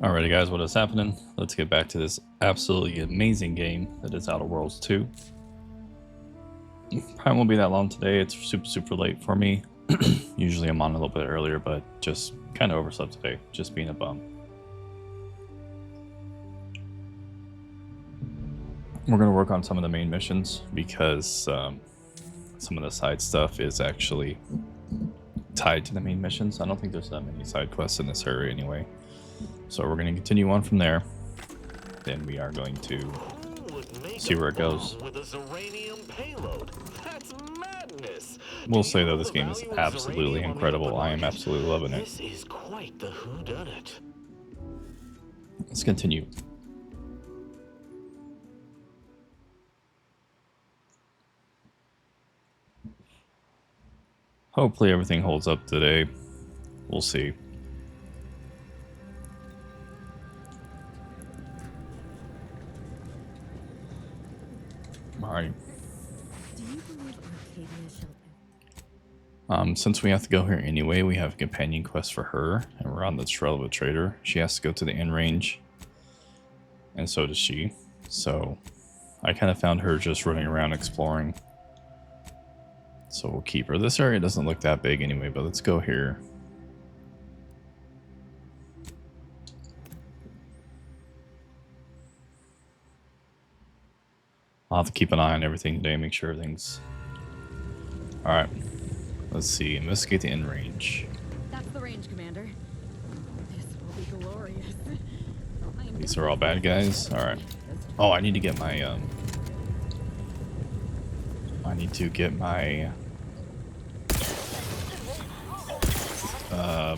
Alrighty guys, what is happening? Let's get back to this absolutely amazing game that is Outer Worlds 2. Probably won't be that long today, it's super late for me. Usually I'm on a little bit earlier, but just kind of overslept today, just being a bum. We're going to work on some of the main missions because some of the side stuff is actually tied to the main missions. I don't think there's that many side quests in this area anyway. So we're going to continue on from there. Then we are going to see where it goes. We'll say though this game is absolutely incredible. I am absolutely loving it. This is quite the whodunit. Let's continue. Hopefully everything holds up today. We'll see. Alright. Since we have to go here anyway, we have a companion quest for her, and we're on the trail of a trader. She has to go to the end range, and so does she. So I kind of found her just running around exploring. So we'll keep her. This area doesn't look that big anyway, but let's go here. I'll have to keep an eye on everything today, make sure everything's... Alright. Let's see. Investigate the end range. That's the range, Commander. This will be glorious. These are all bad guys? Alright. Oh, I need to get my, what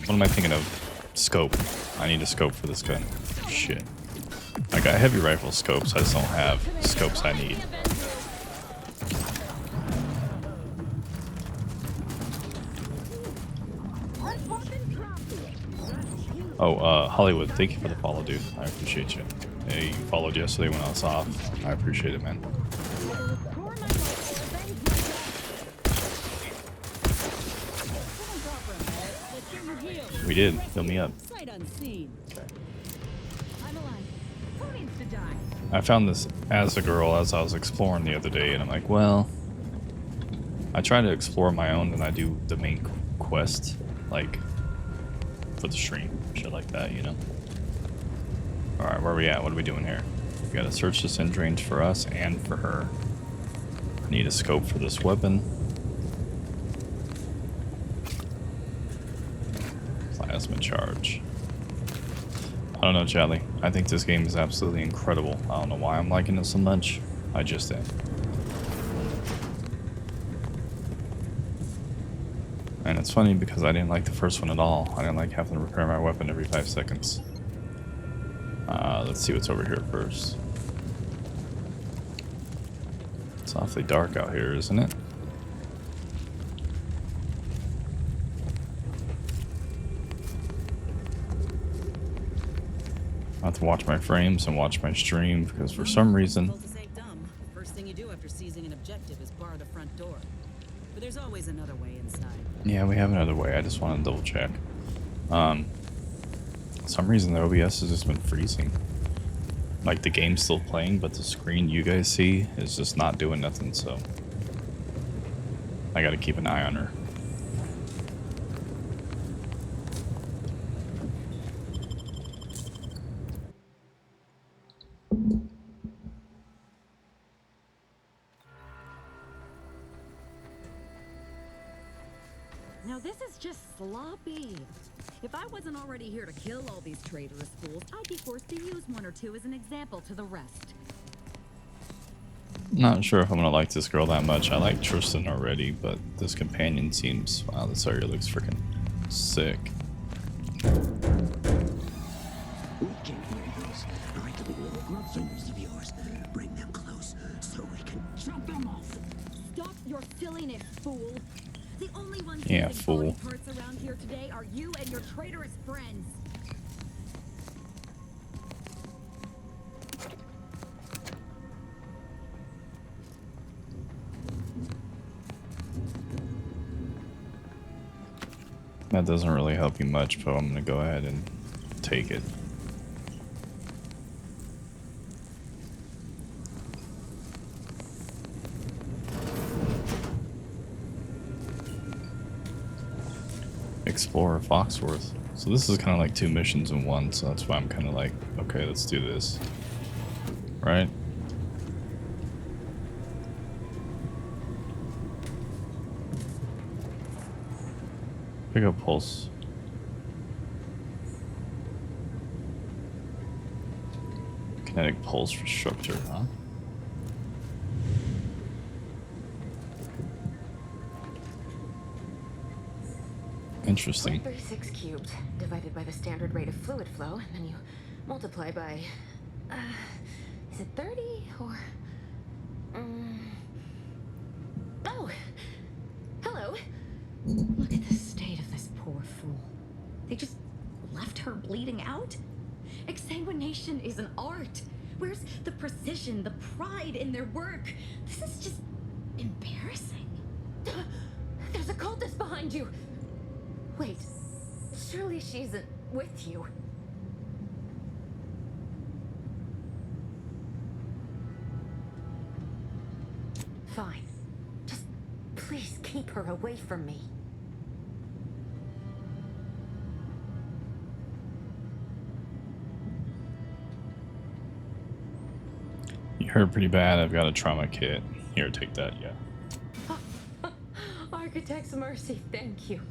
am I thinking of? Scope. I need a scope for this gun. Shit. I got heavy rifle scopes, I just don't have scopes I need. Oh, Hollywood, thank you for the follow, dude. I appreciate you. Hey, you followed yesterday when I was off. I appreciate it, man. We did. Fill me up. Okay. I found this as a girl as I was exploring the other day, and I'm like, well, I try to explore my own, and I do the main quest, like, for the stream, shit like that, you know? Alright, where are we at? What are we doing here? We gotta search this end range for us and for her. I need a scope for this weapon. Plasma charge. I don't know, Charlie. I think this game is absolutely incredible. I don't know why I'm liking it so much. I just am. And it's funny because I didn't like the first one at all. I didn't like having to repair my weapon every 5 seconds. Let's see what's over here first. It's awfully dark out here, isn't it? I have to watch my frames and watch my stream because for some reason... First thing you do after seizing an objective is bar the front door. But there's always another way inside. Yeah, we have another way. I just want to double check. For some reason the OBS has just been freezing. Like the game's still playing, but the screen you guys see is just not doing nothing, so... I gotta keep an eye on her. Now this is just sloppy. If I wasn't already here to kill all these traitorous fools, I'd be forced to use one or two as an example to the rest. Not sure if I'm gonna like this girl that much. I like Tristan already, but this companion seems... Wow, this area looks freaking sick. We can hear this. Right to the little group fingers of yours. Bring them close so we can chop them off. Stop your silliness, fool. The only ones Yeah, using fool. body parts around here today are you and your traitorous friends. That doesn't really help you much, but I'm gonna go ahead and take it. Explorer Foxworth. So this is kind of like 2 missions in one, so that's why I'm kind of like, okay, let's do this. Right? Pick up pulse. Kinetic pulse restructure, huh? Interesting. 0.36 cubed divided by the standard rate of fluid flow, and then you multiply by. Is it 30 or? Oh, hello. Look at the state of this poor fool. They just left her bleeding out? Exsanguination is an art. Where's the precision, the pride in their work? This is just embarrassing. There's a cultist behind you. Wait, surely she isn't with you. Fine. Just please keep her away from me. You hurt pretty bad. I've got a trauma kit. Here, take that, yeah. Architect's mercy, thank you.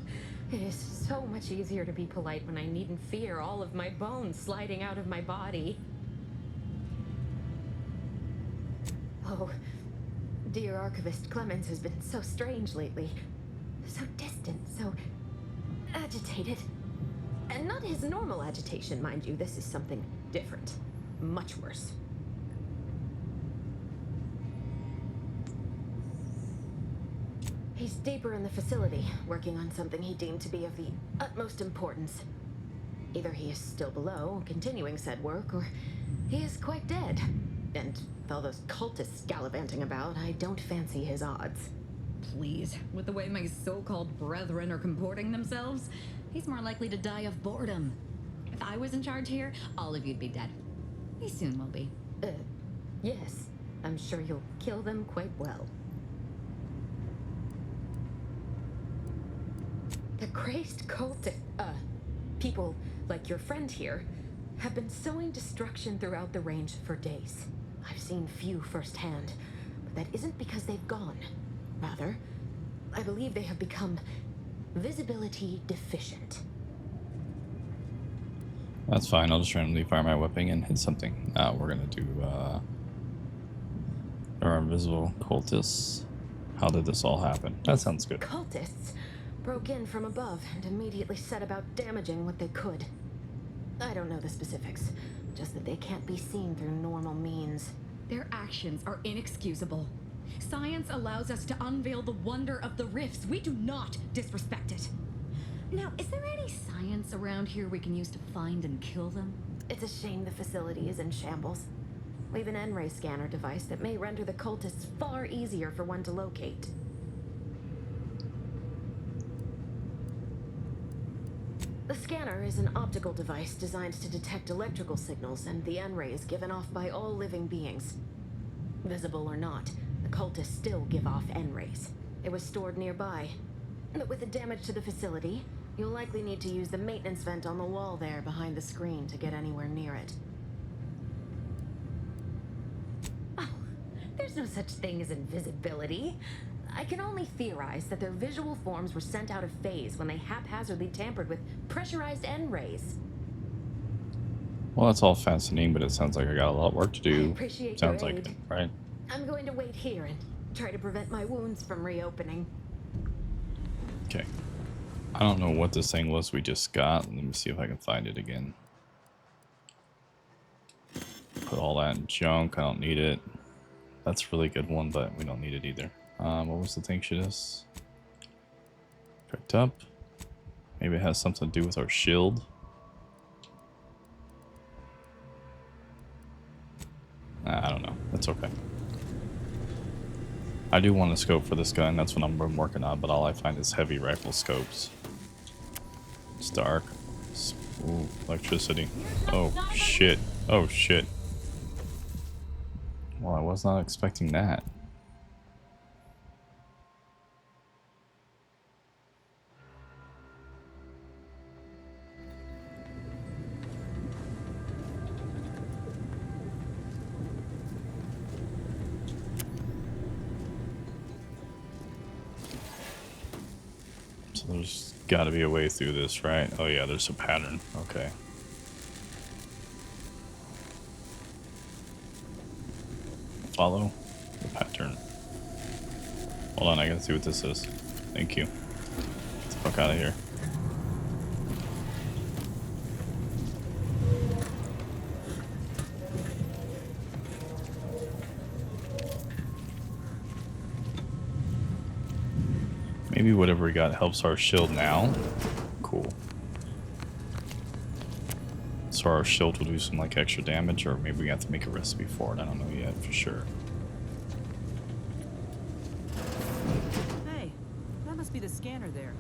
It is so much easier to be polite when I needn't fear all of my bones sliding out of my body. Oh, dear Archivist Clemens has been so strange lately. So distant, so agitated. And not his normal agitation, mind you. This is something different. Much worse. He's deeper in the facility, working on something he deemed to be of the utmost importance. Either he is still below, continuing said work, or he is quite dead. And with all those cultists gallivanting about, I don't fancy his odds. Please, with the way my so-called brethren are comporting themselves, he's more likely to die of boredom. If I was in charge here, all of you'd be dead. He soon will be. Yes. I'm sure you'll kill them quite well. The crazed people like your friend here have been sowing destruction throughout the range for days. I've seen few firsthand, but that isn't because they've gone. Rather, I believe they have become visibility deficient. That's fine. I'll just randomly fire my weapon and hit something. Now we're gonna do our invisible cultists. How did this all happen? That sounds good. Cultists broke in from above and immediately set about damaging what they could. I don't know the specifics, just that they can't be seen through normal means. Their actions are inexcusable. Science allows us to unveil the wonder of the rifts. We do not disrespect it. Now, is there any science around here we can use to find and kill them? It's a shame the facility is in shambles. We've an N-ray scanner device that may render the cultists far easier for one to locate. The scanner is an optical device designed to detect electrical signals and the N-rays given off by all living beings. Visible or not, the cultists still give off N-rays. It was stored nearby. But with the damage to the facility, you'll likely need to use the maintenance vent on the wall there behind the screen to get anywhere near it. Oh, there's no such thing as invisibility. I can only theorize that their visual forms were sent out of phase when they haphazardly tampered with pressurized N-rays. Well, that's all fascinating, but it sounds like I got a lot of work to do. I appreciate Sounds your like aid. it, right? I'm going to wait here and try to prevent my wounds from reopening. Okay. I don't know what this thing was we just got. Let me see if I can find it again. Put all that in junk. I don't need it. That's a really good one, but we don't need it either. What was the thing she just picked up? Maybe it has something to do with our shield. I don't know. That's okay. I do want a scope for this gun. That's what I'm working on, but all I find is heavy rifle scopes. It's dark. Ooh, electricity. Oh, shit. Oh, shit. Well, I was not expecting that. So there's got to be a way through this, right? Oh yeah, there's a pattern. Okay. Follow the pattern. Hold on, I gotta see what this is. Thank you. Get the fuck out of here. Maybe whatever we got helps our shield now. Cool. So our shield will do some like extra damage, or maybe we have to make a recipe for it. I don't know yet for sure. Hey, that must be the scanner there.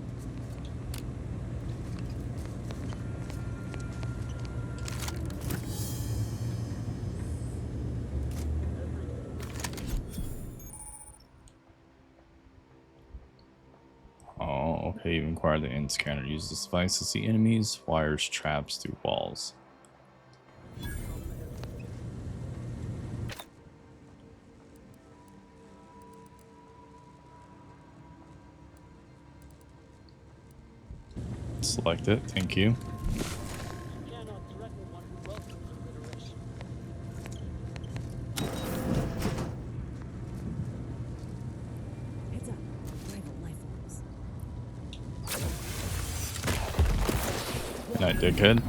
Oh, okay. You've acquired the end scanner. Use this device to see enemies, wires, traps through walls. Select it. Thank you. Heads up. Rival life forms. Good night, dickhead.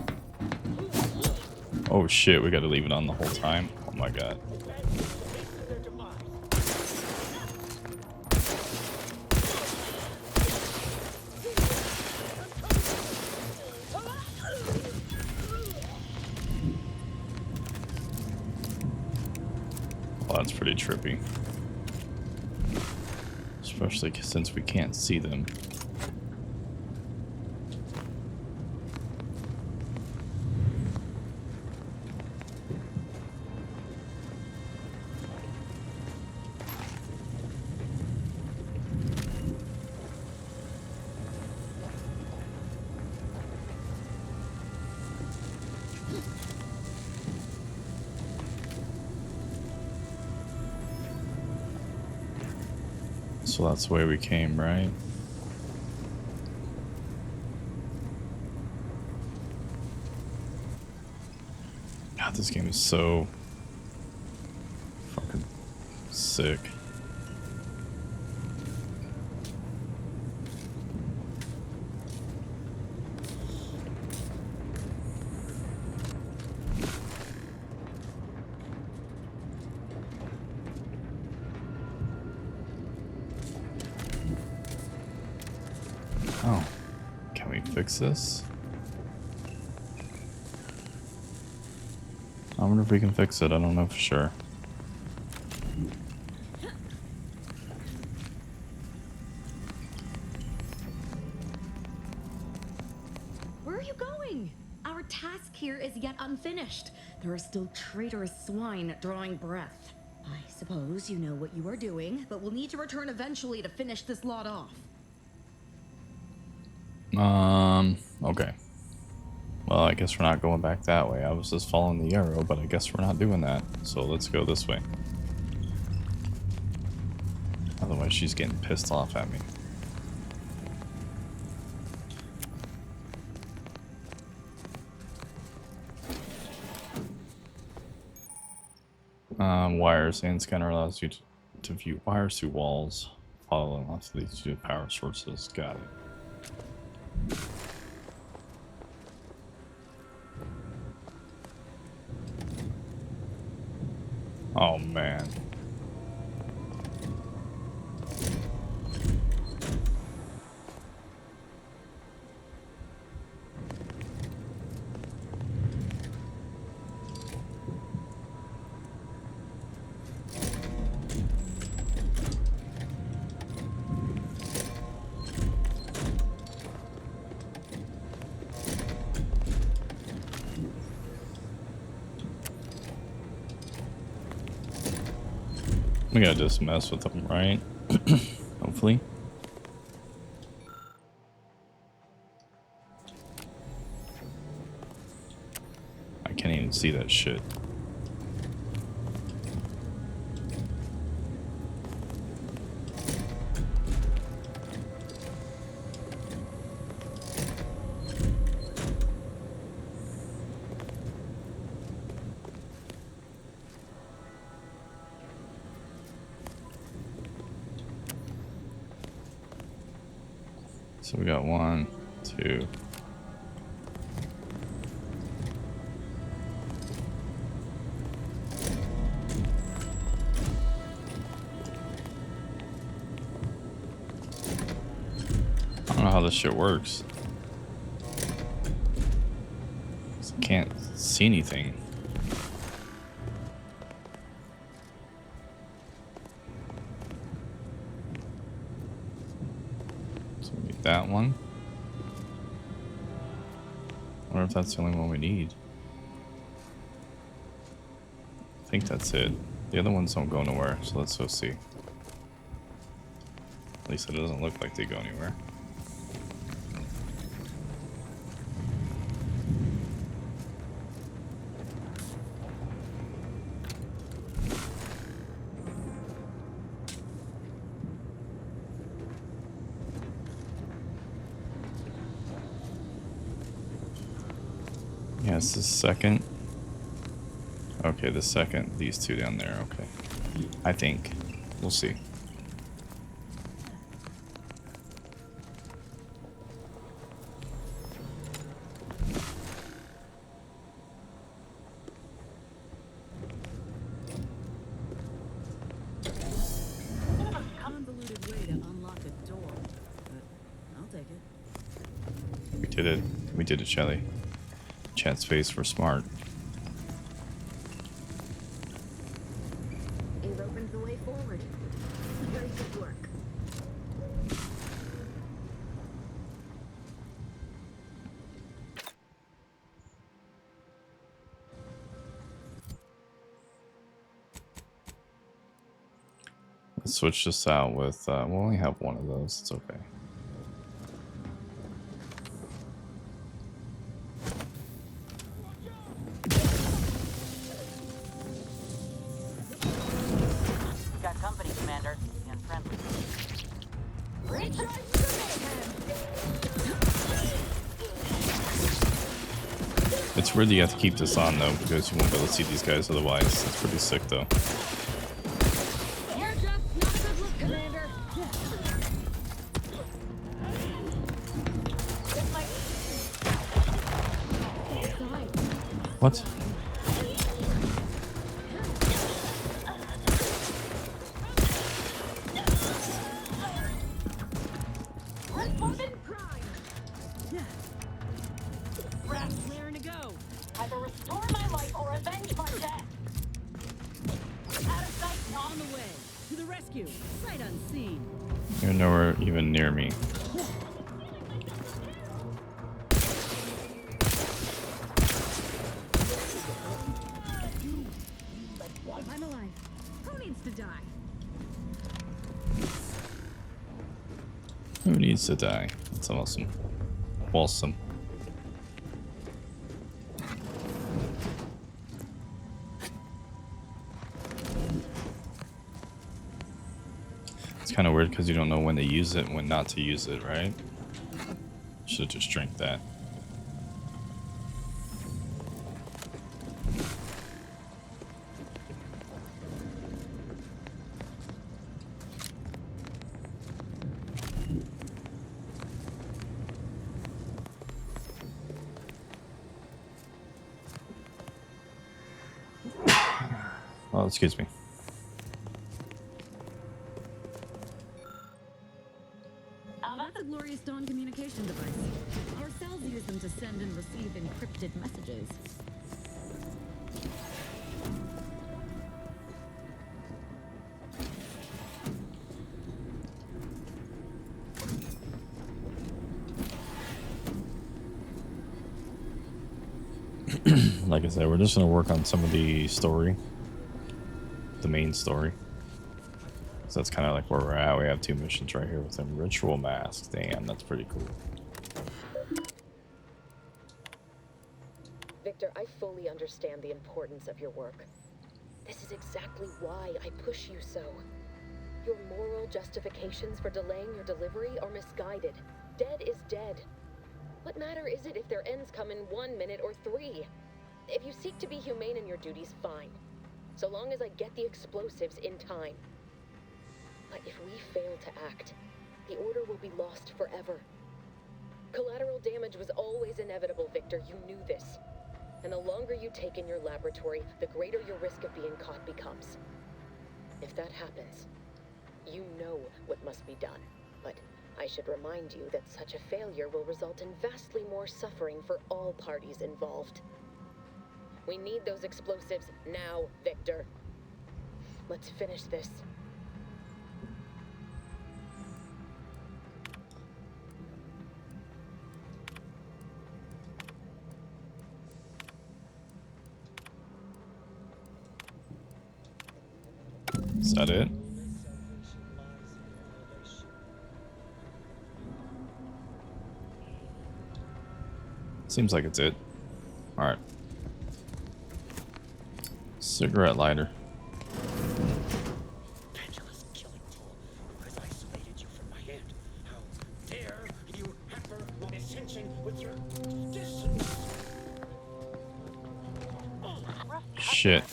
Oh shit, we gotta leave it on the whole time. Oh my god. Well, that's pretty trippy. Especially since we can't see them. So that's the way we came, right? God, this game is so fucking sick. Oh, can we fix this? I wonder if we can fix it. I don't know for sure. Where are you going? Our task here is yet unfinished. There are still traitorous swine drawing breath. I suppose you know what you are doing, but we'll need to return eventually to finish this lot off. Okay. Well, I guess we're not going back that way. I was just following the arrow, but I guess we're not doing that. So let's go this way. Otherwise, she's getting pissed off at me. Wires. Hand scanner allows you to view wires through walls. Follow them onto these two power sources. Got it. Oh man. We gotta just mess with them, right? Hopefully. I can't even see that shit. So we got 1, 2. I don't know how this shit works. 'Cause I can't see anything. So we need that one. I wonder if that's the only one we need. I think that's it. The other ones don't go nowhere, so let's go see. At least it doesn't look like they go anywhere. Yeah, it's the second. Okay, the second. These two down there. Okay. I think. We'll see. Convoluted way to unlock a door, but I'll take it. We did it. We did it, Shelly. Chat space, we're smart. It opens the way forward. Very good work. Let's switch this out with, we'll only have one of those. It's okay. Got company, Commander, and friendly. It's weird that you have to keep this on, though, because you won't be able to see these guys otherwise. It's pretty sick, though. You're just not a good look, Commander. What? Flaring to go. Either restore my life or avenge my death. Out of sight, On the way. To the rescue. Sight unseen. You're nowhere even near me. I'm alive. Who needs to die? Who needs to die? That's awesome. Awesome. It's kind of weird because you don't know when to use it and when not to use it, right? Should just drink that. Oh, excuse me. That's a glorious dawn communication device. Our cells use them to send and receive encrypted messages. Like I said, we're just gonna work on some of the story, the main story. So that's kind of like where we're at. We have 2 missions right here with them. Ritual masks. Damn, that's pretty cool. Victor, I fully understand the importance of your work. This is exactly why I push you so. Your moral justifications for delaying your delivery are misguided. Dead is dead. What matter is it if their ends come in 1 minute or 3? If you seek to be humane in your duties, fine. So long as I get the explosives in time. But if we fail to act, the Order will be lost forever. Collateral damage was always inevitable, Victor. You knew this. And the longer you take in your laboratory, the greater your risk of being caught becomes. If that happens, you know what must be done. But I should remind you that such a failure will result in vastly more suffering for all parties involved. We need those explosives now, Victor. Let's finish this. Is that it? Seems like it's it. Alright. Cigarette lighter. Pendulous killing tool who has isolated you from my hand. How dare you hamper my ascension with your distance? Shit.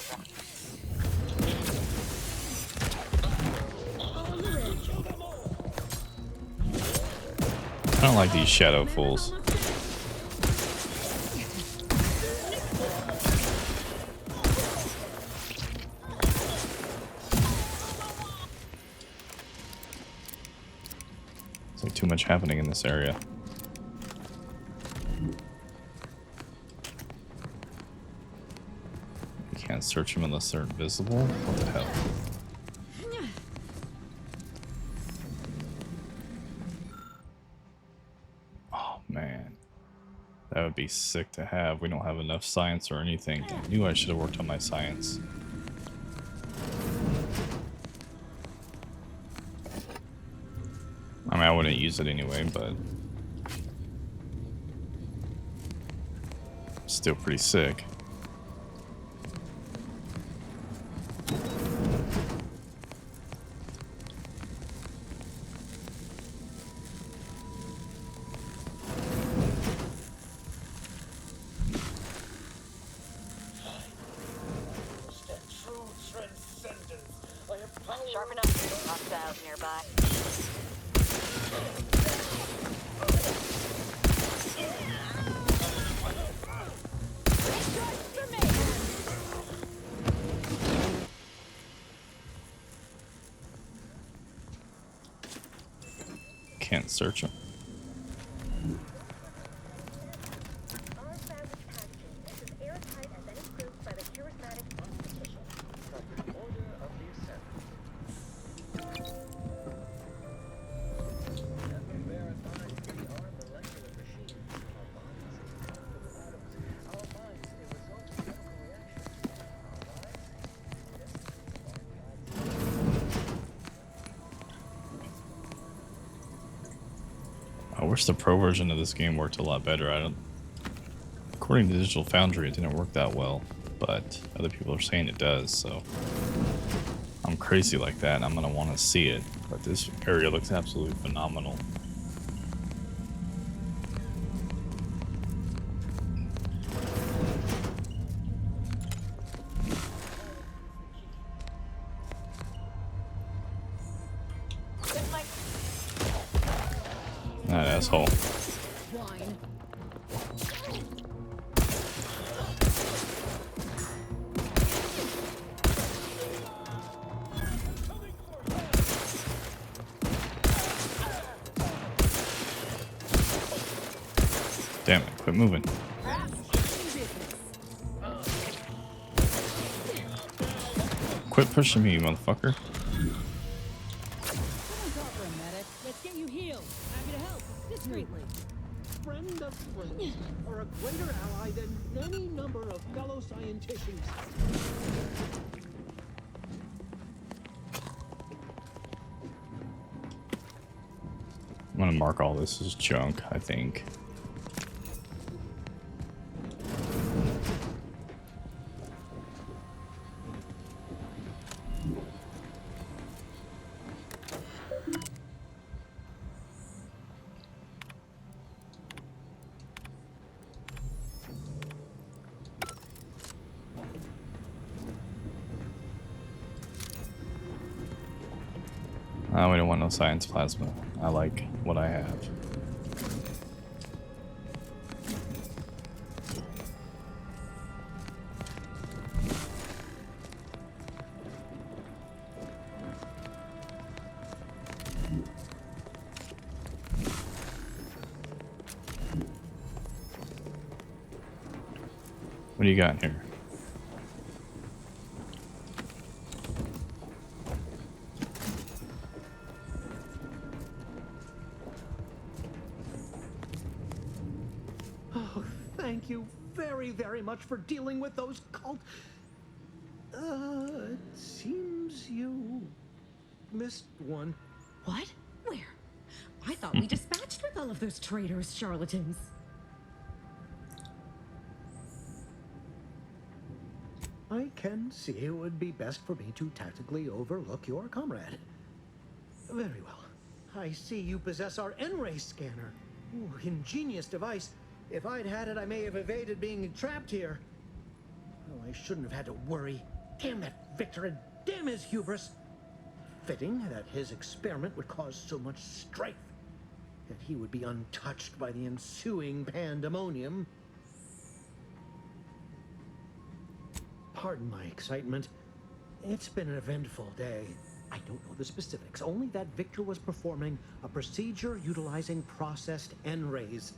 I don't like these shadow fools. It's like too much happening in this area. You can't search them unless they're invisible? What the hell? Oh man. That would be sick to have. We don't have enough science or anything. I knew I should have worked on my science. I mean, I wouldn't use it anyway, but still pretty sick. True transcendence. I have power. Sharpen up. Hostiles nearby. Can't search them. All salvage packaging is as airtight as any proof by the charismatic competition. Order of the Ascent. Let me verify we are molecular machines. Our bodies are composed of atoms. Our minds a result of chemical reactions. Our I wish the pro version of this game worked a lot better. According to Digital Foundry, it didn't work that well, but other people are saying it does, so I'm crazy like that and I'm gonna want to see it. But this area looks absolutely phenomenal. That asshole. Wine. Damn it, quit moving. Quit pushing me, you motherfucker. Someone's offer a medic. Let's get you healed. Happy to help. Discreetly. Friend of friends, or a greater ally than any number of fellow scienticians. I'm gonna mark all this as junk, I think. We don't want no science plasma. I like what I have. What do you got in here? Oh, thank you very, very much for dealing with those cult. It seems you missed one. What? Where? I thought we dispatched with all of those traitorous charlatans. I can see it would be best for me to tactically overlook your comrade. Very well. I see you possess our N-ray scanner. Ooh, ingenious device. If I'd had it, I may have evaded being trapped here. Oh, I shouldn't have had to worry. Damn that Victor and damn his hubris. Fitting that his experiment would cause so much strife, that he would be untouched by the ensuing pandemonium. Pardon my excitement. It's been an eventful day. I don't know the specifics, only that Victor was performing a procedure utilizing processed N-rays.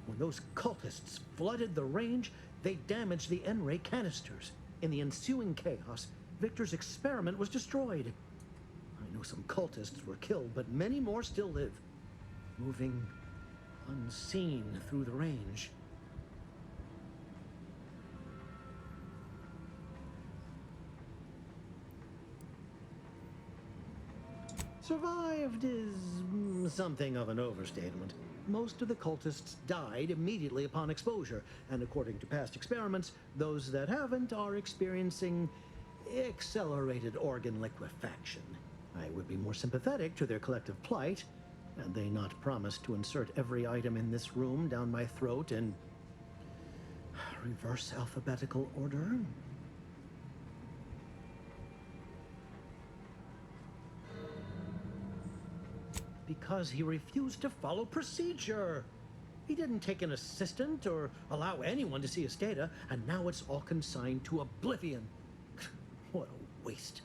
When those cultists flooded the range, they damaged the N-ray canisters. In the ensuing chaos, Victor's experiment was destroyed. I know some cultists were killed, but many more still live, moving unseen through the range. Survived is something of an overstatement. Most of the cultists died immediately upon exposure, and according to past experiments, those that haven't are experiencing accelerated organ liquefaction. I would be more sympathetic to their collective plight, had they not promised to insert every item in this room down my throat in reverse alphabetical order. Because he refused to follow procedure. He didn't take an assistant or allow anyone to see his data, and now it's all consigned to oblivion. What a waste.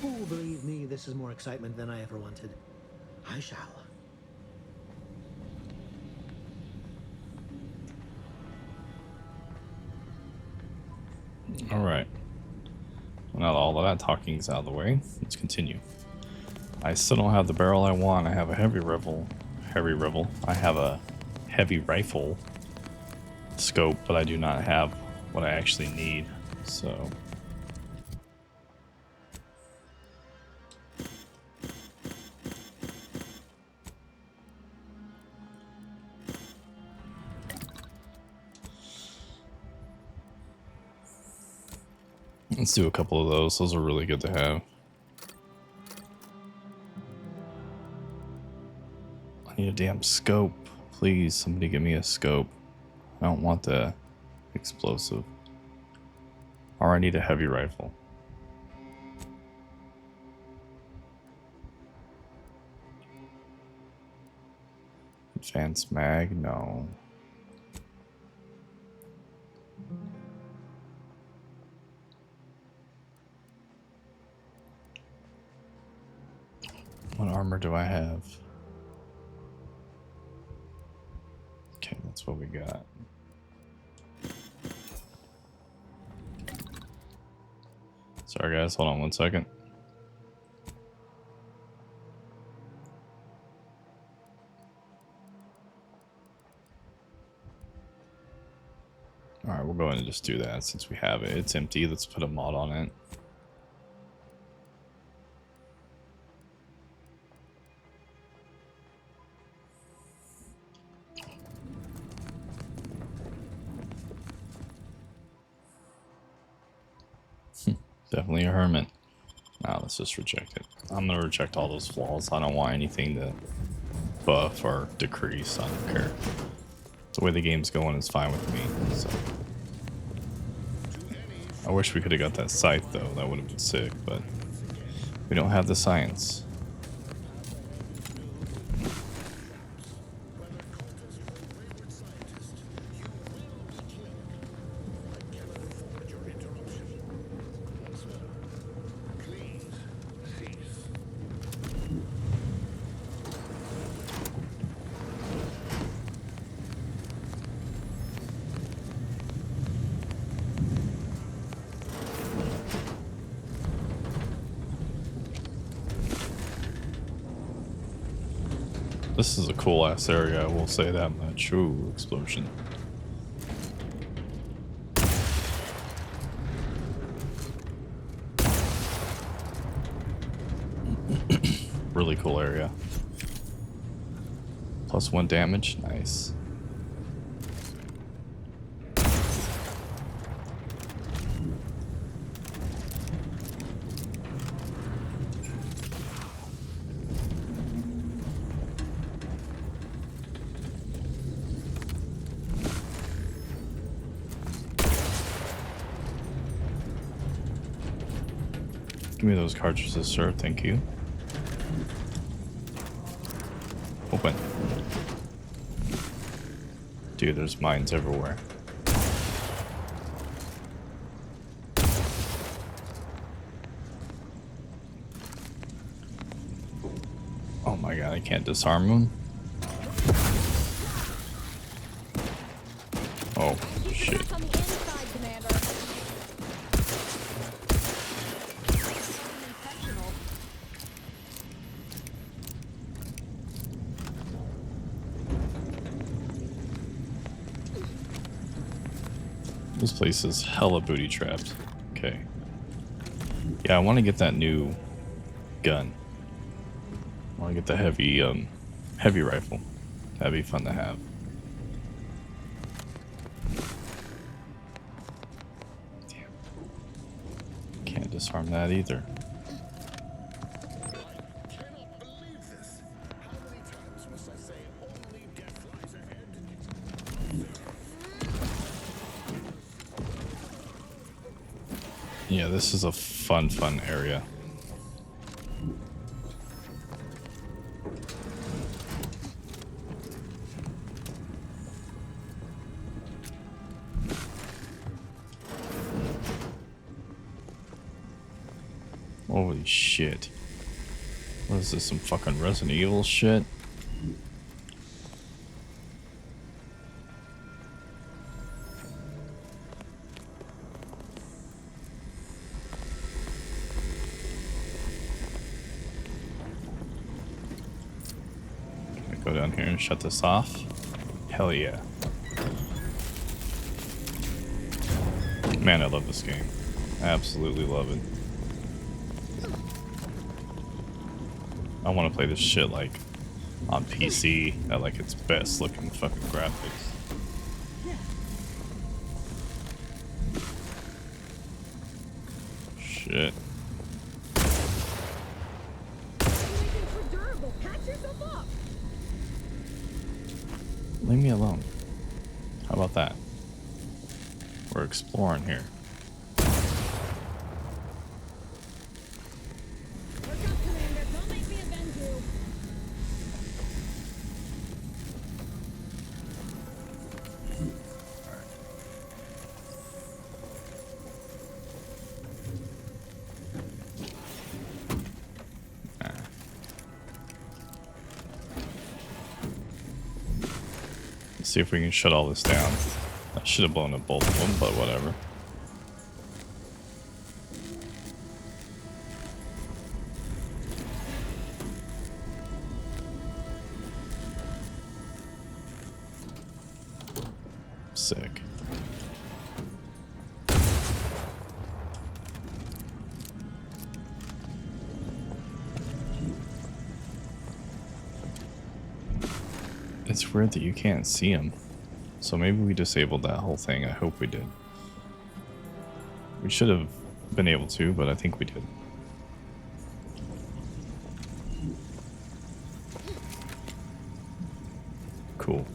Oh, believe me, this is more excitement than I ever wanted. I shall. All right. Well, now that all of that talking's out of the way, let's continue. I still don't have the barrel I want. I have a heavy rifle. I have a heavy rifle scope, but I do not have what I actually need. So. Let's do a couple of those. Those are really good to have. I need a damn scope. Please, somebody give me a scope. I don't want the explosive. Or I need a heavy rifle. Advanced mag? No. What armor do I have? Okay, that's what we got. Sorry guys, hold on 1 second. Alright, we'll go ahead and just do that since we have it. It's empty, let's put a mod on it. Definitely a hermit. Now let's just reject it. I'm gonna reject all those flaws. I don't want anything to buff or decrease. I don't care. The way the game's going is fine with me. So I wish we could have got that scythe though. That would have been sick, but we don't have the science. This is a cool ass area, I will say that much. Ooh, explosion. Really cool area. +1 damage, nice. Give me those cartridges, sir. Thank you. Open. Dude, there's mines everywhere. Oh my god, I can't disarm them? Oh, shit. This place is hella booty trapped. Okay. Yeah, I want to get that new gun. I want to get the heavy rifle. That'd be fun to have. Damn. Can't disarm that either. Yeah, this is a fun area. Holy shit. What is this, some fucking Resident Evil shit? Go down here and shut this off. Hell yeah. Man, I love this game. I absolutely love it. I want to play this shit like on PC at like its best looking fucking graphics. Shit. Leave me alone. How about that? We're exploring here. See if we can shut all this down. I should have blown up both of them, but whatever. Sick. It's weird that you can't see him. So maybe we disabled that whole thing. I hope we did. We should have been able to, but I think we did. Cool.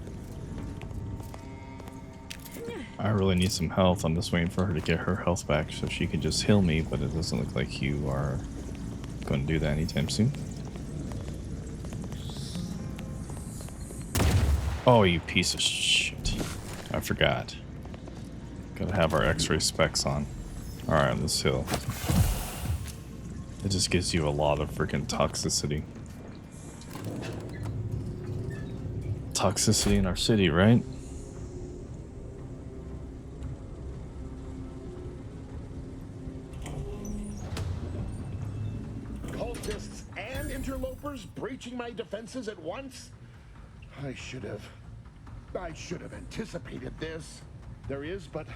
I really need some health. I'm just waiting for her to get her health back so she can just heal me, but it doesn't look like you are going to do that anytime soon. Oh, you piece of shit. I forgot. Gotta have our x-ray specs on. Alright, let's heal. It just gives you a lot of freaking toxicity. Toxicity in our city, right? Cultists and interlopers breaching my defenses at once? I should have anticipated this. There is but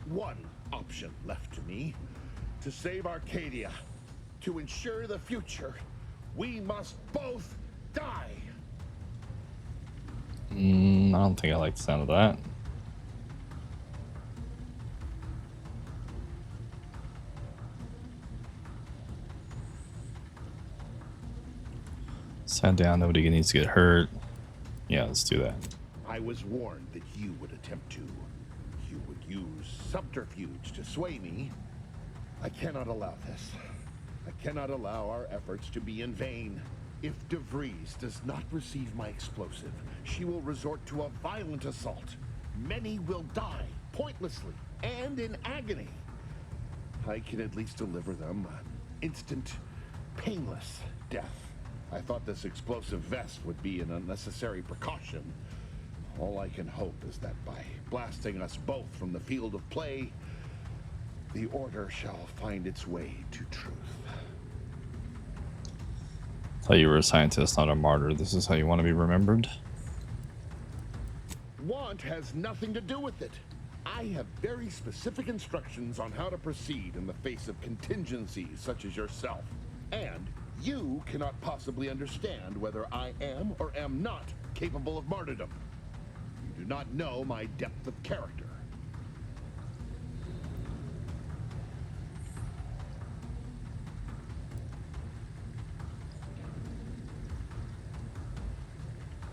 one option left to me. To save Arcadia, to ensure the future, we must both die. I don't think I like the sound of that. Sat down, nobody needs to get hurt. Yeah, let's do that. I was warned that you would attempt to. You would use subterfuge to sway me. I cannot allow this. I cannot allow our efforts to be in vain. If DeVries does not receive my explosive, she will resort to a violent assault. Many will die, pointlessly, and in agony. I can at least deliver them an instant, painless death. I thought this explosive vest would be an unnecessary precaution. All I can hope is that by blasting us both from the field of play, the Order shall find its way to truth. Thought you were a scientist, not a martyr. This is how you want to be remembered? Want has nothing to do with it. I have very specific instructions on how to proceed in the face of contingencies such as yourself. And you cannot possibly understand whether I am or am not capable of martyrdom. You do not know my depth of character.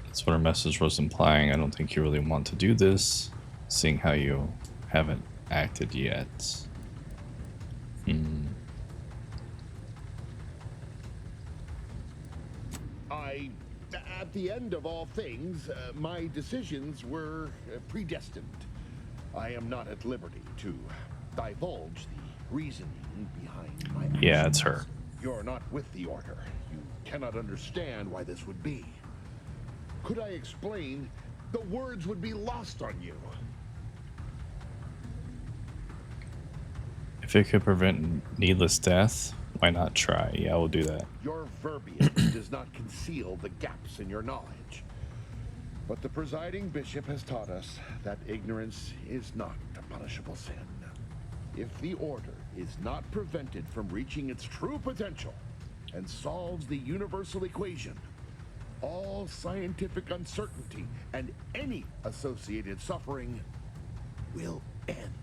That's what her message was implying. I don't think you really want to do this, seeing how you haven't acted yet. At the end of all things, my decisions were predestined. I am not at liberty to divulge the reasoning behind my actions. Yeah, it's her. You're not with the Order. You cannot understand why this would be. Could I explain, the words would be lost on you. If it could prevent needless death, why not try? Yeah, we'll do that. Your verbiage does not conceal the gaps in your knowledge. But the presiding bishop has taught us that ignorance is not a punishable sin. If the Order is not prevented from reaching its true potential and solves the universal equation, all scientific uncertainty and any associated suffering will end.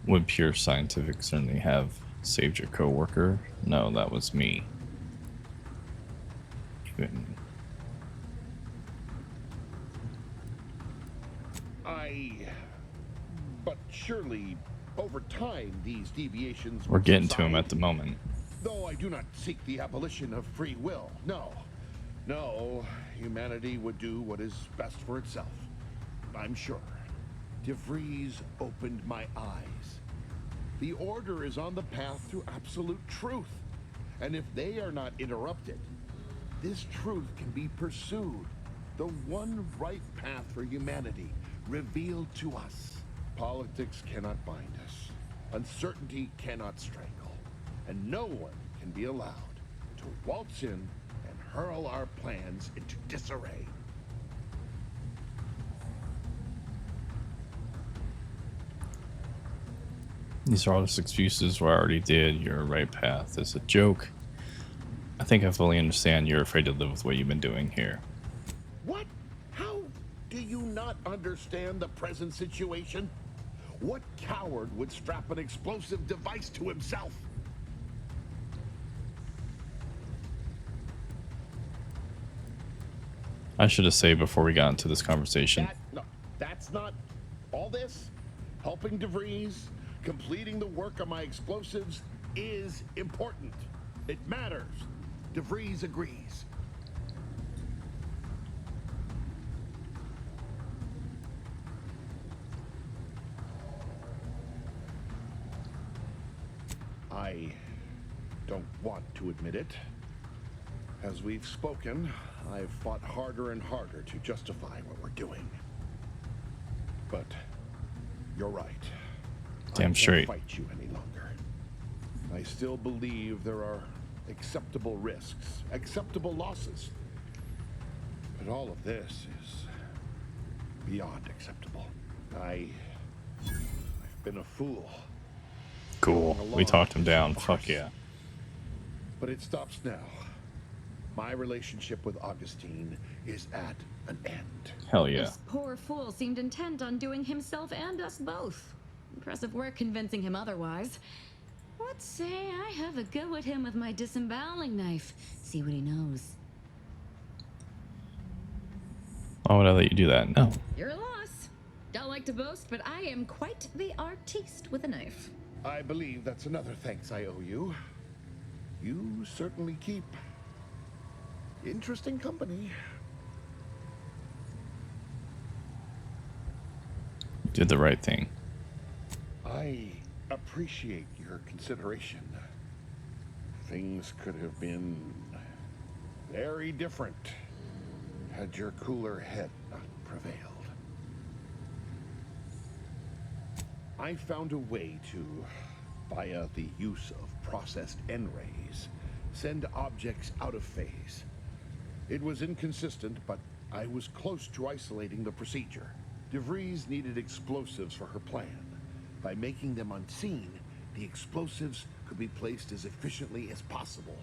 Would pure scientific certainly have saved your coworker? No, that was me. But surely, over time, these deviations We're will getting to subside. him at the moment. Though I do not seek the abolition of free will. No. No, humanity would do what is best for itself. I'm sure. DeVries opened my eyes. The Order is on the path to absolute truth. And if they are not interrupted, this truth can be pursued. The one right path for humanity revealed to us. Politics cannot bind us. Uncertainty cannot strangle. And no one can be allowed to waltz in and hurl our plans into disarray. These are all just excuses where I already did. Your right path is a joke. I think I fully understand you're afraid to live with what you've been doing here. What? How do you not understand the present situation? What coward would strap an explosive device to himself? I should have saved before we got into this conversation. No, that's not all this. Helping DeVries, completing the work on my explosives is important. It matters. DeVries agrees. I don't want to admit it. As we've spoken, I've fought harder and harder to justify what we're doing. But you're right. Damn straight. I can't fight you any longer. I still believe there are acceptable risks, acceptable losses. But all of this is beyond acceptable. I've been a fool. Cool. Going We along talked him is down. a Fuck farce. yeah. But it stops now. My relationship with Augustine is at an end. Hell yeah. This poor fool seemed intent on doing himself and us both. Impressive work convincing him otherwise. Let's say I have a go at him with my disemboweling knife. See what he knows. Why would I let you do that? No. Your loss. Don't like to boast, but I am quite the artiste with a knife. I believe that's another thanks I owe you. You certainly keep interesting company. You did the right thing. I appreciate your consideration. Things could have been very different had your cooler head not prevailed. I found a way to, via the use of processed N-rays, send objects out of phase. It was inconsistent, but I was close to isolating the procedure. DeVries needed explosives for her plan. By making them unseen, the explosives could be placed as efficiently as possible.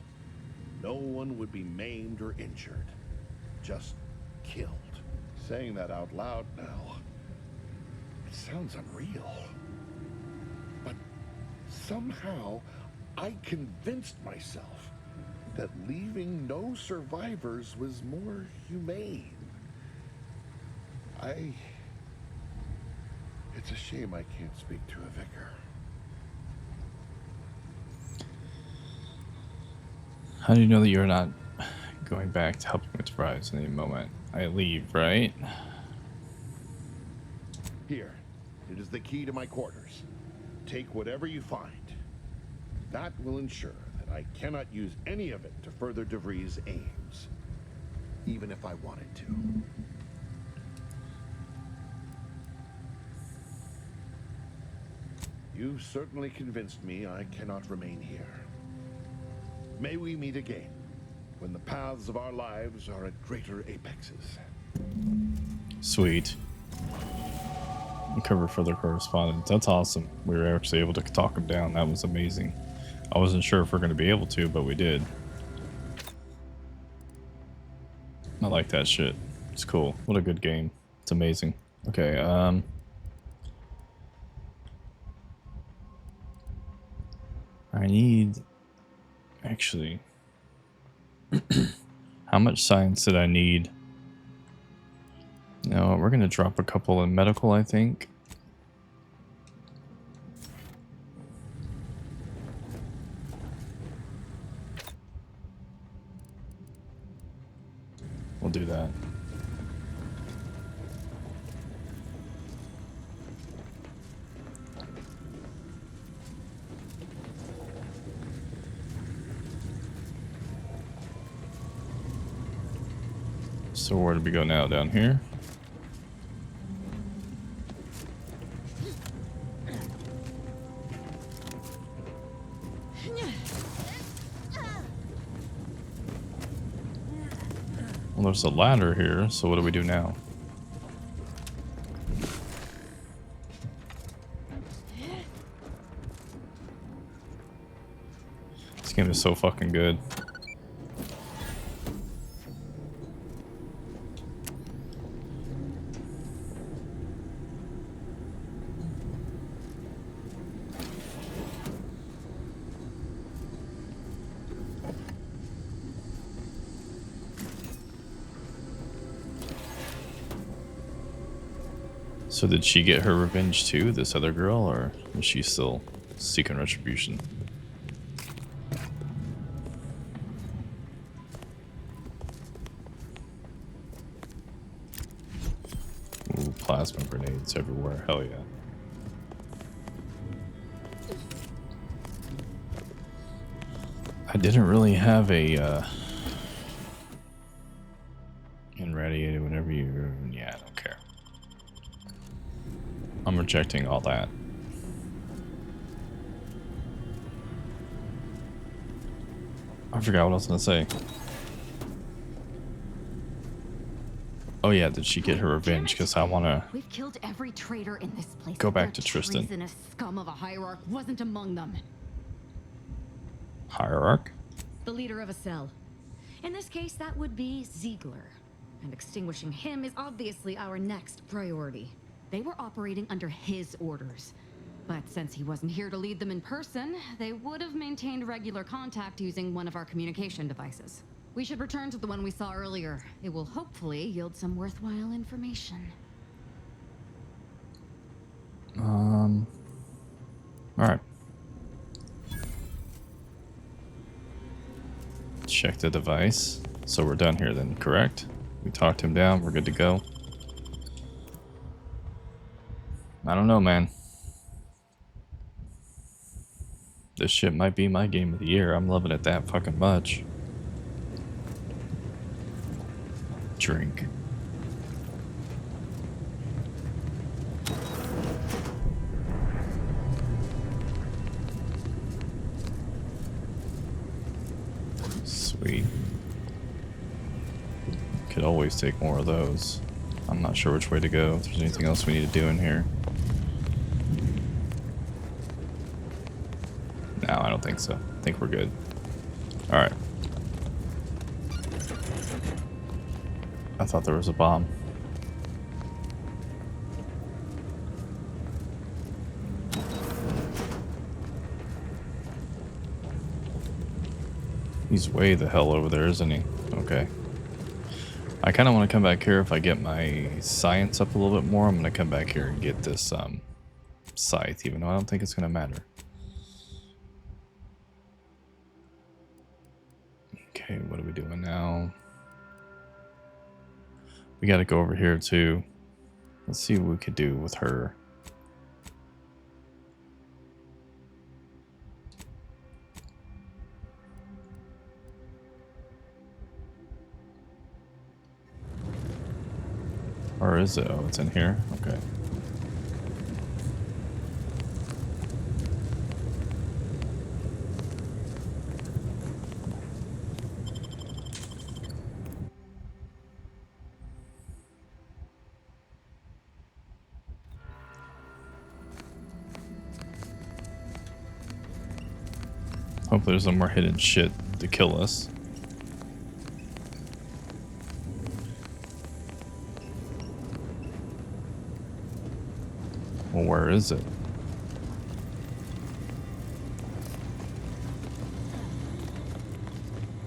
No one would be maimed or injured, just killed. Saying that out loud now, it sounds unreal. But somehow, I convinced myself that leaving no survivors was more humane. It's a shame I can't speak to a vicar. How do you know that you're not going back to helping with Rise any moment I leave, right? Here, it is the key to my quarters. Take whatever you find. That will ensure that I cannot use any of it to further DeVries' aims, even if I wanted to. You certainly convinced me I cannot remain here. May we meet again, when the paths of our lives are at greater apexes. Sweet. Uncover further correspondence. That's awesome. We were actually able to talk him down. That was amazing. I wasn't sure if we're going to be able to, but we did. I like that shit. It's cool. What a good game. It's amazing. Okay, I need... Actually... How much science did I need? No, we're going to drop a couple in medical, I think. We'll do that. So where do we go now? Down here? Well, there's a ladder here, so what do we do now? This game is so fucking good. So did she get her revenge too, this other girl, or is she still seeking retribution? Ooh, plasma grenades everywhere, hell yeah. I didn't really have a, irradiated whenever you, yeah, I don't care. I'm rejecting all that. I forgot what I was gonna say. Oh yeah, did she get her revenge? Because I want to We've killed every traitor in this place. go back The to Tristan. treasonous scum of a hierarch wasn't among them. Hierarch? The leader of a cell. In this case, that would be Ziegler. And extinguishing him is obviously our next priority. They were operating under his orders. But since he wasn't here to lead them in person, they would have maintained regular contact using one of our communication devices. We should return to the one we saw earlier. It will hopefully yield some worthwhile information. Alright. Check the device. So we're done here then, correct? We talked him down, we're good to go. I don't know, man. This shit might be my game of the year. I'm loving it that fucking much. Drink. Sweet. Could always take more of those. I'm not sure which way to go. If there's anything else we need to do in here. No, I don't think so. I think we're good. Alright. I thought there was a bomb. He's way the hell over there, isn't he? Okay. I kind of want to come back here if I get my science up a little bit more. I'm going to come back here and get this scythe, even though I don't think it's going to matter. Okay, what are we doing now? We got to go over here too. Let's see what we could do with her. Or is it? Oh, it's in here? Okay. Hopefully there's no more hidden shit to kill us. Well, where is it?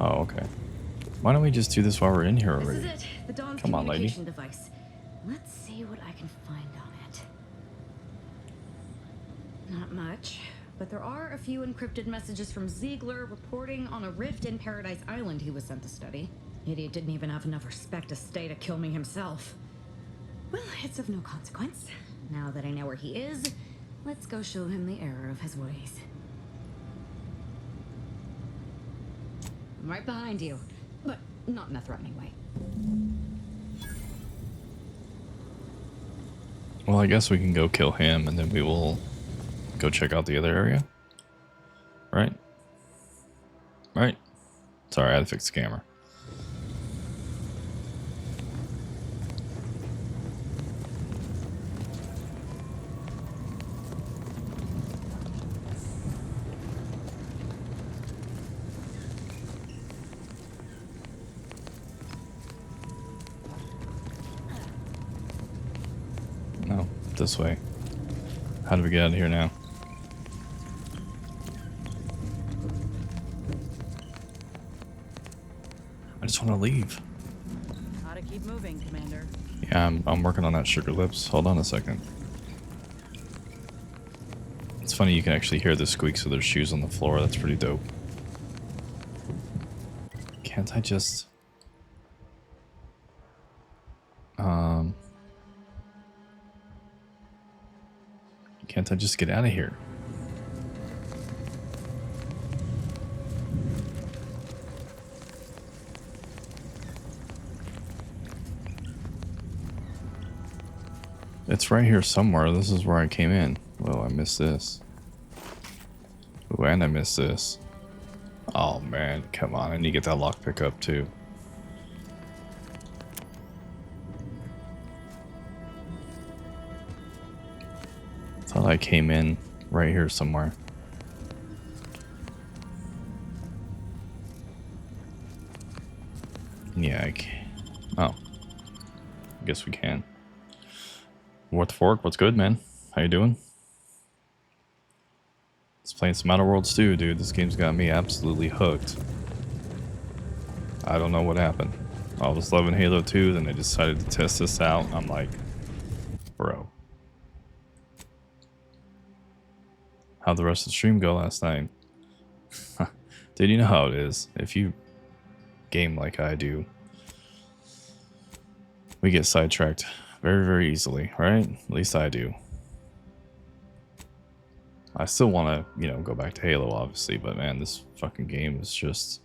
Oh, okay. Why don't we just do this while we're in here already? This is it. The Dawn Come on, lady. communication device. Let's see what I can find on it. Not much, but there are a few encrypted messages from Ziegler reporting on a rift in Paradise Island he was sent to study. Idiot didn't even have enough respect to stay to kill me himself. Well, it's of no consequence. Now that I know where he is, let's go show him the error of his ways. I'm right behind you, but not in a threatening way. Well, I guess we can go kill him and then we will go check out the other area. Right? Right? Sorry, I had to fix the camera. No, this way. How do we get out of here now? I just want to leave. Gotta keep moving, Commander. Yeah, I'm working on that sugar lips. Hold on a second. It's funny you can actually hear the squeaks of their shoes on the floor. That's pretty dope. Can't I just... Can't I just get out of here? It's right here somewhere. This is where I came in. Oh, I missed this. Oh, and I missed this. Oh man, come on. I need to get that lockpick up too. I came in right here somewhere. Yeah, I can. Oh. I guess we can. What the fork? What's good, man? How you doing? Let's play some Outer Worlds 2, dude. This game's got me absolutely hooked. I don't know what happened. I was loving Halo 2, then I decided to test this out. I'm like, bro. How'd the rest of the stream go last night? Dude, you know how it is. If you game like I do, we get sidetracked very, very easily, right? At least I do. I still want to, you know, go back to Halo, obviously, but man, this fucking game is just...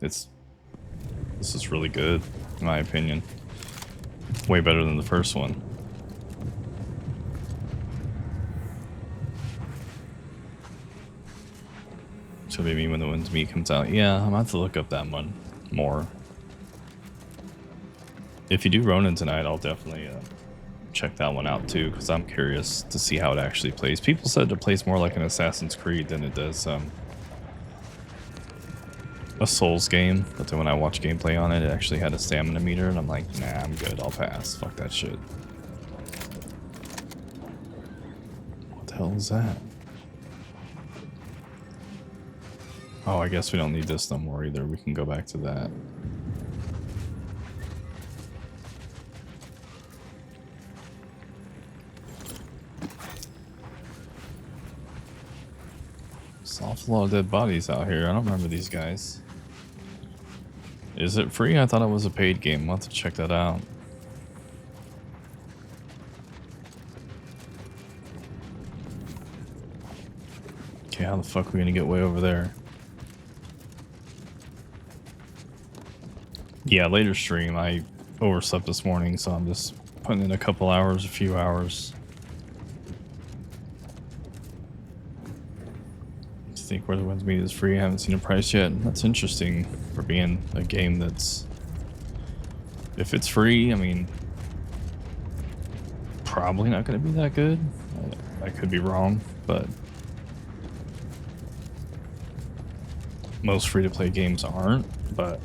This is really good, in my opinion. Way better than the first one. Should be me when the One's Me comes out. Yeah, I'm gonna have to look up that one more. If you do Ronin tonight, I'll definitely check that one out too, because I'm curious to see how it actually plays. People said it plays more like an Assassin's Creed than it does a Souls game, but then when I watched gameplay on it, it actually had a stamina meter, and I'm like, nah, I'm good, I'll pass. Fuck that shit. What the hell is that? Oh, I guess we don't need this no more either. We can go back to that. There's an awful lot of dead bodies out here. I don't remember these guys. Is it free? I thought it was a paid game. I'll have to check that out. Okay, how the fuck are we gonna get way over there? Yeah, later stream. I overslept this morning, so I'm just putting in a couple hours, a few hours. I think Where the Winds Meet is free. I haven't seen a price yet. That's interesting for being a game that's... If it's free, I mean... Probably not going to be that good. I could be wrong, but... Most free-to-play games aren't, but...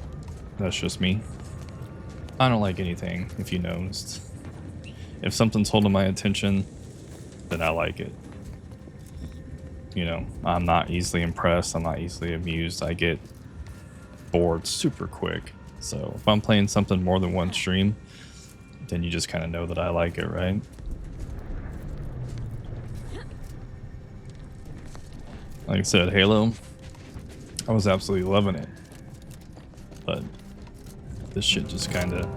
That's just me. I don't like anything, if you noticed. If something's holding my attention, then I like it. You know, I'm not easily impressed, I'm not easily amused. I get bored super quick. So if I'm playing something more than one stream, then you just kind of know that I like it, right? Like I said, Halo, I was absolutely loving it. But this shit just kind of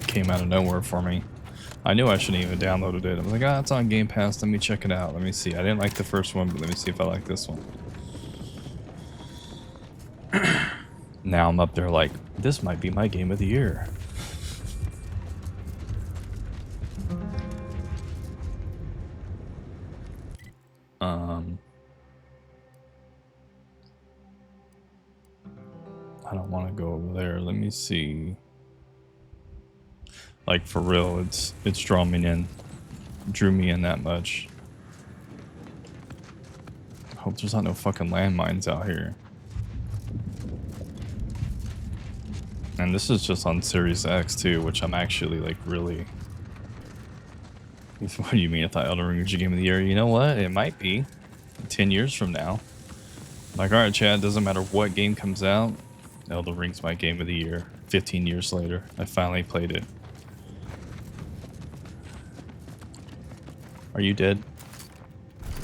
came out of nowhere for me. I knew I shouldn't even downloaded it. I was like, ah, it's on Game Pass. Let me check it out. Let me see. I didn't like the first one, but let me see if I like this one. Now I'm up there like, this might be my game of the year. I don't want to go over there. Let me see. Like for real, it's drawn me in, drew me in that much. I hope there's not no fucking landmines out here. And this is just on Series X too, which I'm actually like really... What do you mean? I thought Elden Ring was your game of the year. You know what? It might be 10 years from now. Like, alright, Chad, doesn't matter what game comes out, Elden Ring's my game of the year. 15 years later, I finally played it. Are you dead?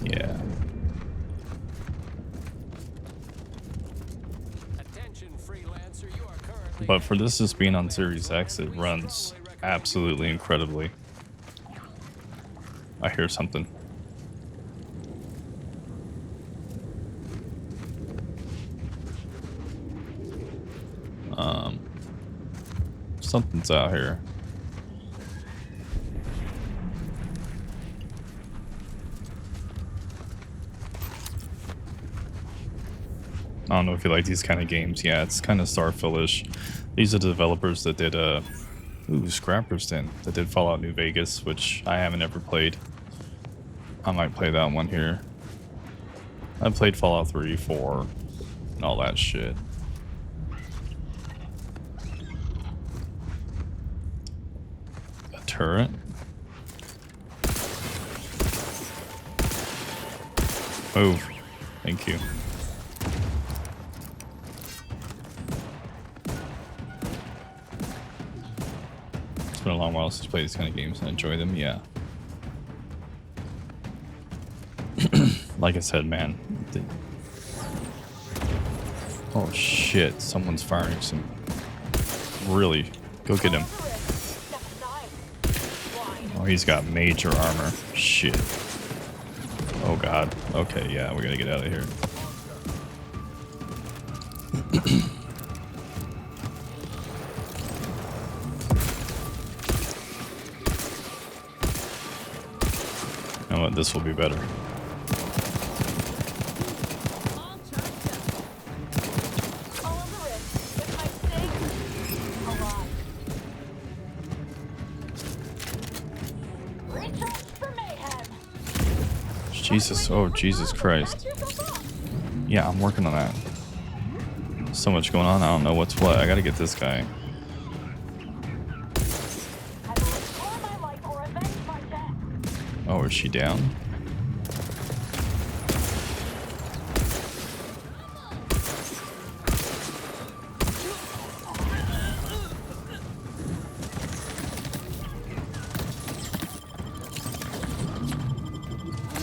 Yeah. But for this just being on Series X, it runs absolutely incredibly. I hear something. Something's out here. I don't know if you like these kind of games. Yeah, it's kind of Starfield-ish. These are the developers that did Ooh, Scrapper's Den. That did Fallout New Vegas, which I haven't ever played. I might play that one here. I played Fallout 3, 4, and all that shit. A turret? Move. Thank you. It's been a long while since I played these kind of games and enjoy them, yeah. Like I said, man. Oh shit, someone's firing some... Really? Go get him. Oh, he's got major armor. Shit. Oh god. Okay, yeah, we gotta get out of here. You know what? This will be better. Jesus, oh Jesus Christ. Yeah, I'm working on that. So much going on, I don't know what's what. I gotta get this guy. Oh, is she down?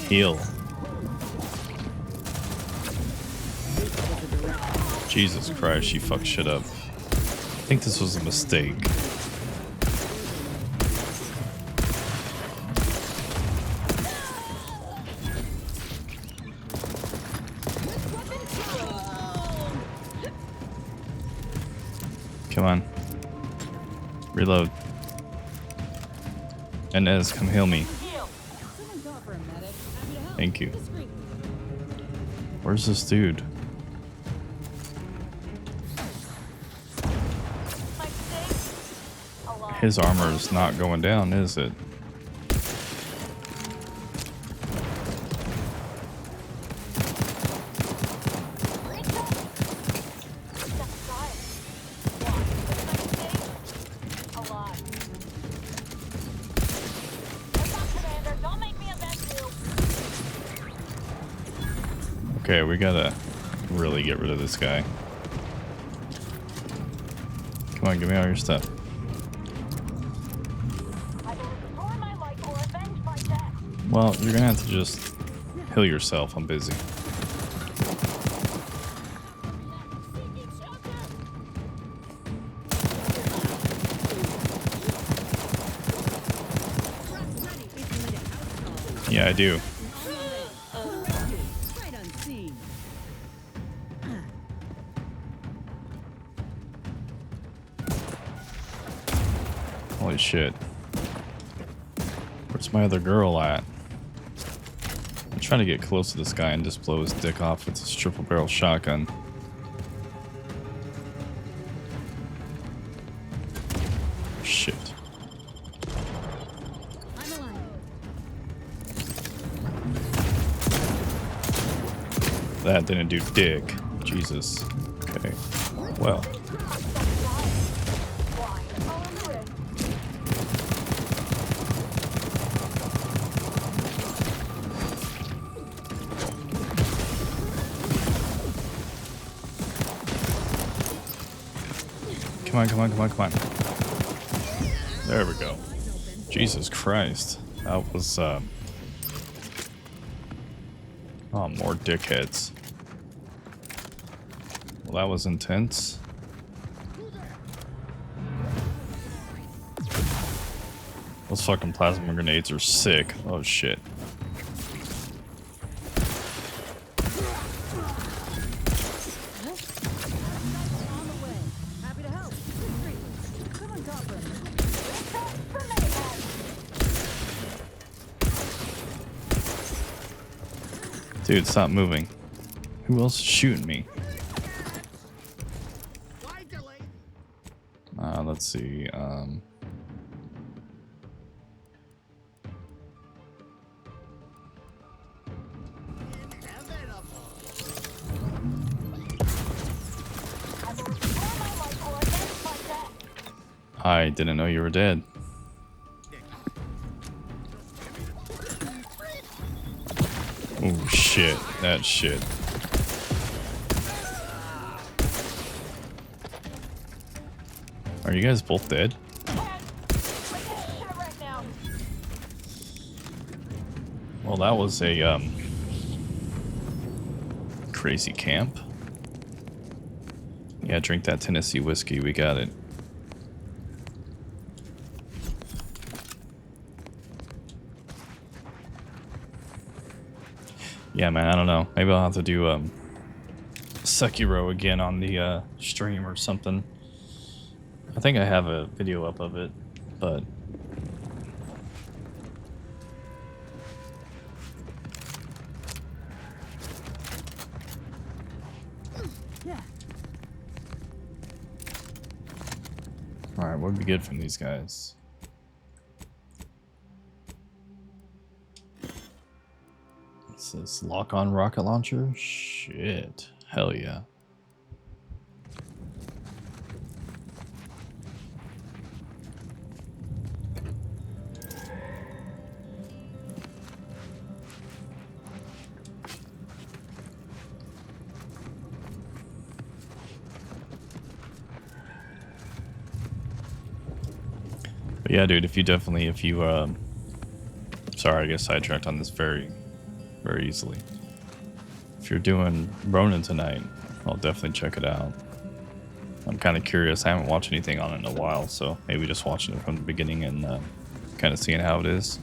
Heal. Jesus Christ, she fucked shit up. I think this was a mistake. Come on. Reload. Inez, come heal me. Thank you. Where's this dude? His armor is not going down, is it? Okay, we gotta really get rid of this guy. Come on, give me all your stuff. Well, you're gonna have to just heal yourself. I'm busy. Yeah, I do. Holy shit. Where's my other girl at? I'm trying to get close to this guy and just blow his dick off with this triple barrel shotgun. Shit. That didn't do dick. Jesus. Okay. Well. Come on, come on, come on, come on. There we go. Jesus Christ. That was, oh, more dickheads. Well, that was intense. Those fucking plasma grenades are sick. Oh, shit. Dude, stop moving. Who else is shooting me? Let's see. I didn't know you were dead. Oh shit, that shit. Are you guys both dead? Well, that was a crazy camp. Yeah, drink that Tennessee whiskey, we got it. Yeah, man, I don't know. Maybe I'll have to do Sekiro again on the stream or something. I think I have a video up of it, but alright, what would be good from these guys? What's this? Lock on rocket launcher? Shit. Hell yeah. But yeah, dude, if you sorry, I get sidetracked on this very easily. If you're doing Ronin tonight, I'll definitely check it out. I'm kind of curious. I haven't watched anything on it in a while, so maybe just watching it from the beginning and kind of seeing how it is.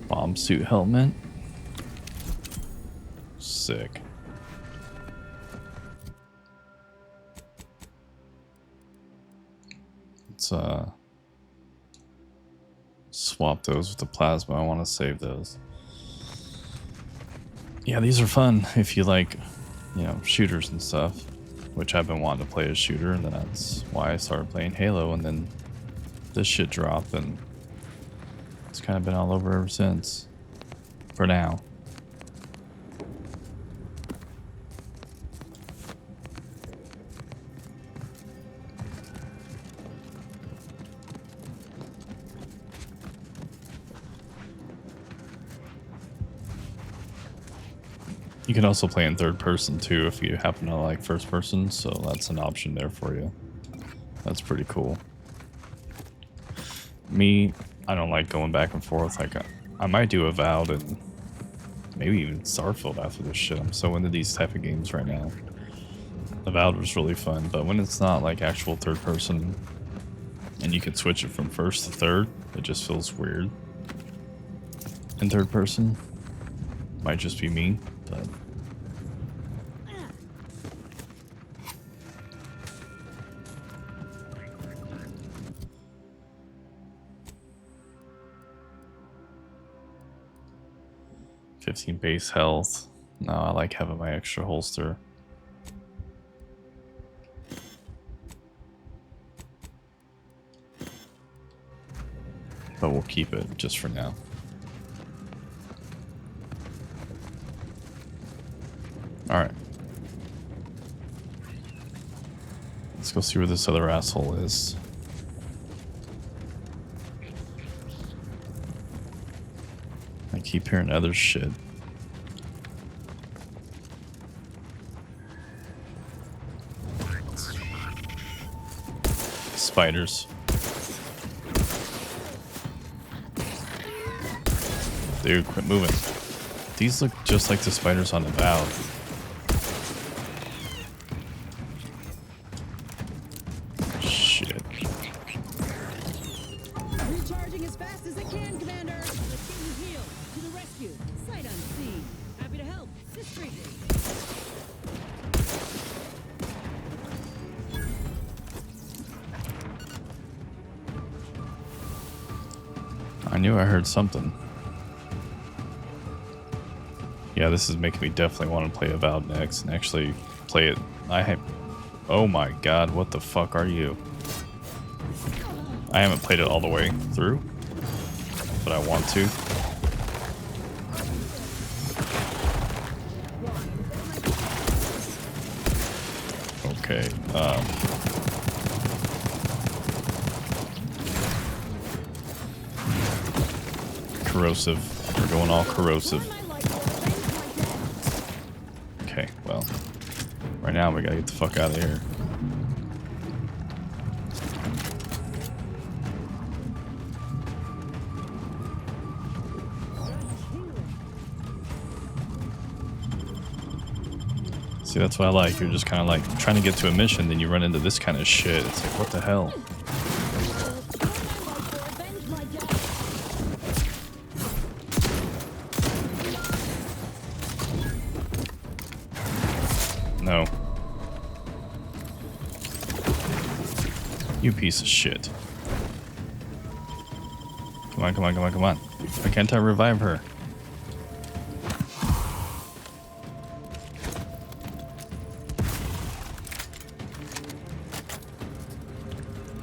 Bomb suit helmet. Sick. Let's swap those with the plasma. I want to save those. Yeah, these are fun if you like, you know, shooters and stuff, which I've been wanting to play a shooter, and then that's why I started playing Halo, and then this shit dropped, and it's kind of been all over ever since. For now. You can also play in third person too if you happen to like first person, so that's an option there for you. That's pretty cool. Me, I don't like going back and forth. Like I might do Avowed and maybe even Starfield after this shit. I'm so into these type of games right now. Avowed was really fun, but when it's not like actual third person and you can switch it from first to third, it just feels weird. In third person, might just be me, but 15 base health. No, I like having my extra holster. But we'll keep it just for now. Alright. Let's go see where this other asshole is. I keep hearing other shit. Spiders. Dude, quit moving. These look just like the spiders on the valve. Shit. Recharging as fast as I can, Commander. Let's get you healed. To the rescue. Sight unseen. Happy to help. Discreetly. I knew I heard something. Yeah, this is making me definitely want to play Avowed next and actually play it. Oh my god, what the fuck are you? I haven't played it all the way through, but I want to. Okay. Corrosive. We're going all corrosive. Okay, well. Right now we gotta get the fuck out of here. See, that's what I like. You're just kind of like trying to get to a mission, then you run into this kind of shit. It's like, what the hell? No. You piece of shit. Come on, come on, come on, come on. Why can't I revive her?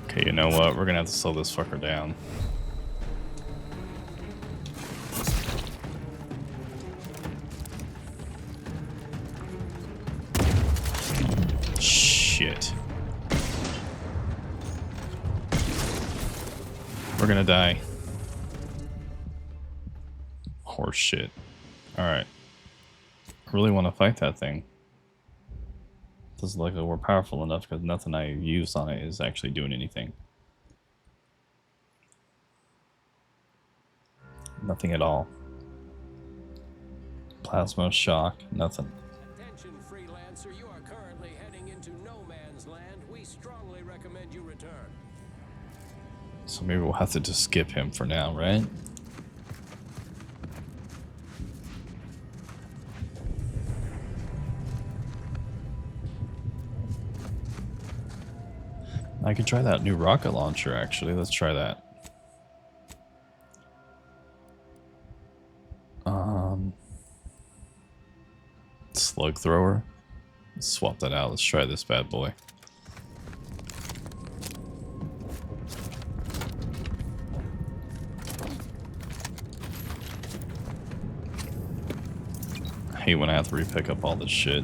Okay, you know what? We're gonna have to slow this fucker down. Shit. We're gonna die. Horse shit. Alright. I really want to fight that thing. Doesn't look like we're powerful enough because nothing I use on it is actually doing anything. Nothing at all. Plasma shock, nothing. Attention, freelancer, you are currently heading into no man's land. We strongly recommend you return. So maybe we'll have to just skip him for now, right? I could try that new rocket launcher, actually. Let's try that. Slug thrower. Let's swap that out. Let's try this bad boy. I hate when I have to re-pick up all this shit.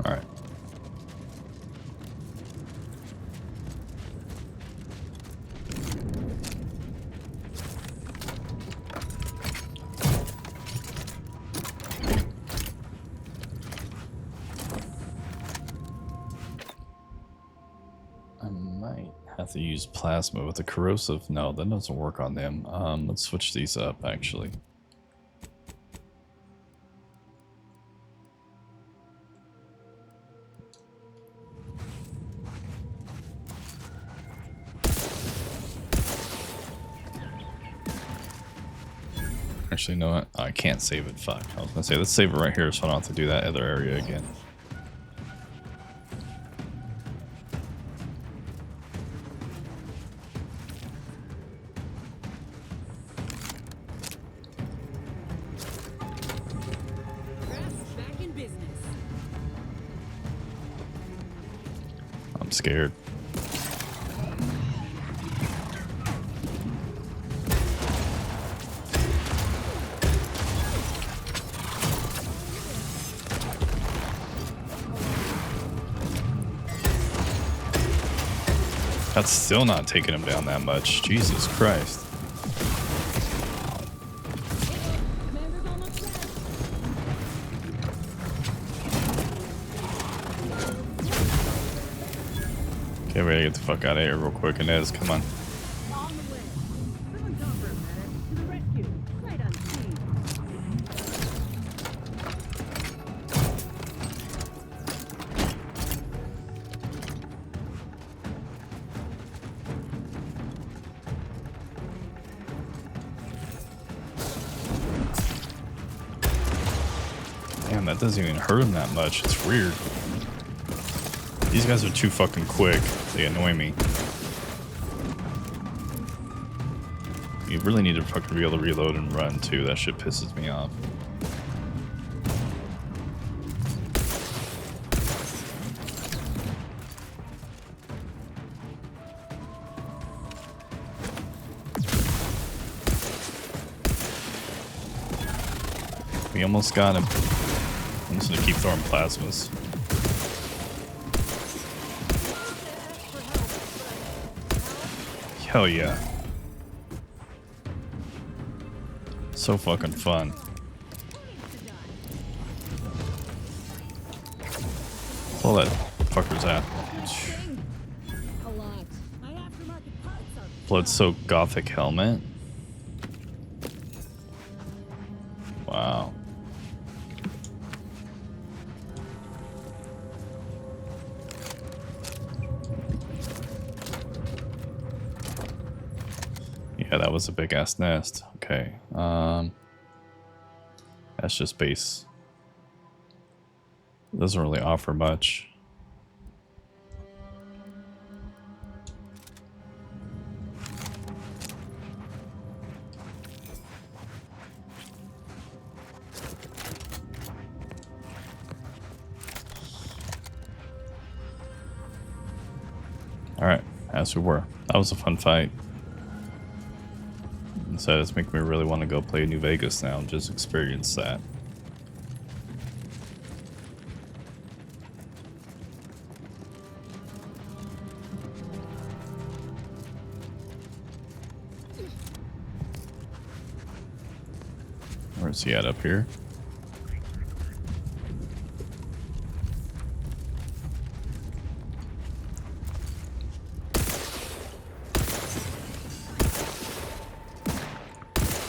Alright. I might have to use plasma with the corrosive. No, that doesn't work on them. Let's switch these up, actually. Actually, you know what? I can't save it. Fuck. I was gonna say, let's save it right here so I don't have to do that other area again. Back in business. I'm scared. That's still not taking him down that much. Jesus Christ. Commander's almost ready. Okay, we gotta get the fuck out of here real quick. Inez, come on. On the way. Someone call for a medic. To the rescue. Sight unseen. Damn, that doesn't even hurt him that much. It's weird. These guys are too fucking quick. They annoy me. You really need to fucking be able to reload and run too. That shit pisses me off. We almost got him. I'm just gonna keep throwing plasmas. Hell yeah. So fucking fun. All that fucker's at. A lot. My aftermarket parts are Blood-soaked gothic helmet. Wow. Yeah, that was a big ass nest. Okay. That's just base. Doesn't really offer much. Alright, as we were. That was a fun fight. So it's making me really want to go play New Vegas now and just experience that. Where's he at up here?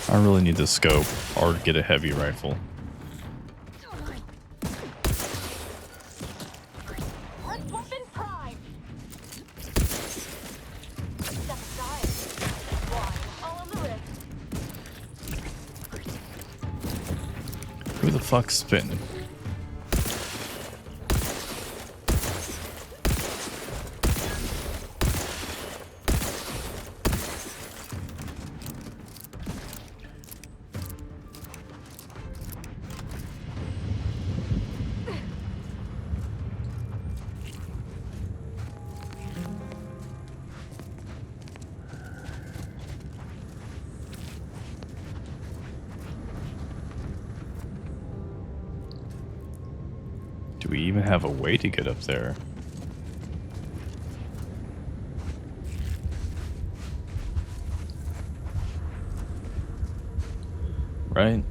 I really need the scope or get a heavy rifle. First weapon prime. Step aside. One, all on the wrist. Who the fuck's spitting? Do we even have a way to get up there? Right?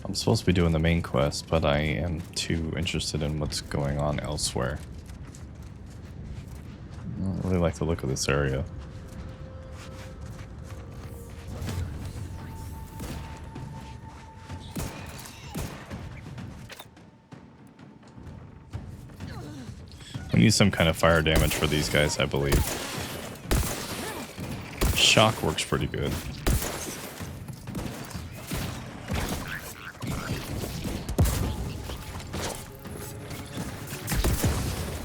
I'm supposed to be doing the main quest, but I am too interested in what's going on elsewhere. I don't really like the look of this area. We need some kind of fire damage for these guys, I believe. Shock works pretty good.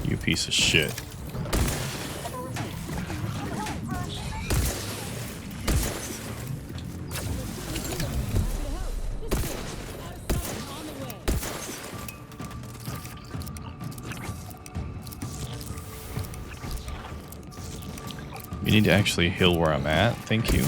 You piece of shit. You need to actually heal where I'm at, thank you.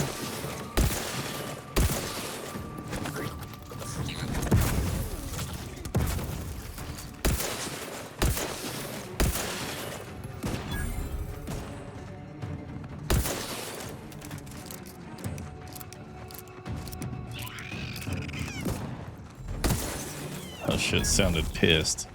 Oh shit, sounded pissed.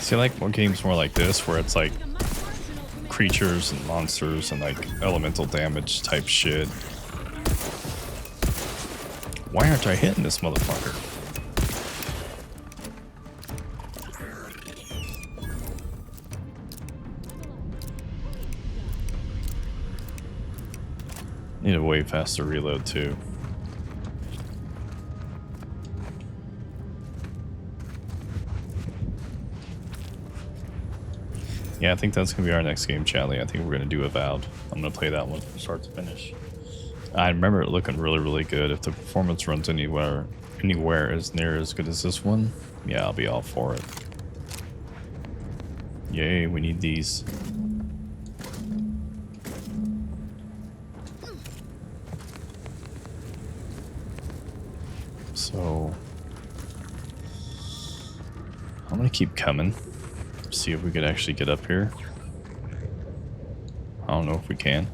See, I like more games more like this, where it's like creatures and monsters and like elemental damage type shit. Why aren't I hitting this motherfucker? Need a way faster reload too. Yeah, I think that's gonna be our next game, Charlie. I think we're gonna do Avowed. I'm gonna play that one from start to finish. I remember it looking really, really good. If the performance runs anywhere as near as good as this one, yeah, I'll be all for it. Yay, we need these. So I'm gonna keep coming. See if we could actually get up here. I don't know if we can.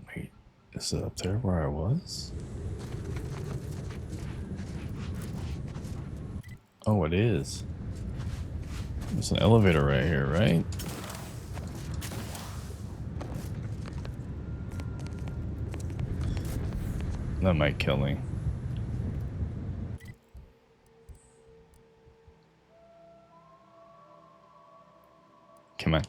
Wait, is it up there where I was? Oh, it is. There's an elevator right here, right? That might kill me. Come on.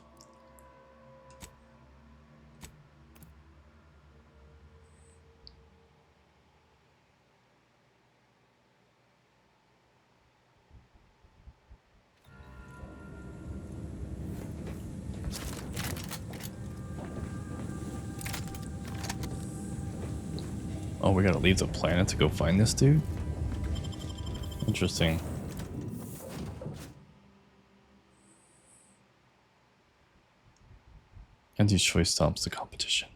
Oh, we gotta leave the planet to go find this dude? Interesting. Andy's choice stops the competition.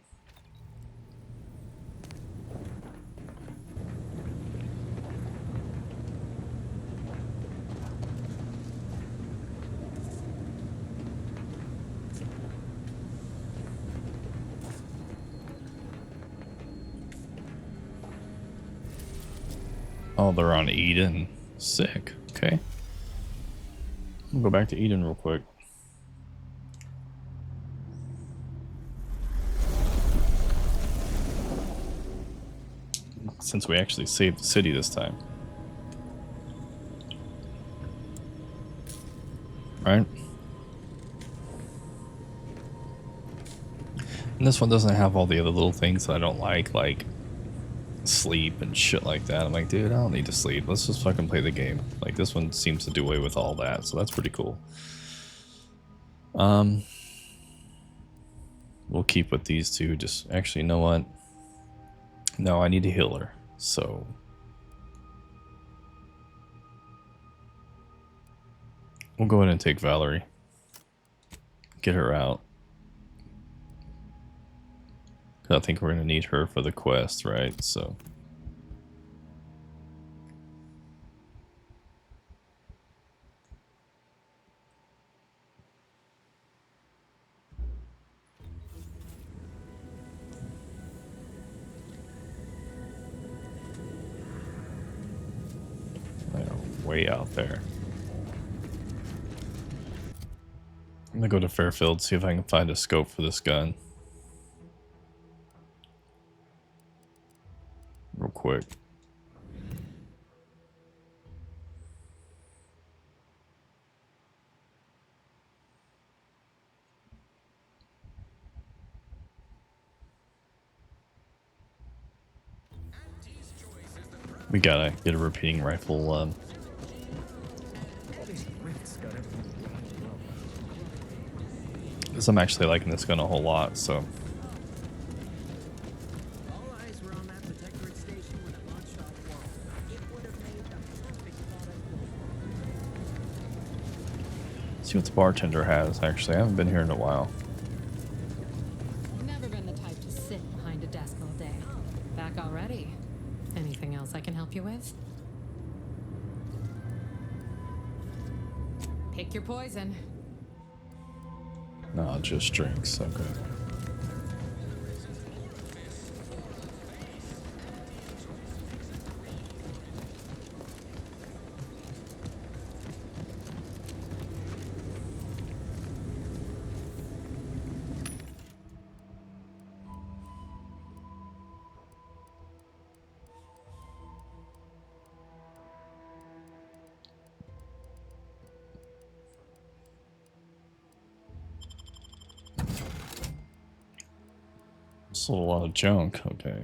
Oh, they're on Eden. Sick. Okay. We'll go back to Eden real quick. Since we actually saved the city this time. Right? And this one doesn't have all the other little things that I don't like sleep and shit like that. I'm like, dude, I don't need to sleep. Let's just fucking play the game. Like, this one seems to do away with all that, so that's pretty cool. We'll keep with these two. Just actually, you know what? No, I need a healer. So we'll go ahead and take Valerie. Get her out. I think we're going to need her for the quest, right? So they're way out there. I'm going to go to Fairfield, see if I can find a scope for this gun. Real quick. We gotta get a repeating rifle. Because I'm actually liking this gun a whole lot, so. See what the bartender has, actually. I haven't been here in a while. Never been the type to sit behind a desk all day. Back already. Anything else I can help you with? Pick your poison. No, just drinks. Okay. Sold a lot of junk. Okay.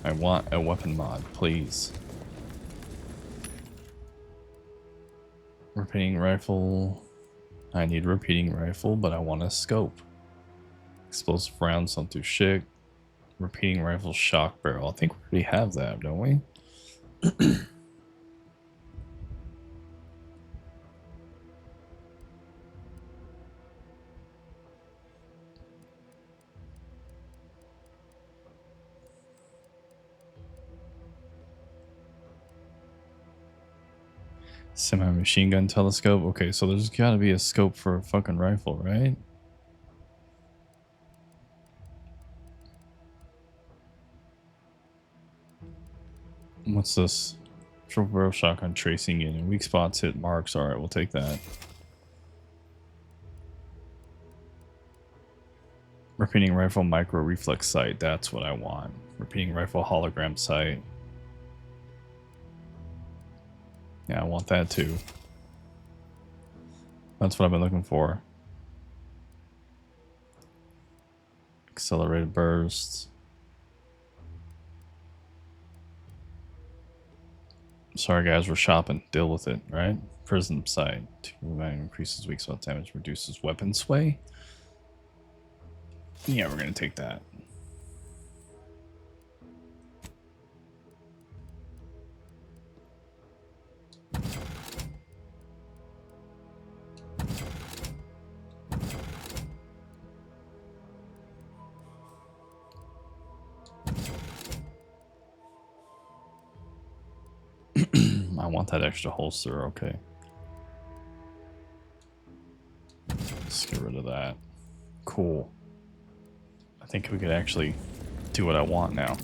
I want a weapon mod, please. Repeating rifle. I need repeating rifle, but I want a scope. Explosive rounds don't do shit. Repeating rifle shock barrel. I think we already have that, don't we? Semi-machine gun telescope. Okay, so there's gotta be a scope for a fucking rifle, right? What's this? Triple barrel shotgun tracing unit. Weak spots hit marks. Alright, we'll take that. Repeating rifle micro reflex sight. That's what I want. Repeating rifle hologram sight. Yeah, I want that too. That's what I've been looking for. Accelerated bursts. Sorry guys, we're shopping. Deal with it, right? Prism sight. Increases weak spot damage, reduces weapon sway. Yeah, we're gonna take that. I want that extra holster, okay. Let's get rid of that. Cool. I think we could actually do what I want now.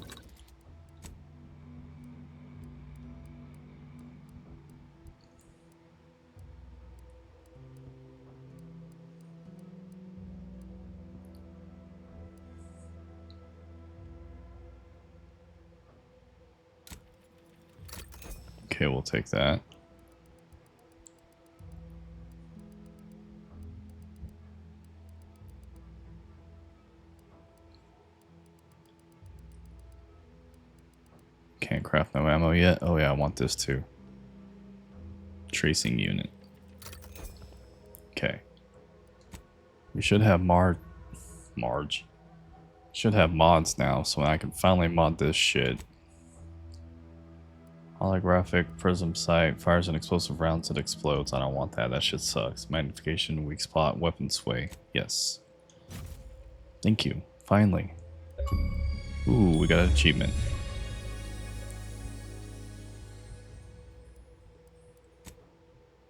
Okay, we'll take that. Can't craft no ammo yet. Oh yeah, I want this too. Tracing unit. Okay. We should have Marge. Should have mods now, so I can finally mod this shit. Holographic prism sight fires an explosive rounds that explodes. I don't want that. That shit sucks. Magnification, weak spot, weapon sway. Yes. Thank you. Finally. Ooh, we got an achievement.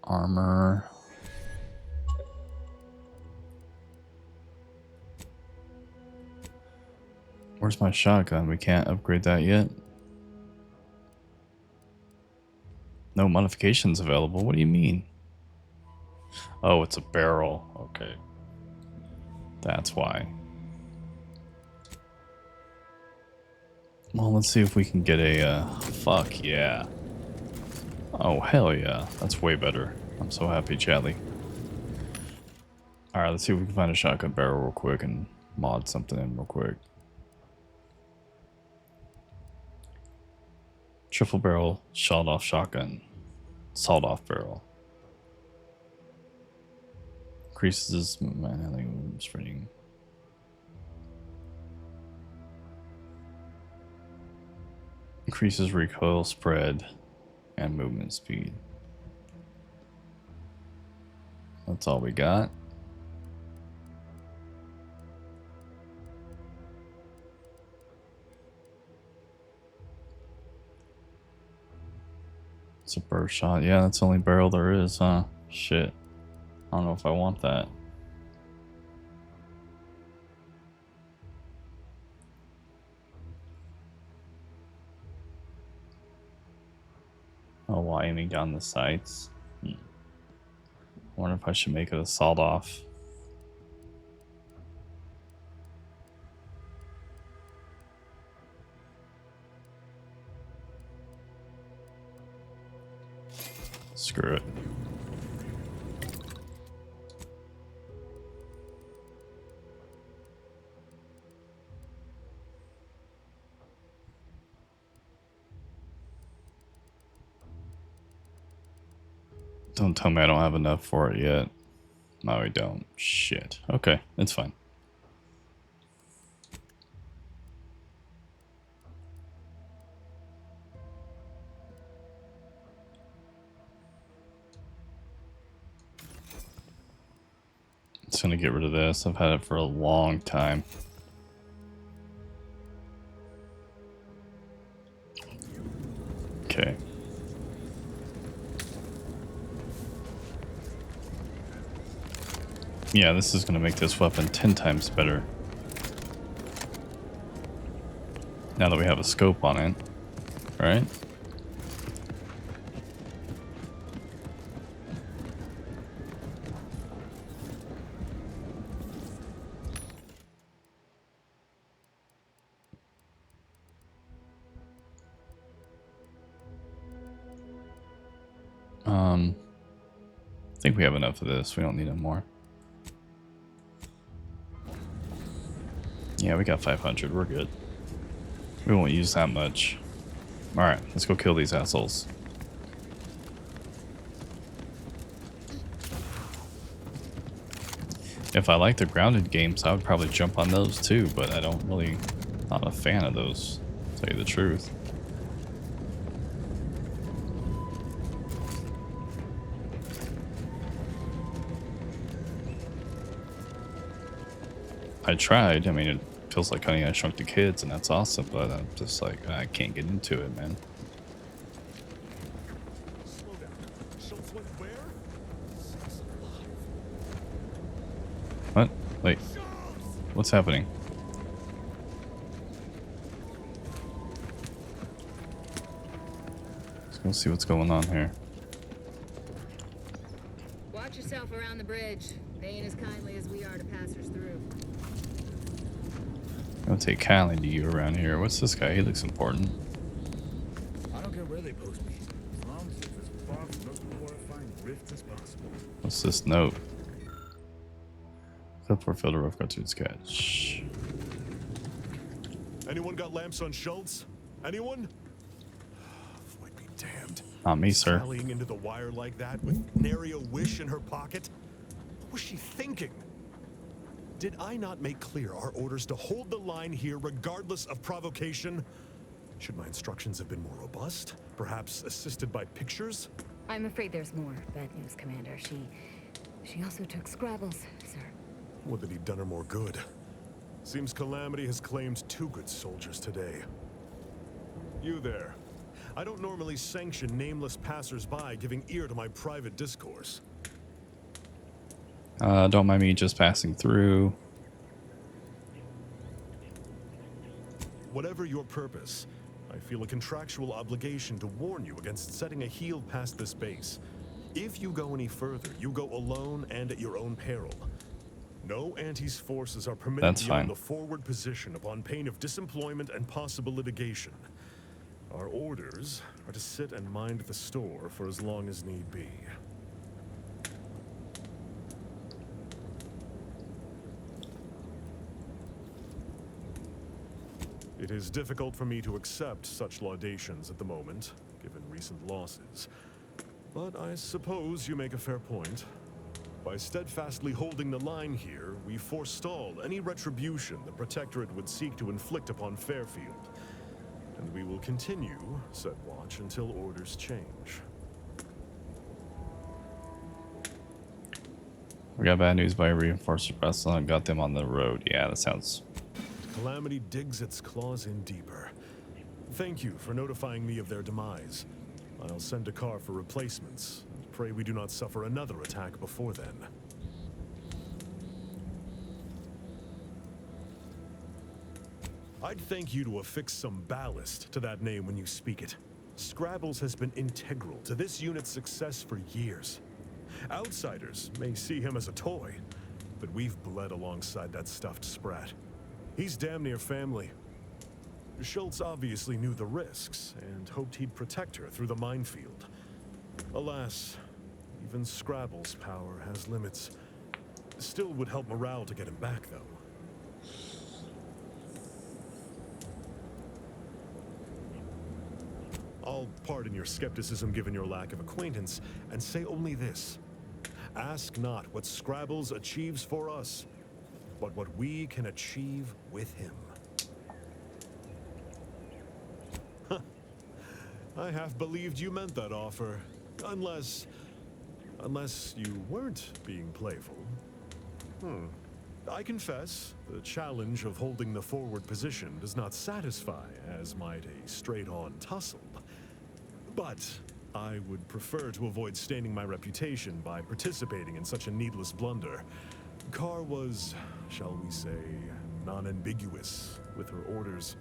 Armor. Where's my shotgun? We can't upgrade that yet. No modifications available. What do you mean? Oh, it's a barrel. Okay. That's why. Well, let's see if we can get a, fuck yeah. Oh, hell yeah. That's way better. I'm so happy, Chadley. Alright, let's see if we can find a shotgun barrel real quick and mod something in real quick. Triple barrel, shot off shotgun. Sawed off barrel. Increases handling, sprinting. Increases recoil spread and movement speed. That's all we got. It's a burst shot. Yeah, that's the only barrel there is, huh? Shit. I don't know if I want that. Oh, while aiming down the sights. I wonder if I should make it a sawed off. Screw it. Don't tell me I don't have enough for it yet. No, we don't. Shit. Okay, it's fine. It's gonna get rid of this. I've had it for a long time. Okay. Yeah, this is gonna make this weapon 10 times better. Now that we have a scope on it, right? I think we have enough of this. We don't need it more. Yeah, we got 500. We're good. We won't use that much. Alright, let's go kill these assholes. If I like the grounded games, I would probably jump on those too, but I don't really... not a fan of those, to tell you the truth. I tried. I mean, it feels like Honey I Shrunk the Kids, and that's awesome, but I'm just like, I can't get into it, man. Slow down. Schultz went where? What? Wait. What's happening? Let's go see what's going on here. Watch yourself around the bridge. They ain't as kindly as we are to passers through. I don't take kindly to you around here. What's this guy? He looks important. I don't care where they post me, as long as it's as far from those horrifying rifts as possible. What's this note? Clip for filter rough cut to its cat. Shh. Anyone got lamps on Schultz? Anyone? Void be damned. Not me, sir. Sallying into the wire like that with nary a wish in her pocket? What was she thinking? Did I not make clear our orders to hold the line here regardless of provocation? Should my instructions have been more robust? Perhaps assisted by pictures? I'm afraid there's more bad news, Commander. She also took Scrabbles, sir. Would that he'd done her more good. Seems Calamity has claimed 2 good soldiers today. You there. I don't normally sanction nameless passers-by giving ear to my private discourse. Don't mind me just passing through. Whatever your purpose, I feel a contractual obligation to warn you against setting a heel past this base. If you go any further, you go alone and at your own peril. No Anti's forces are permitted That's beyond fine. the forward position upon pain of disemployment and possible litigation. Our orders are to sit and mind the store for as long as need be. It is difficult for me to accept such laudations at the moment, given recent losses. But I suppose you make a fair point. By steadfastly holding the line here, we forestall any retribution the Protectorate would seek to inflict upon Fairfield. And we will continue said watch until orders change. We got bad news by a reinforcer vessel and got them on the road. Yeah, that sounds... Calamity digs its claws in deeper. Thank you for notifying me of their demise. I'll send a car for replacements, and pray we do not suffer another attack before then. I'd thank you to affix some ballast to that name when you speak it. Scrabbles has been integral to this unit's success for years. Outsiders may see him as a toy, but we've bled alongside that stuffed sprat. He's damn near family. Schultz obviously knew the risks and hoped he'd protect her through the minefield. Alas, even Scrabble's power has limits. Still would help morale to get him back, though. I'll pardon your skepticism given your lack of acquaintance, and say only this. Ask not what Scrabbles achieves for us, but what we can achieve with him. Huh. I half believed you meant that offer. Unless you weren't being playful. I confess, the challenge of holding the forward position does not satisfy as might a straight-on tussle. But I would prefer to avoid staining my reputation by participating in such a needless blunder. Carr was, shall we say, non-ambiguous with her orders.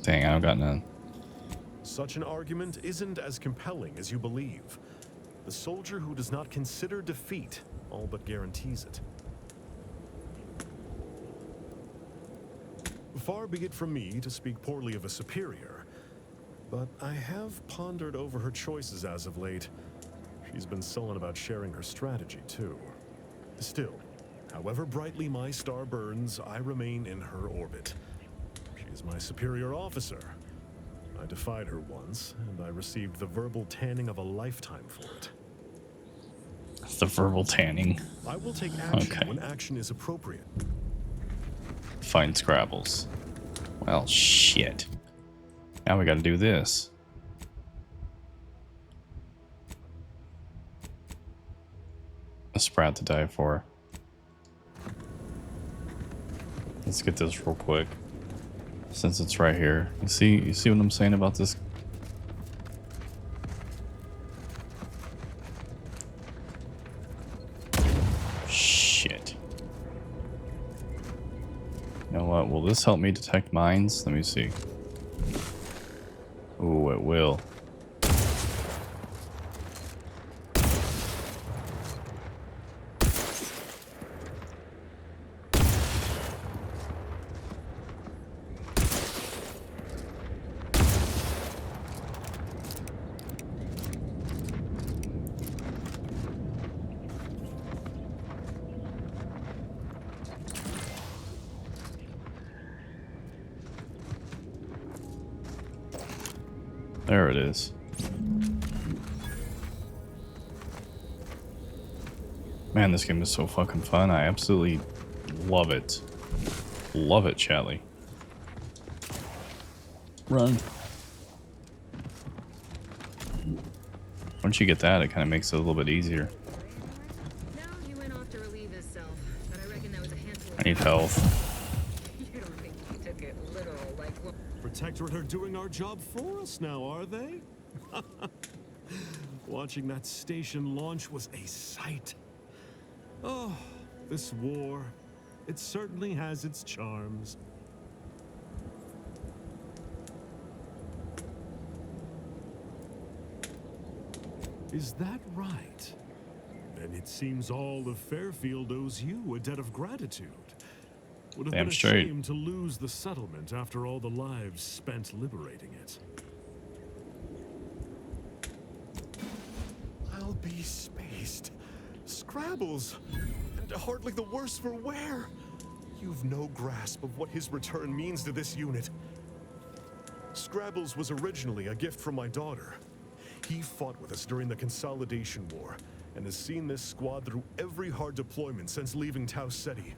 Dang, I don't got none. Such an argument isn't as compelling as you believe. The soldier who does not consider defeat all but guarantees it. Far be it from me to speak poorly of a superior, but I have pondered over her choices as of late. She's been sullen about sharing her strategy, too. Still, however brightly my star burns, I remain in her orbit. She is my superior officer. I defied her once, and I received the verbal tanning of a lifetime for it. The verbal tanning. I will take action when action is appropriate. Find Scrabbles. Well, shit. Now we gotta do this. A sprout to die for. Let's get this real quick. Since it's right here. You see what I'm saying about this? Shit. You know what? Will this help me detect mines? Let me see. Ooh, it will. There it is. Man, this game is so fucking fun. I absolutely love it. Love it, Chatly. Run. Once you get that, it kind of makes it a little bit easier. No, he went off to relieve himself, but I reckon that was a handful of I need health. You don't think he took it literal like Protectorate are doing our job for us now, are they? Watching that station launch was a sight. Oh, this war. It certainly has its charms. Is that right? Then it seems all of Fairfield owes you a debt of gratitude. Would have Damn been a straight. shame to lose the settlement after all the lives spent liberating it. I'll be spaced. Scrabbles. And hardly the worse for wear. You've no grasp of what his return means to this unit. Scrabbles was originally a gift from my daughter. He fought with us during the Consolidation War and has seen this squad through every hard deployment since leaving Tau Ceti.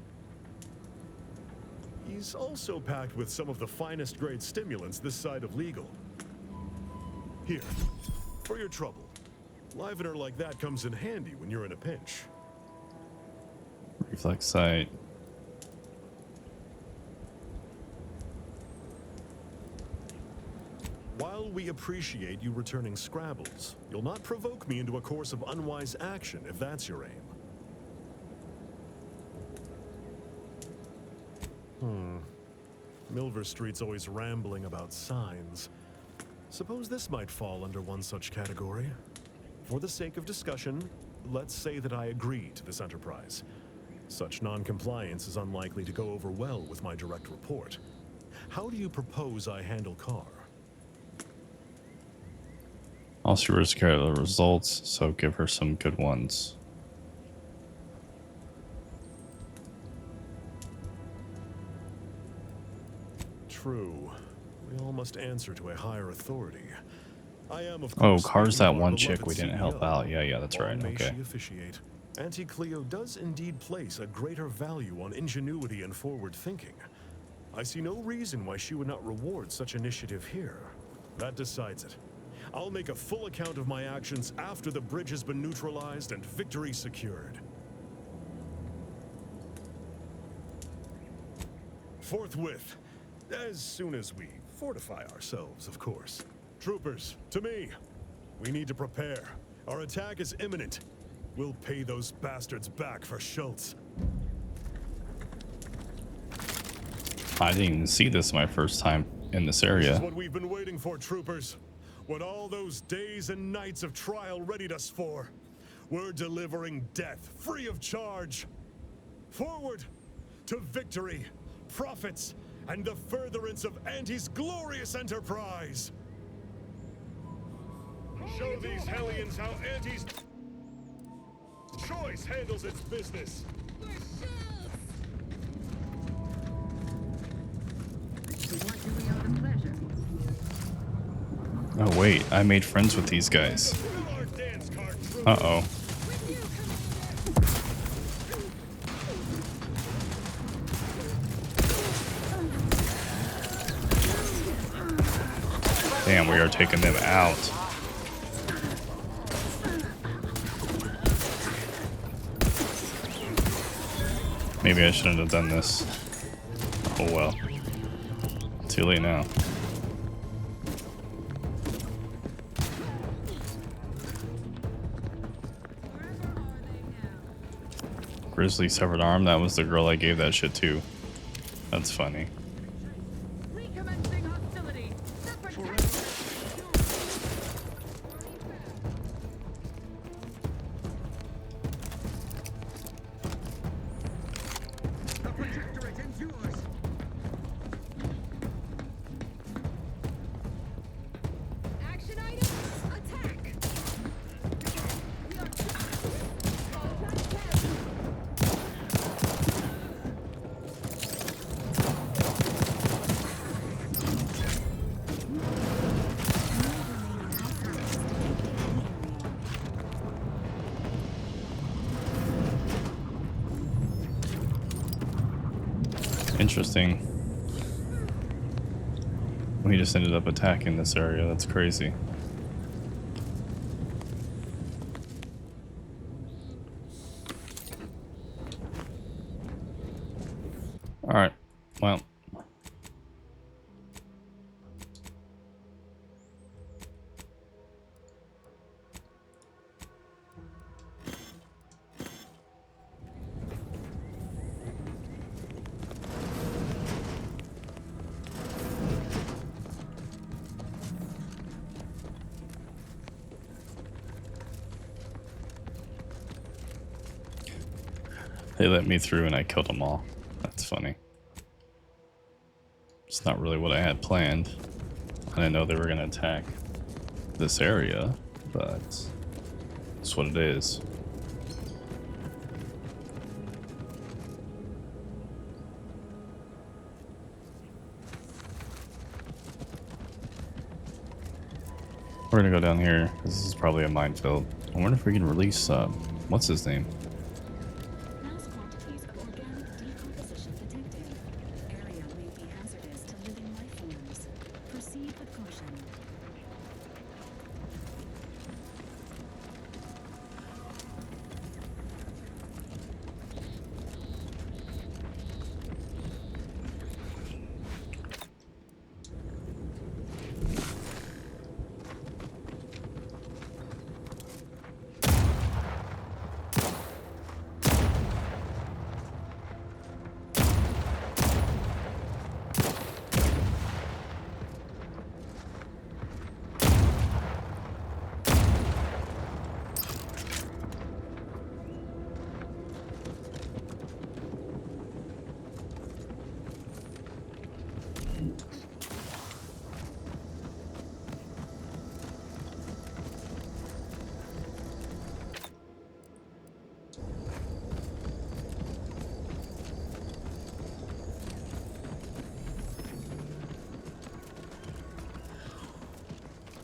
He's also packed with some of the finest grade stimulants this side of legal. Here, for your trouble. Livener like that comes in handy when you're in a pinch. Reflex sight. While we appreciate you returning Scrabbles, you'll not provoke me into a course of unwise action if that's your aim. Milver Street's always rambling about signs. Suppose this might fall under one such category. For the sake of discussion, let's say that I agree to this enterprise. Such non-compliance is unlikely to go over well with my direct report. How do you propose I handle Carr? Also risk her the results, so give her some good ones. true. We all must answer to a higher authority. I am, of Oh, course, Car's speaking that of our one chick beloved we didn't help CEO. out. Yeah, that's right. Long may Okay. she officiate. Auntie Cleo does indeed place a greater value on ingenuity and forward thinking. I see no reason why she would not reward such initiative here. That decides it. I'll make a full account of my actions after the bridge has been neutralized and victory secured. Forthwith, as soon as we fortify ourselves, of course. Troopers, to me. We need to prepare. Our attack is imminent. We'll pay those bastards back for Schultz. I didn't even see this my first time in this This area. is what we've been waiting for, troopers. What all those days and nights of trial readied us for. We're delivering death free of charge. Forward to victory, profits, and the furtherance of Auntie's glorious enterprise. Show these hellions how Auntie's choice handles its business. Oh wait, I made friends with these guys. Uh-oh. Damn, we are taking them out. Maybe I shouldn't have done this. Oh well. Too late now. Grizzly severed arm, that was the girl I gave that shit to. That's funny. Interesting. We just ended up attacking this area. That's crazy. Alright. Well. They let me through and I killed them all. That's funny. It's not really what I had planned. I didn't know they were going to attack this area, but it's what it is. We're going to go down here, because this is probably a minefield. I wonder if we can release, what's his name?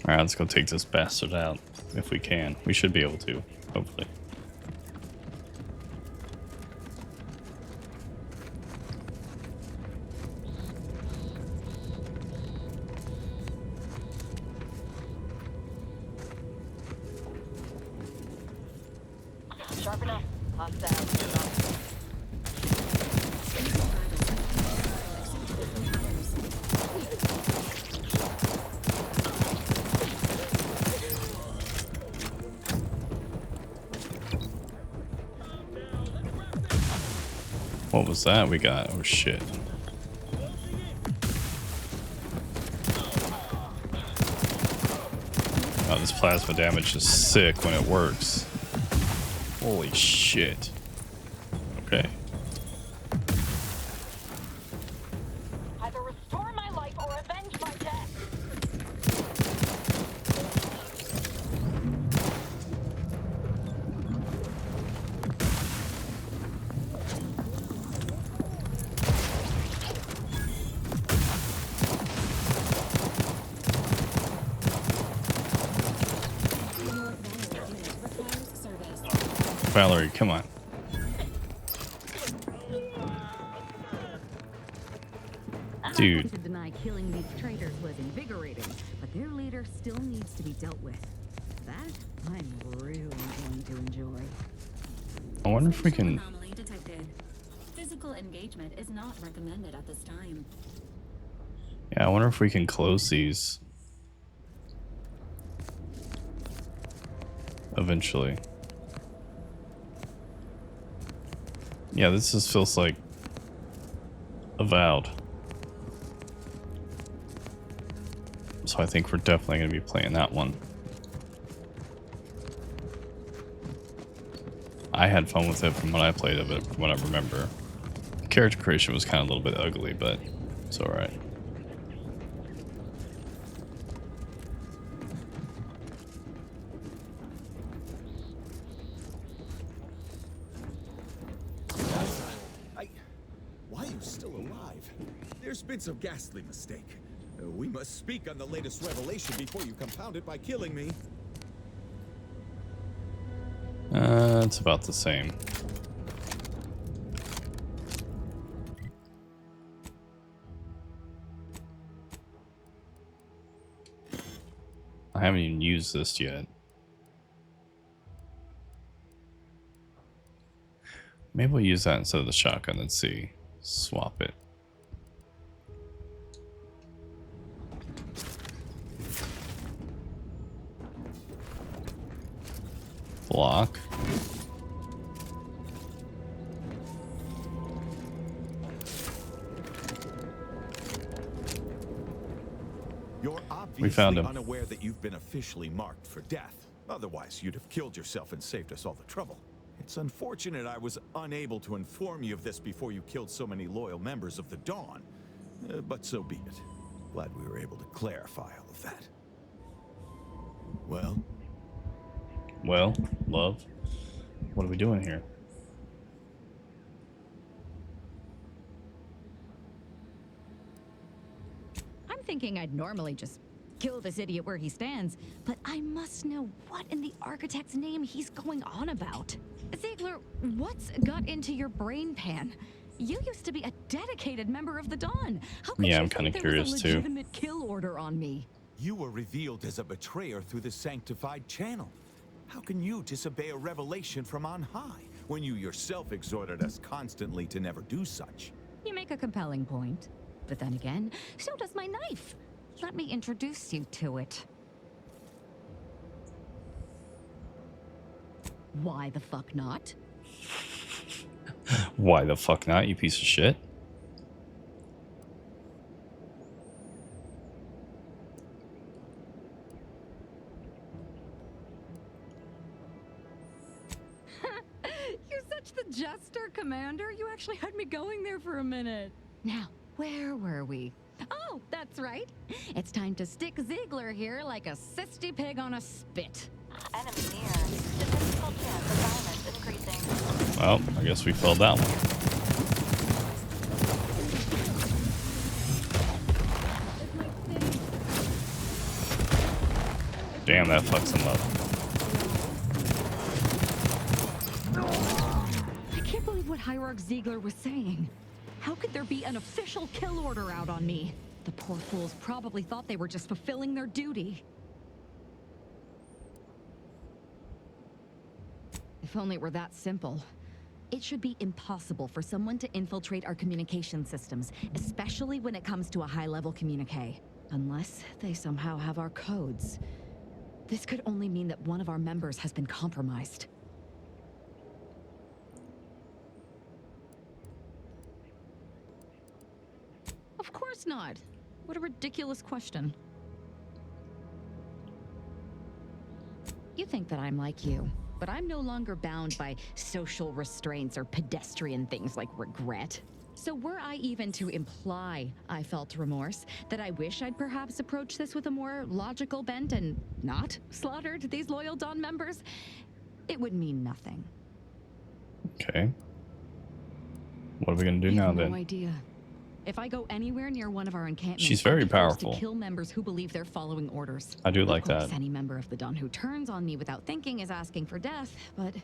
Alright, let's go take this bastard out. If we can. We should be able to, hopefully. Sharp enough. Hostile. What was that we got? Oh shit. Oh, this plasma damage is sick when it works. Holy shit. Okay. Either restore my life or avenge my death. Valerie, come on. Dude. To deny killing these traitors was invigorating, but their leader still needs to be dealt with. That I'm really going to enjoy. I wonder if we can... Anomaly detected. Physical engagement is not recommended at this time. Yeah, I wonder if we can close these. Eventually. Yeah, this just feels like Avowed. So I think we're definitely going to be playing that one. I had fun with it from what I played of it, from what I remember. Character creation was kind of a little bit ugly, but it's alright. Why are you still alive? There's been some ghastly mistake. We must speak on the latest revelation before you compound it by killing me. It's about the same. I haven't even used this yet. Maybe we'll use that instead of the shotgun and see. Swap it. Block. You're We found obviously him. unaware that you've been officially marked for death. Otherwise, you'd have killed yourself and saved us all the trouble. It's unfortunate I was unable to inform you of this before you killed so many loyal members of the Dawn. But so be it. Glad we were able to clarify all of that. Well? Well, love. What are we doing here? I'm thinking I'd normally just kill this idiot where he stands, but I must know what in the architect's name he's going on about. Ziegler, what's got into your brain pan? You used to be a dedicated member of the Dawn. How could Yeah, you I'm kind of think there was curious a too. legitimate kill order on me? You were revealed as a betrayer through the sanctified channel. How can you disobey a revelation from on high, when you yourself exhorted us constantly to never do such? You make a compelling point. But then again, so does my knife. Let me introduce you to it. Why the fuck not? Why the fuck not, you piece of shit? You're such the jester, Commander. You actually had me going there for a minute. Now, where were we? Oh, that's right. It's time to stick Ziegler here like a cysty pig on a spit. Enemy near. Statistical chance of violence increasing. Well, I guess we failed that one. Damn, that fucks him up. I can't believe what Hierarch Ziegler was saying. How could there be an official kill order out on me? The poor fools probably thought they were just fulfilling their duty. If only it were that simple. It should be impossible for someone to infiltrate our communication systems, especially when it comes to a high-level communique. Unless they somehow have our codes. This could only mean that one of our members has been compromised. Of course not. What a ridiculous question. You think that I'm like you, but I'm no longer bound by social restraints or pedestrian things like regret. So were I even to imply I felt remorse, that I wish I'd perhaps approached this with a more logical bent and not slaughtered these loyal Dawn members, it would mean nothing. Okay. What are we gonna do now then? No idea. If I go anywhere near one of our encampments, She's very I'll be forced powerful. to kill members who believe they're following orders. I do like Of course, that. any member of the Dawn who turns on me without thinking is asking for death, but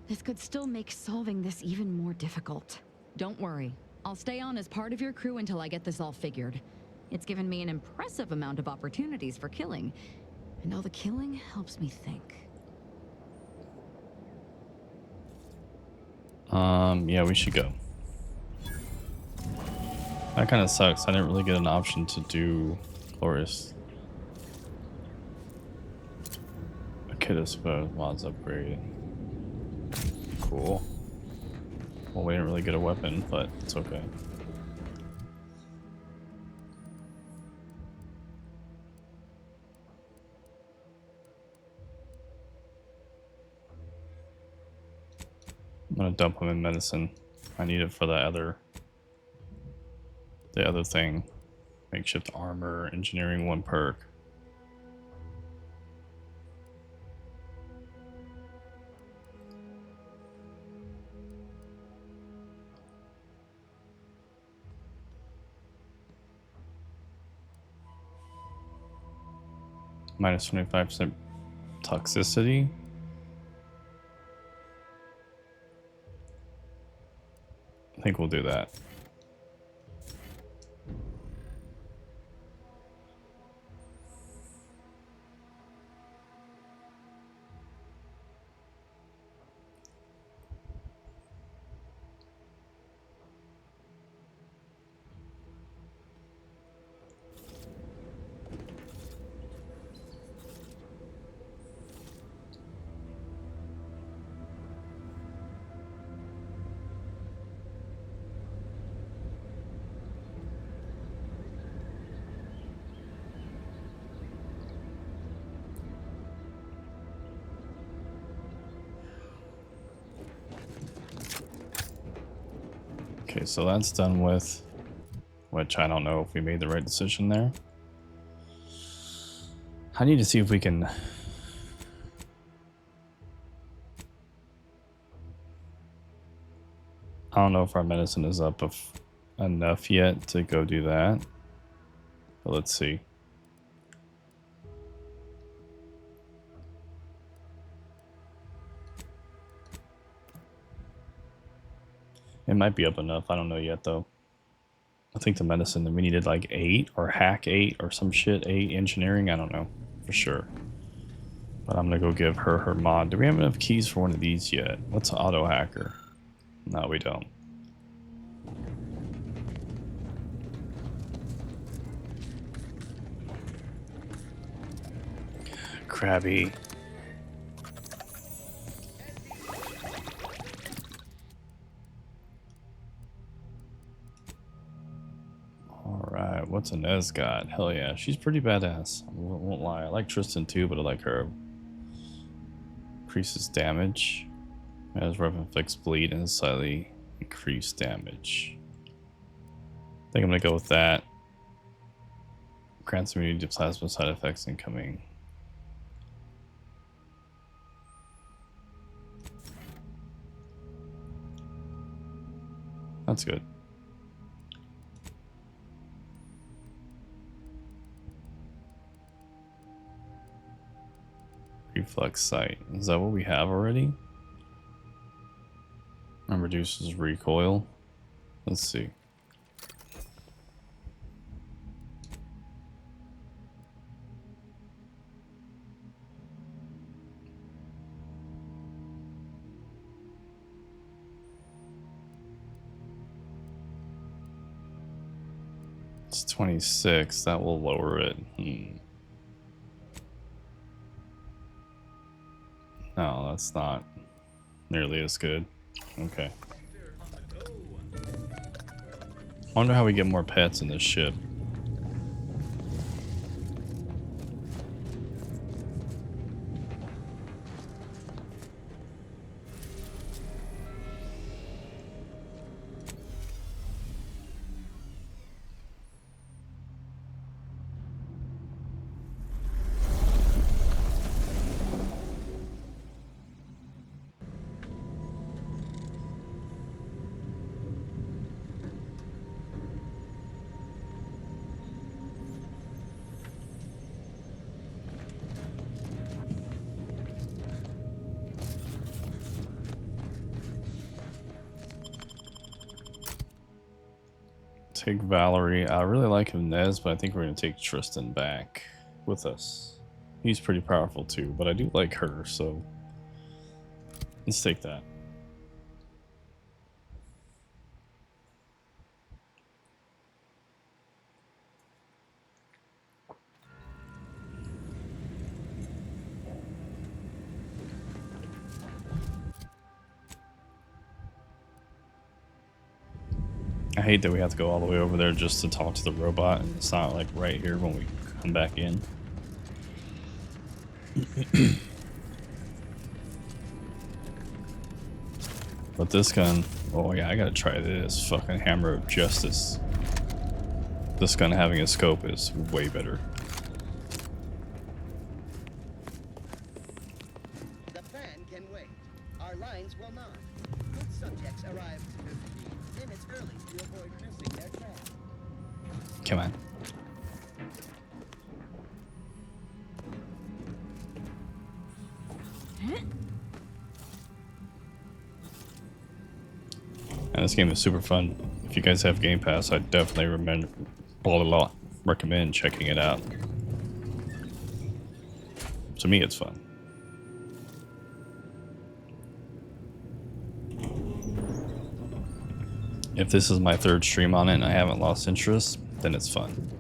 this could still make solving this even more difficult. Don't worry. I'll stay on as part of your crew until I get this all figured. It's given me an impressive amount of opportunities for killing, and all the killing helps me think. Yeah, we should go. That kind of sucks. I didn't really get an option to do Glorious. A kit of suppose mods upgrade. Cool. Well, we didn't really get a weapon, but it's okay. I'm gonna dump him in medicine. I need it for the other thing. Makeshift armor, engineering 1 perk. Minus 25% toxicity. I think we'll do that. Okay, so that's done with, which I don't know if we made the right decision there. I need to see if we can... I don't know if our medicine is up enough yet to go do that. But let's see. It might be up enough. I don't know yet, though. I think the medicine, we needed like 8 or hack 8 or some shit. 8 engineering. I don't know for sure. But I'm going to go give her her mod. Do we have enough keys for one of these yet? What's an auto hacker? No, we don't. Crabby. Alright, what's Inez got? Hell yeah, she's pretty badass. I won't lie. I like Tristan too, but I like her. Increases damage. Has rough and fixed bleed and slightly increased damage. I think I'm gonna go with that. Grants immunity to plasma side effects incoming. That's good. Reflex sight. Is that what we have already? And reduces recoil. Let's see. It's 26. That will lower it. No, that's not nearly as good. Okay. Wonder how we get more pets in this ship. Take Valerie. I really like Inez, but I think we're going to take Tristan back with us. He's pretty powerful too, but I do like her, so let's take that. I hate that we have to go all the way over there just to talk to the robot, and it's not like right here when we come back in. But this gun, oh yeah, I gotta try this fucking Hammer of Justice. This gun having a scope is way better. The plan can wait. Our lines will not. Good subjects arrive 15 minutes early to avoid missing their train. Come on. And this game is super fun. If you guys have Game Pass, I definitely recommend checking it out. To me, it's fun. If this is my third stream on it and I haven't lost interest, then it's fun.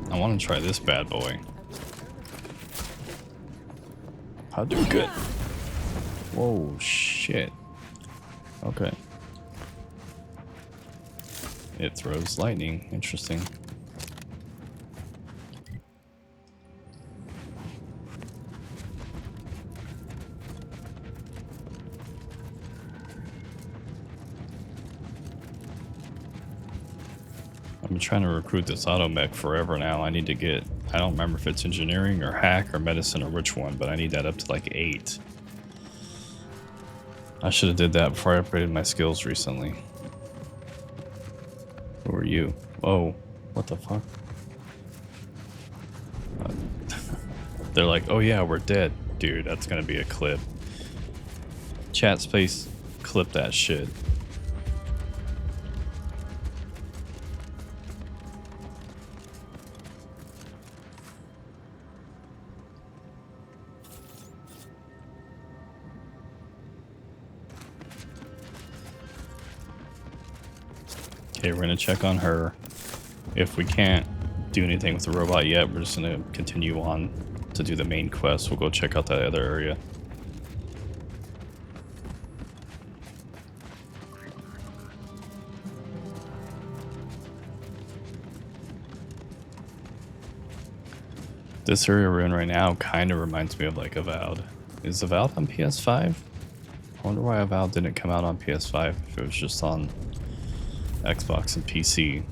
I want to try this bad boy. I'll do good. Whoa, shit. Okay. It throws lightning. Interesting. I've been trying to recruit this automech forever now. I need to get, I don't remember if it's engineering or hack or medicine or which one, but I need that up to like 8. I should have did that before I upgraded my skills recently. Who are you? Whoa, what the fuck? They're like, oh yeah, we're dead. Dude, that's gonna be a clip. Chat space, clip that shit. Okay, we're gonna check on her. If we can't do anything with the robot yet, we're just gonna continue on to do the main quest. We'll go check out that other area. This area we're in right now kind of reminds me of like Avowed. Is Avowed on PS5? I wonder why Avowed didn't come out on PS5 if it was just on Xbox and PC.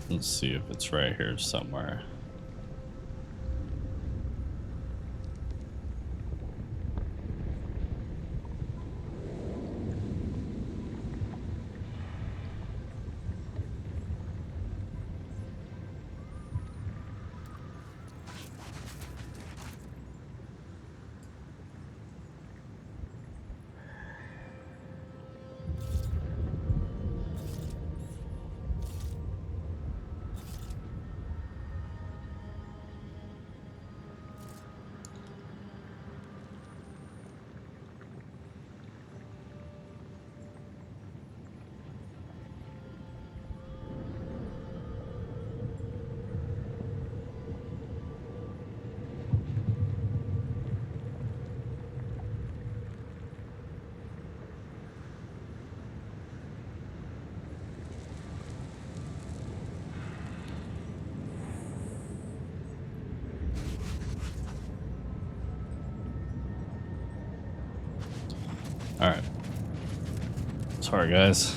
Let's see if it's right here somewhere. Alright. Sorry, guys.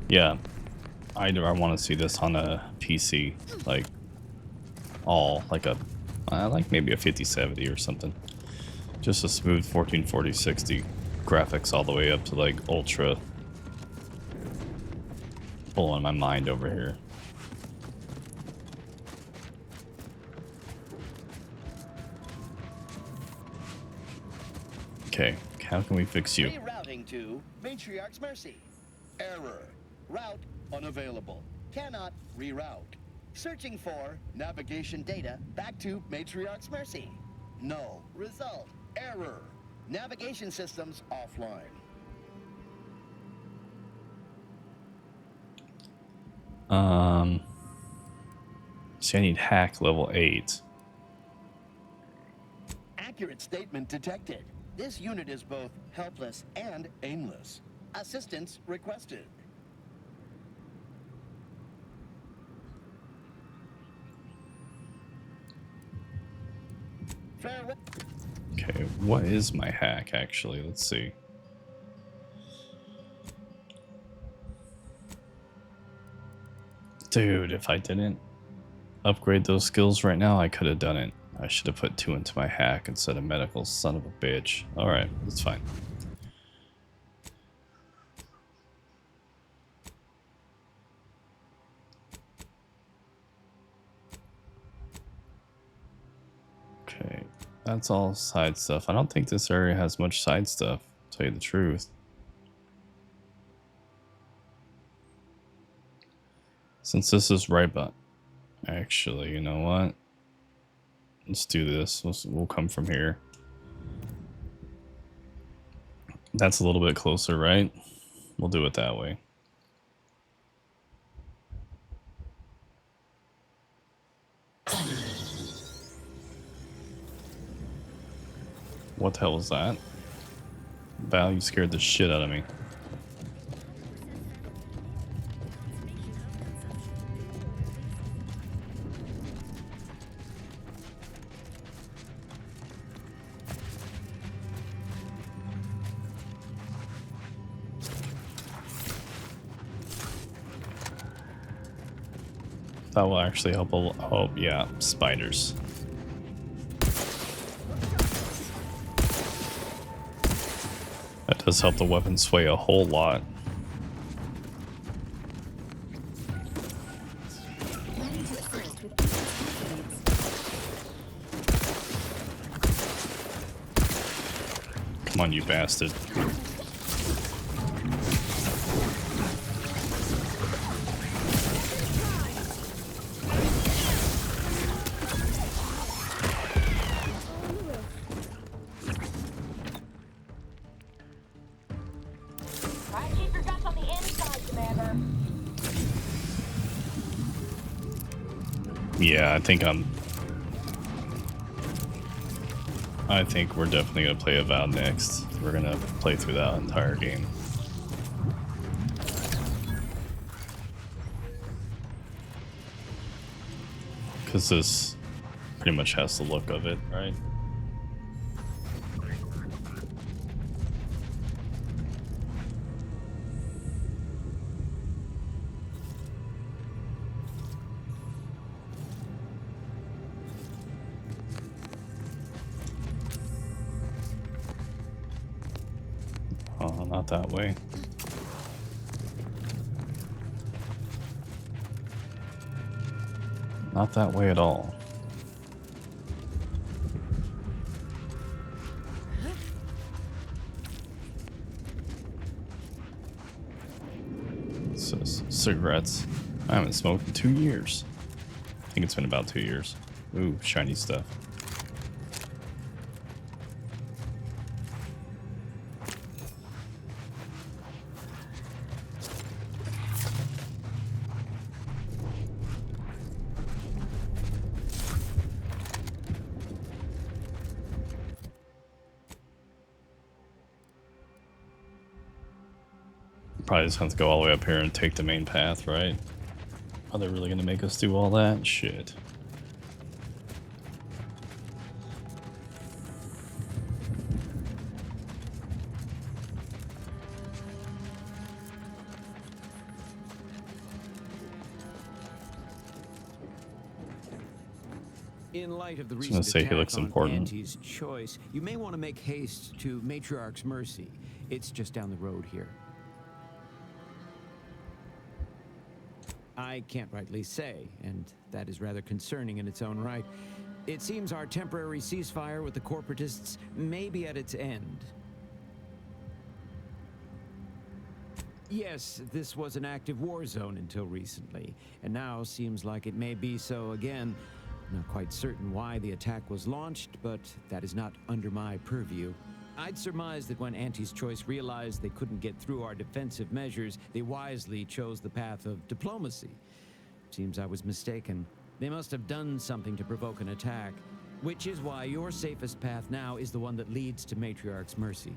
Yeah. I want to see this on a PC. Like, like maybe a 5070 or something. Just a smooth 1440-60 graphics all the way up to like ultra. Blowing my mind over here. Okay, how can we fix you? Rerouting to Matriarch's Mercy. Error. Route unavailable. Cannot reroute. Searching for navigation data back to Matriarch's Mercy. Null. Result. Error. Navigation systems offline. See, I need hack level 8. Accurate statement detected. This unit is both helpless and aimless. Assistance requested. Farewell. Okay, what is my hack actually? Let's see. Dude, if I didn't upgrade those skills right now, I could have done it. I should have put 2 into my hack instead of medical, son of a bitch. Alright, that's fine. Okay, that's all side stuff. I don't think this area has much side stuff, to tell you the truth. Since this is right, but actually, you know what? Let's do this. We'll come from here. That's a little bit closer, right? We'll do it that way. What the hell was that? Val, you scared the shit out of me. That will actually help a lot. Oh, yeah, spiders. That does help the weapon sway a whole lot. Come on, you bastard. Yeah, I think we're definitely gonna play Avowed next. We're gonna play through that entire game. Because this pretty much has the look of it, right? Oh, not that way. Not that way at all. It says cigarettes. I haven't smoked in 2 years. I think it's been about 2 years. Ooh, shiny stuff. Probably just have to go all the way up here and take the main path, right? Are they really gonna make us do all that? Shit. In light of the I was recent gonna say he attack looks on important. Auntie's Choice, you may want to make haste to Matriarch's Mercy. It's just down the road here. I can't rightly say, and that is rather concerning in its own right. It seems our temporary ceasefire with the corporatists may be at its end. Yes, this was an active war zone until recently, and now seems like it may be so again. Not quite certain why the attack was launched, but that is not under my purview. I'd surmise that when Auntie's Choice realized they couldn't get through our defensive measures, they wisely chose the path of diplomacy. Seems I was mistaken. They must have done something to provoke an attack, which is why your safest path now is the one that leads to Matriarch's Mercy.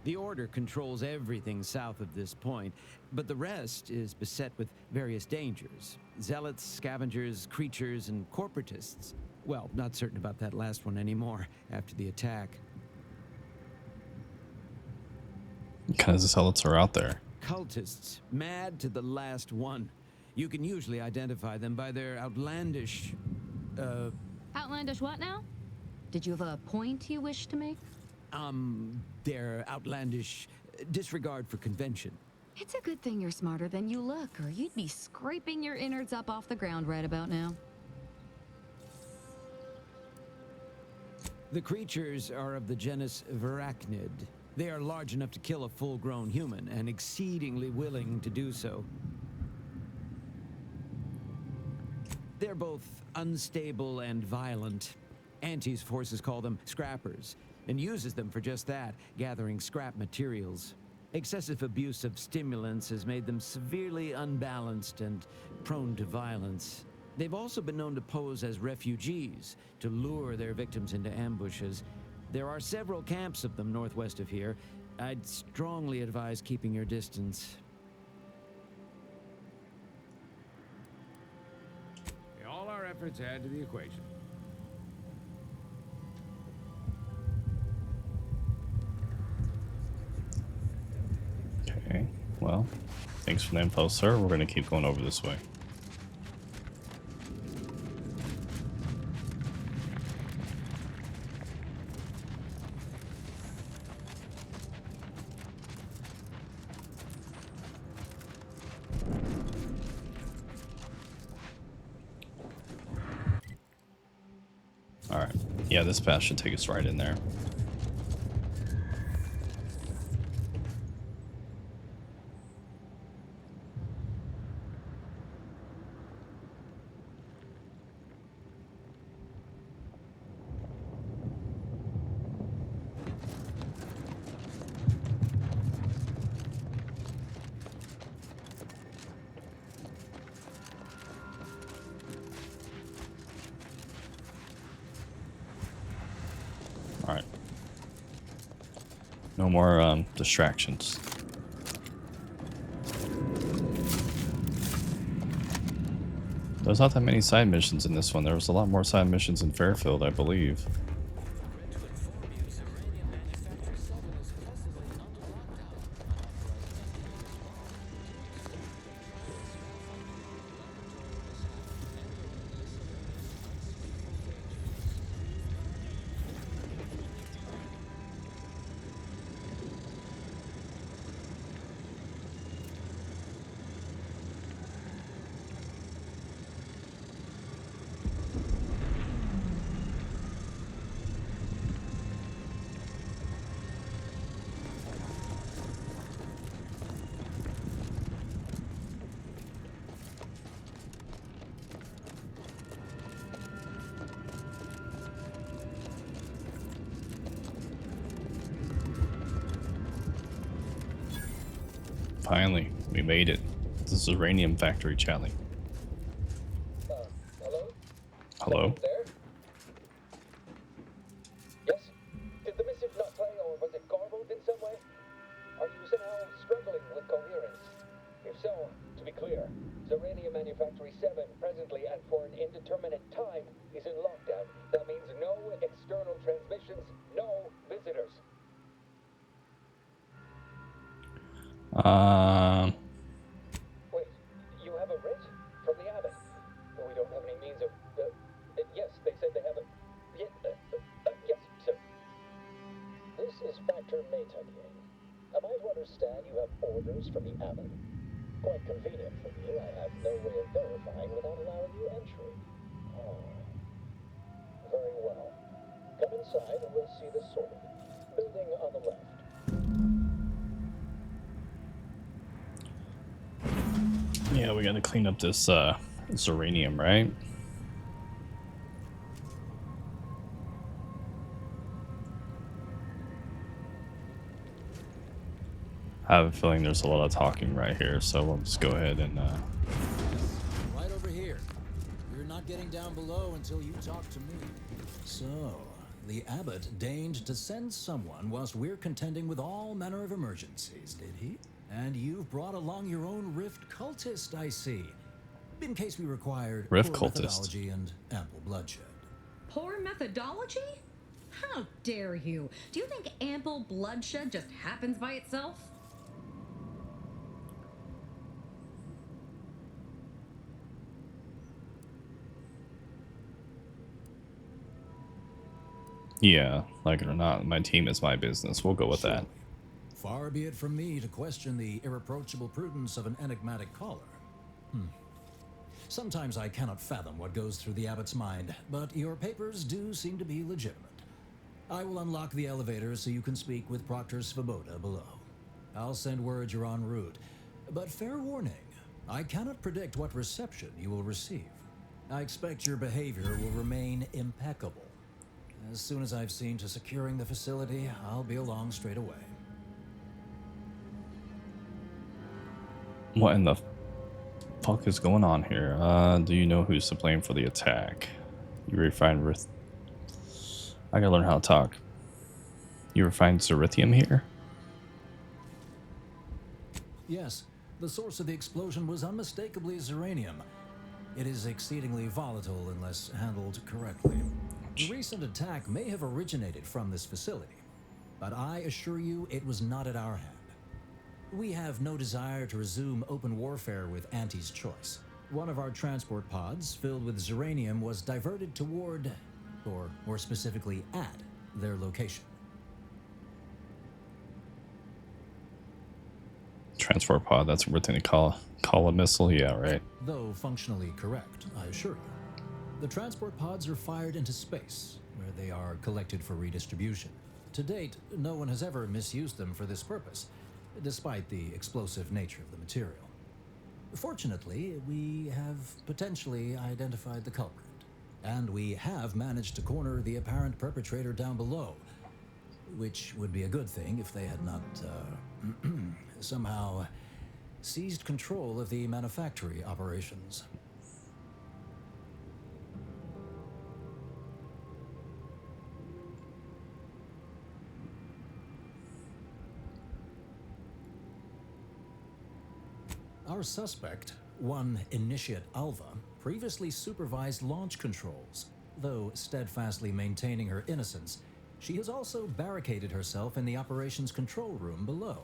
The Order controls everything south of this point, but the rest is beset with various dangers. Zealots, scavengers, creatures, and corporatists. Well, not certain about that last one anymore after the attack. What kind of zealots are out there? Cultists, mad to the last one. You can usually identify them by their outlandish, Outlandish what now? Did you have a point you wish to make? their outlandish disregard for convention. It's a good thing you're smarter than you look, or you'd be scraping your innards up off the ground right about now. The creatures are of the genus Verachnid. They are large enough to kill a full-grown human, and exceedingly willing to do so. They're both unstable and violent. Auntie's forces call them scrappers, and uses them for just that, gathering scrap materials. Excessive abuse of stimulants has made them severely unbalanced and prone to violence. They've also been known to pose as refugees, to lure their victims into ambushes. There are several camps of them northwest of here. I'd strongly advise keeping your distance. All our efforts add to the equation. Okay, well, thanks for the info, sir. We're gonna keep going over this way. Alright, yeah, this path should take us right in there. Alright, No more distractions. There's not that many side missions in this one. There was a lot more side missions in Fairfield, I believe. Finally, we made it. This is uranium factory, Charlie. Hello? Hello? There? Yes? Did the missive not play, or was it garbled in some way? Are you somehow struggling with coherence? If so, to be clear, Zeranium Manufactory 7 presently and for an indeterminate time is in lockdown. That means no external transmissions, no visitors. Wait, you have a writ? From the abbot? We don't have any means of... yes, they said they have a... yes, sir. This is Factor Maytuckian. Am I to understand you have orders from the abbot? Quite convenient for you. I have no way of verifying without allowing you entry. Oh. Very well. Come inside and we'll see this sorted. Building on the left. Yeah, we gotta clean up this uranium, right? I have a feeling there's a lot of talking right here, so we'll just go ahead and Right over here. You're not getting down below until you talk to me. So, the abbot deigned to send someone whilst we're contending with all manner of emergencies, did he? And you've brought along your own Rift cultist, I see. In case we required Rift poor cultist. methodology and ample bloodshed. Poor methodology? How dare you? Do you think ample bloodshed just happens by itself? yeah, like it or not, my team is my business. We'll go with that. Far be it from me to question the irreproachable prudence of an enigmatic caller. Sometimes I cannot fathom what goes through the abbot's mind, but your papers do seem to be legitimate. I will unlock the elevator so you can speak with Proctor Svoboda below. I'll send word you're en route, but fair warning, I cannot predict what reception you will receive. I expect your behavior will remain impeccable. As soon as I've seen to securing the facility, I'll be along straight away. What in the fuck is going on here? Do you know who's to blame for the attack? You refined I gotta learn how to talk. You refined Zerithium here? Yes, the source of the explosion was unmistakably Zeranium. It is exceedingly volatile unless handled correctly. The recent attack may have originated from this facility, but I assure you it was not at our hand. We have no desire to resume open warfare with Auntie's choice. One of our transport pods filled with Zeranium was diverted toward, or more specifically at, their location. Transport pod, that's what they call a missile? Yeah, right. Though functionally correct, I assure you. The transport pods are fired into space, where they are collected for redistribution. To date, no one has ever misused them for this purpose, despite the explosive nature of the material. Fortunately, we have potentially identified the culprit, and we have managed to corner the apparent perpetrator down below, which would be a good thing if they had not, somehow seized control of the manufactory operations. Our suspect, one Initiate Alva, previously supervised launch controls. Though steadfastly maintaining her innocence, she has also barricaded herself in the operations control room below.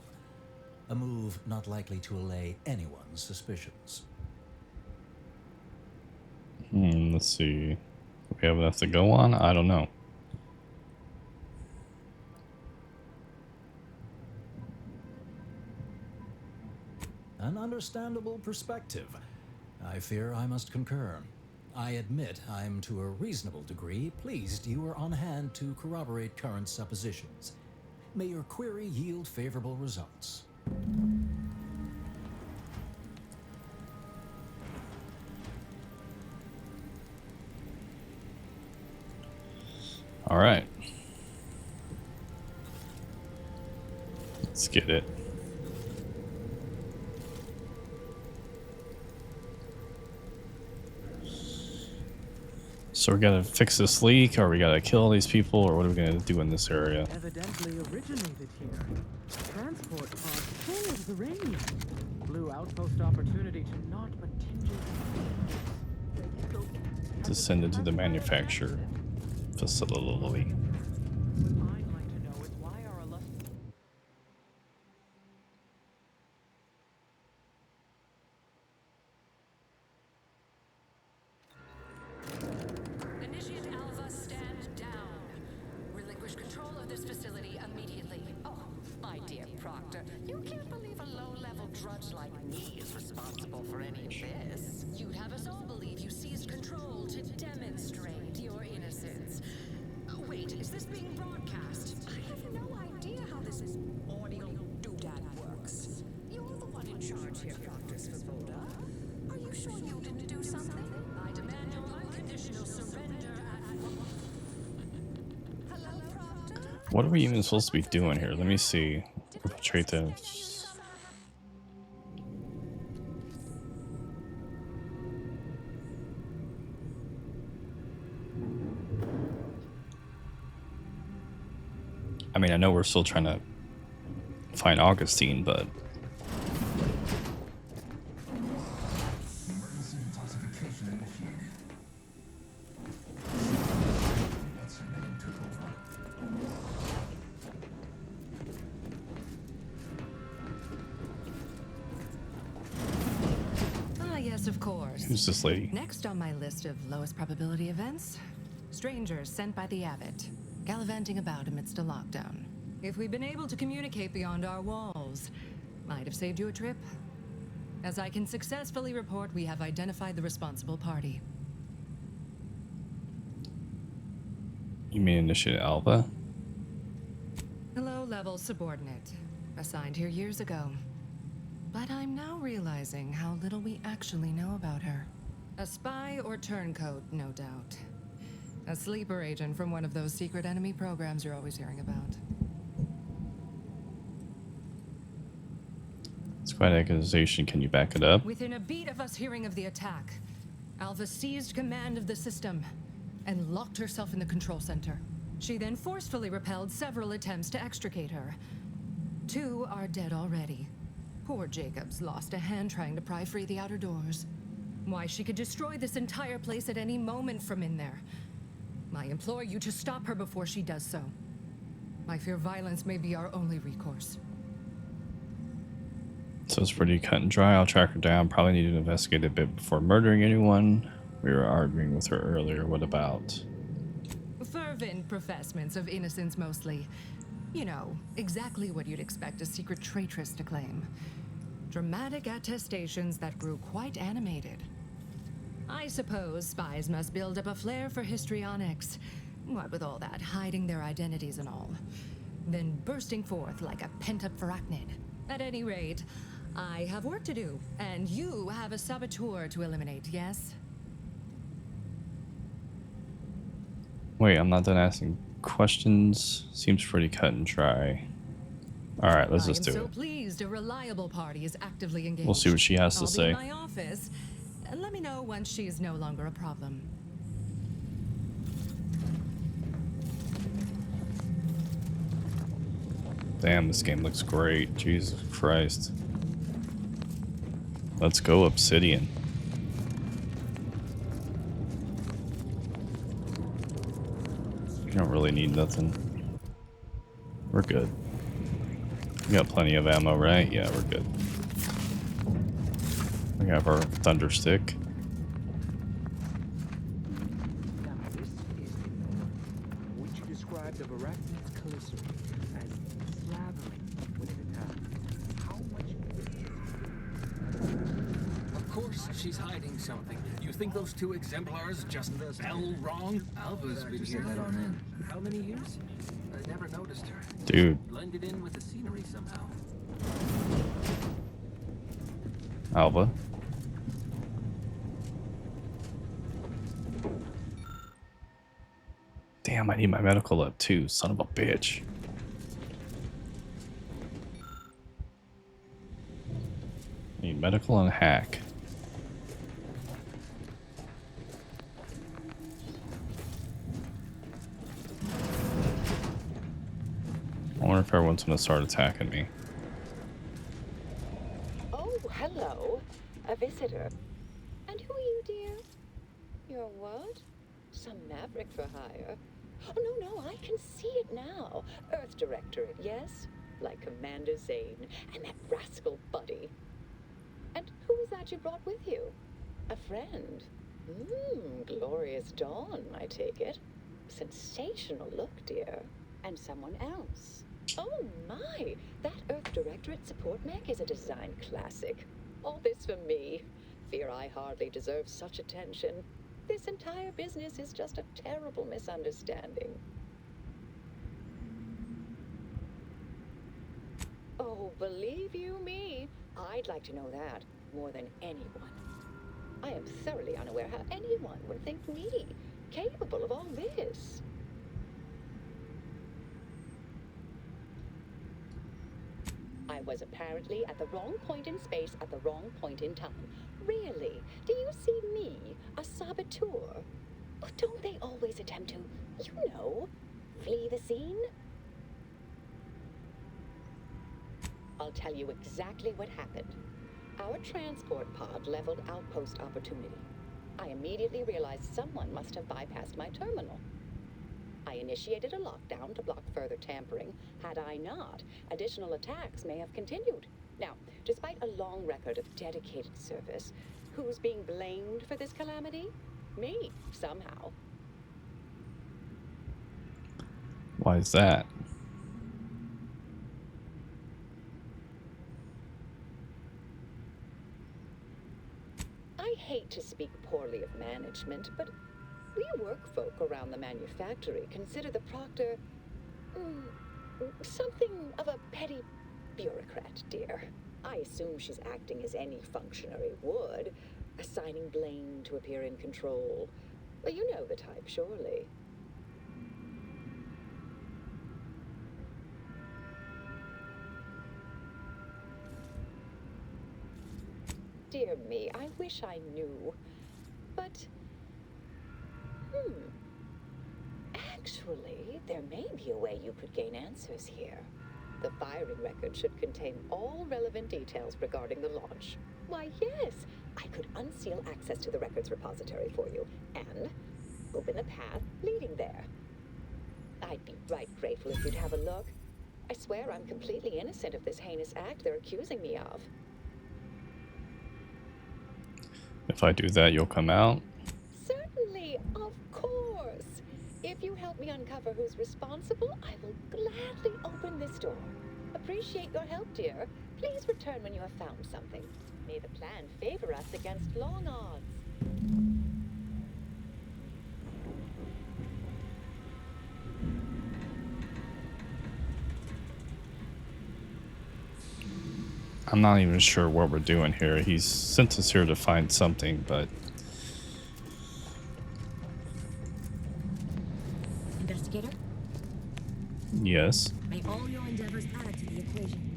A move not likely to allay anyone's suspicions. Let's see. We have enough to go on? I don't know. An understandable perspective. I fear I must concur. I admit I'm to a reasonable degree pleased you are on hand to corroborate current suppositions. May your query yield favorable results. All right. Let's get it. So we gotta fix this leak, or we gotta kill these people, or what are we gonna do in this area? Evidently originated here. Transport pods full of uranium. Blue outpost opportunity to not but tinges of Descend into the manufacture facility. Initiate Alpha, stand down. Relinquish control of this facility immediately. Oh, my dear Proctor, you can't believe a low-level drudge like me is responsible for any of this. You'd have us all believe you seized control to demonstrate your innocence. Wait, is this being broadcast? I have no idea how this audio doodad works. You're the one in charge here, Dr. Svoboda. Are you sure you didn't do something? I demand your unconditional surrender at Hello, Proctor? What are we even supposed to be doing here? Let me see. Infiltrate the... I mean, I know we're still trying to find Augustine, but... Ah, yes, of course. Who's this lady? Next on my list of lowest probability events, strangers sent by the Abbot, gallivanting about amidst a lockdown. If we'd been able to communicate beyond our walls, might have saved you a trip. As I can successfully report, we have identified the responsible party. You mean Initiate Alva? A low-level subordinate, assigned here years ago. But I'm now realizing how little we actually know about her. A spy or turncoat, no doubt. A sleeper agent from one of those secret enemy programs you're always hearing about. It's quite an accusation. Can you back it up? Within a beat of us hearing of the attack, Alva seized command of the system and locked herself in the control center. She then forcefully repelled several attempts to extricate her. 2 are dead already. Poor Jacobs lost a hand trying to pry free the outer doors. Why, she could destroy this entire place at any moment from in there. I implore you to stop her before she does so. I fear violence may be our only recourse. So it's pretty cut and dry. I'll track her down. Probably need to investigate a bit before murdering anyone. We were arguing with her earlier. What about? Fervent professements of innocence mostly. You know, exactly what you'd expect a secret traitress to claim. Dramatic attestations that grew quite animated. I suppose spies must build up a flair for histrionics. What with all that, hiding their identities and all. Then bursting forth like a pent-up arachnid. At any rate, I have work to do, and you have a saboteur to eliminate, yes? Wait, I'm not done asking questions. Seems pretty cut and dry. Alright, let's just do I am so it. pleased a reliable party is actively engaged. We'll see what she has to I'll say. be in my office, and let me know once she is no longer a problem. Damn, this game looks great. Jesus Christ. Let's go, Obsidian. You don't really need nothing. We're good. We got plenty of ammo, right? Yeah, we're good. We have our thunder stick. Now, this is would you describe the Varachnids Calycery as slavering when it attacks? How much Of course, she's hiding something. You think those two exemplars just fell wrong? Alva's been here for how many years? I never noticed her. Dude. Blended in with the scenery somehow. Alva. Damn, I need my medical up too, son of a bitch. Need medical and hack. I wonder if everyone's gonna start attacking me. Oh, hello. A visitor. And who are you, dear? You're what? Some maverick for hire. Oh, no, I can see it now. Earth Directorate, yes? Like Commander Zane and that rascal Buddy. And who is that you brought with you? A friend? Glorious dawn, I take it. Sensational look, dear. And someone else. Oh my! That Earth Directorate support mech is a design classic. All this for me. Fear I hardly deserve such attention. This entire business is just a terrible misunderstanding. Oh, believe you me, I'd like to know that more than anyone. I am thoroughly unaware how anyone would think me capable of all this. I was apparently at the wrong point in space at the wrong point in time. Really? Do you see me, a saboteur? Oh, don't they always attempt to, flee the scene? I'll tell you exactly what happened. Our transport pod leveled outpost opportunity. I immediately realized someone must have bypassed my terminal. I initiated a lockdown to block further tampering. Had I not, additional attacks may have continued. Now, despite a long record of dedicated service, who's being blamed for this calamity? Me, somehow. Why is that? I hate to speak poorly of management, but we workfolk around the manufactory consider the proctor something of a petty bureaucrat, dear. I assume she's acting as any functionary would, assigning blame to appear in control. Well, you know the type, surely. Dear me, I wish I knew. But, actually, there may be a way you could gain answers here. The firing record should contain all relevant details regarding the launch. Why, yes, I could unseal access to the records repository for you and open the path leading there. I'd be right grateful if you'd have a look. I swear I'm completely innocent of this heinous act they're accusing me of. If I do that, you'll come out? Certainly, of course. If you help me uncover who's responsible, I will gladly open this door. Appreciate your help, dear. Please return when you have found something. May the plan favor us against long odds. I'm not even sure what we're doing here. He's sent us here to find something, but... Investigator? Yes. May all your endeavors add to the equation.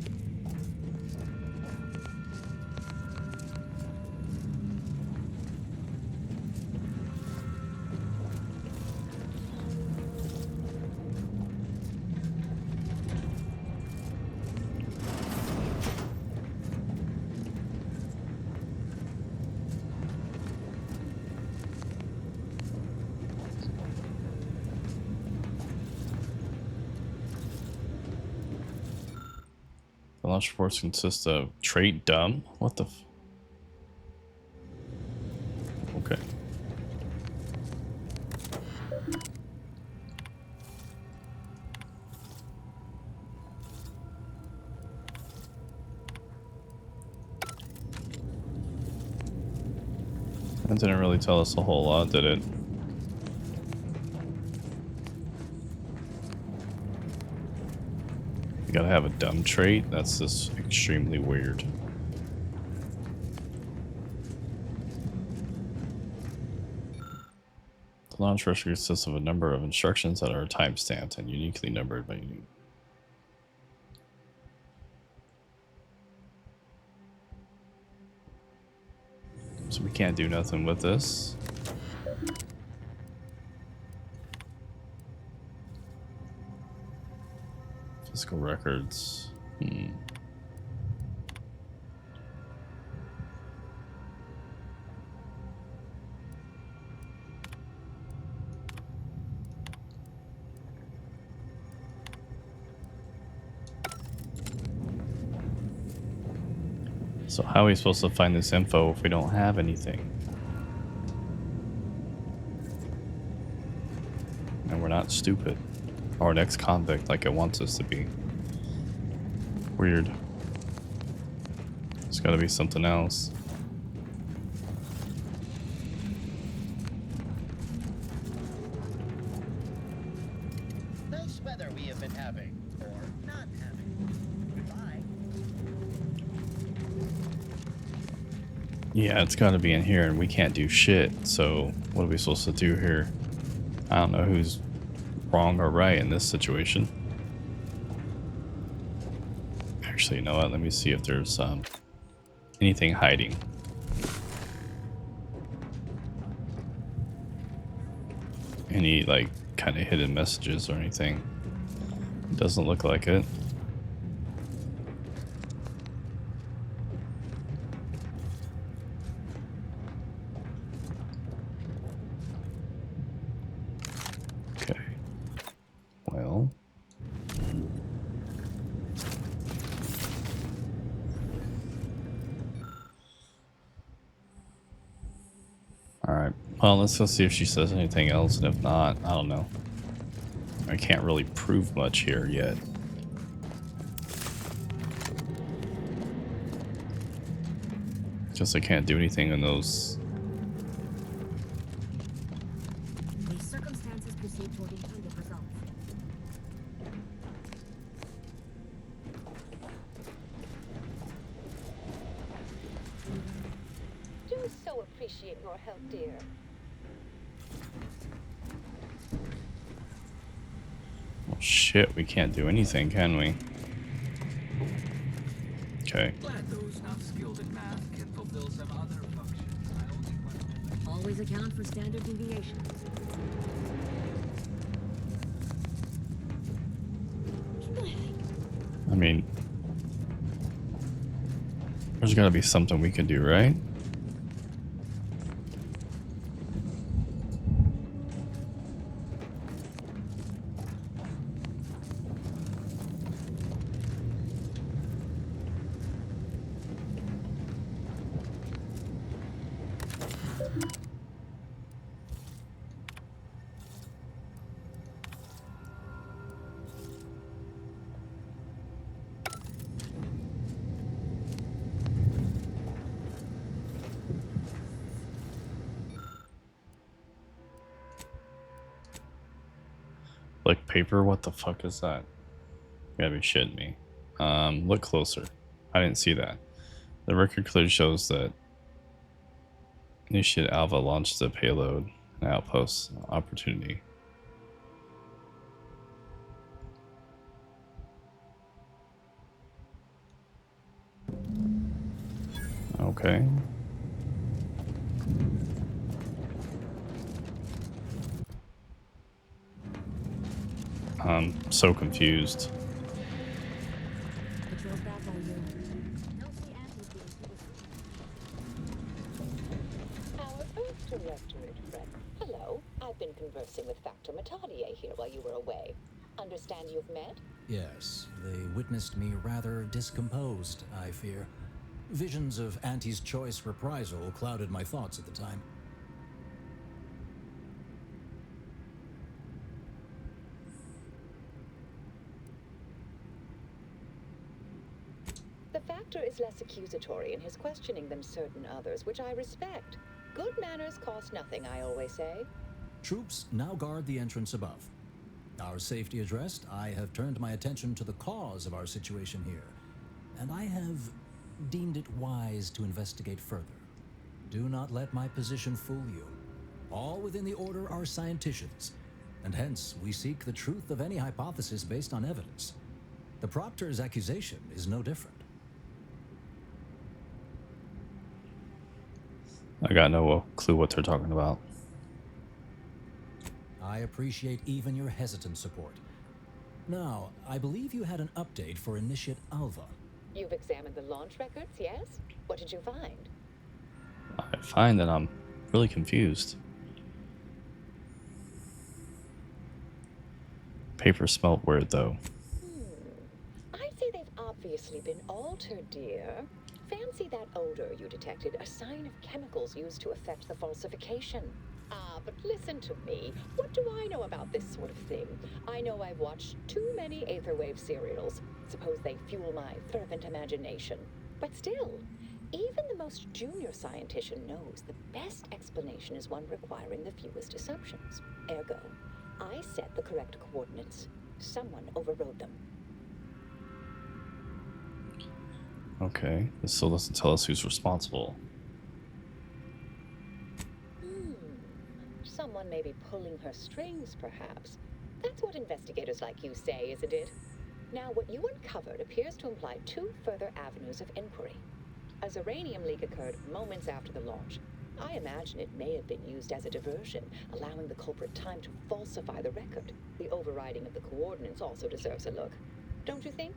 launch force consists of trait dumb? What the f... Okay. That didn't really tell us a whole lot, did it? You gotta have a dumb trait? That's just extremely weird. The launch register consists of a number of instructions that are time-stamped and uniquely numbered by unique. So we can't do nothing with this. Physical records. So how are we supposed to find this info if we don't have anything? And we're not stupid. Or an ex-convict like it wants us to be. Weird. There's gotta be something else. Nice weather we have been having, or not having. Goodbye. Yeah, it's gotta be in here and we can't do shit. So what are we supposed to do here? I don't know who's wrong or right in this situation. Actually, you know what? Let me see if there's anything hiding. Any like kind of hidden messages or anything. It doesn't look like it. Okay. Well. Alright. Well, let's go see if she says anything else, and if not, I don't know. I can't really prove much here yet. Just I can't do anything in those. These circumstances proceed toward intended results. Do so appreciate your help, dear. Well, shit, we can't do anything, can we? Okay. Glad those not skilled in math can fulfill some other functions. Always account for standard deviations. I mean, there's gotta be something we can do, right? Like paper? What the fuck is that? You gotta be shitting me. Look closer. I didn't see that. The record clearly shows that Initiate Alpha launched the payload and outpost opportunity. Okay. I'm so confused. Patrol's back on you. Our Earth Directorate friend. Hello. I've been conversing with Factor Matadier here while you were away. understand you've met? Yes, they witnessed me rather discomposed, I fear. Visions of Auntie's choice reprisal clouded my thoughts at the time. The Factor is less accusatory in his questioning than certain others, which I respect. Good manners cost nothing, I always say. Troops now guard the entrance above. Our safety addressed, I have turned my attention to the cause of our situation here, and I have deemed it wise to investigate further. Do not let my position fool you. All within the Order are scienticians, and hence we seek the truth of any hypothesis based on evidence. The Proctor's accusation is no different. I got no clue what they're talking about. I appreciate even your hesitant support. Now, I believe you had an update for Initiate Alva. You've examined the launch records, yes? What did you find? I find that I'm really confused. Paper smelled weird, though. I'd say they've obviously been altered, dear. Fancy that odor you detected, a sign of chemicals used to affect the falsification. Ah, but listen to me. What do I know about this sort of thing? I know I've watched too many Aetherwave serials. Suppose they fuel my fervent imagination. But still, even the most junior scientician knows the best explanation is one requiring the fewest assumptions. Ergo, I set the correct coordinates. Someone overrode them. Okay, this still doesn't tell us who's responsible. Someone may be pulling her strings, perhaps. That's what investigators like you say, isn't it? Now, what you uncovered appears to imply two further avenues of inquiry. A Zeranium leak occurred moments after the launch. I imagine it may have been used as a diversion, allowing the culprit time to falsify the record. The overriding of the coordinates also deserves a look. Don't you think?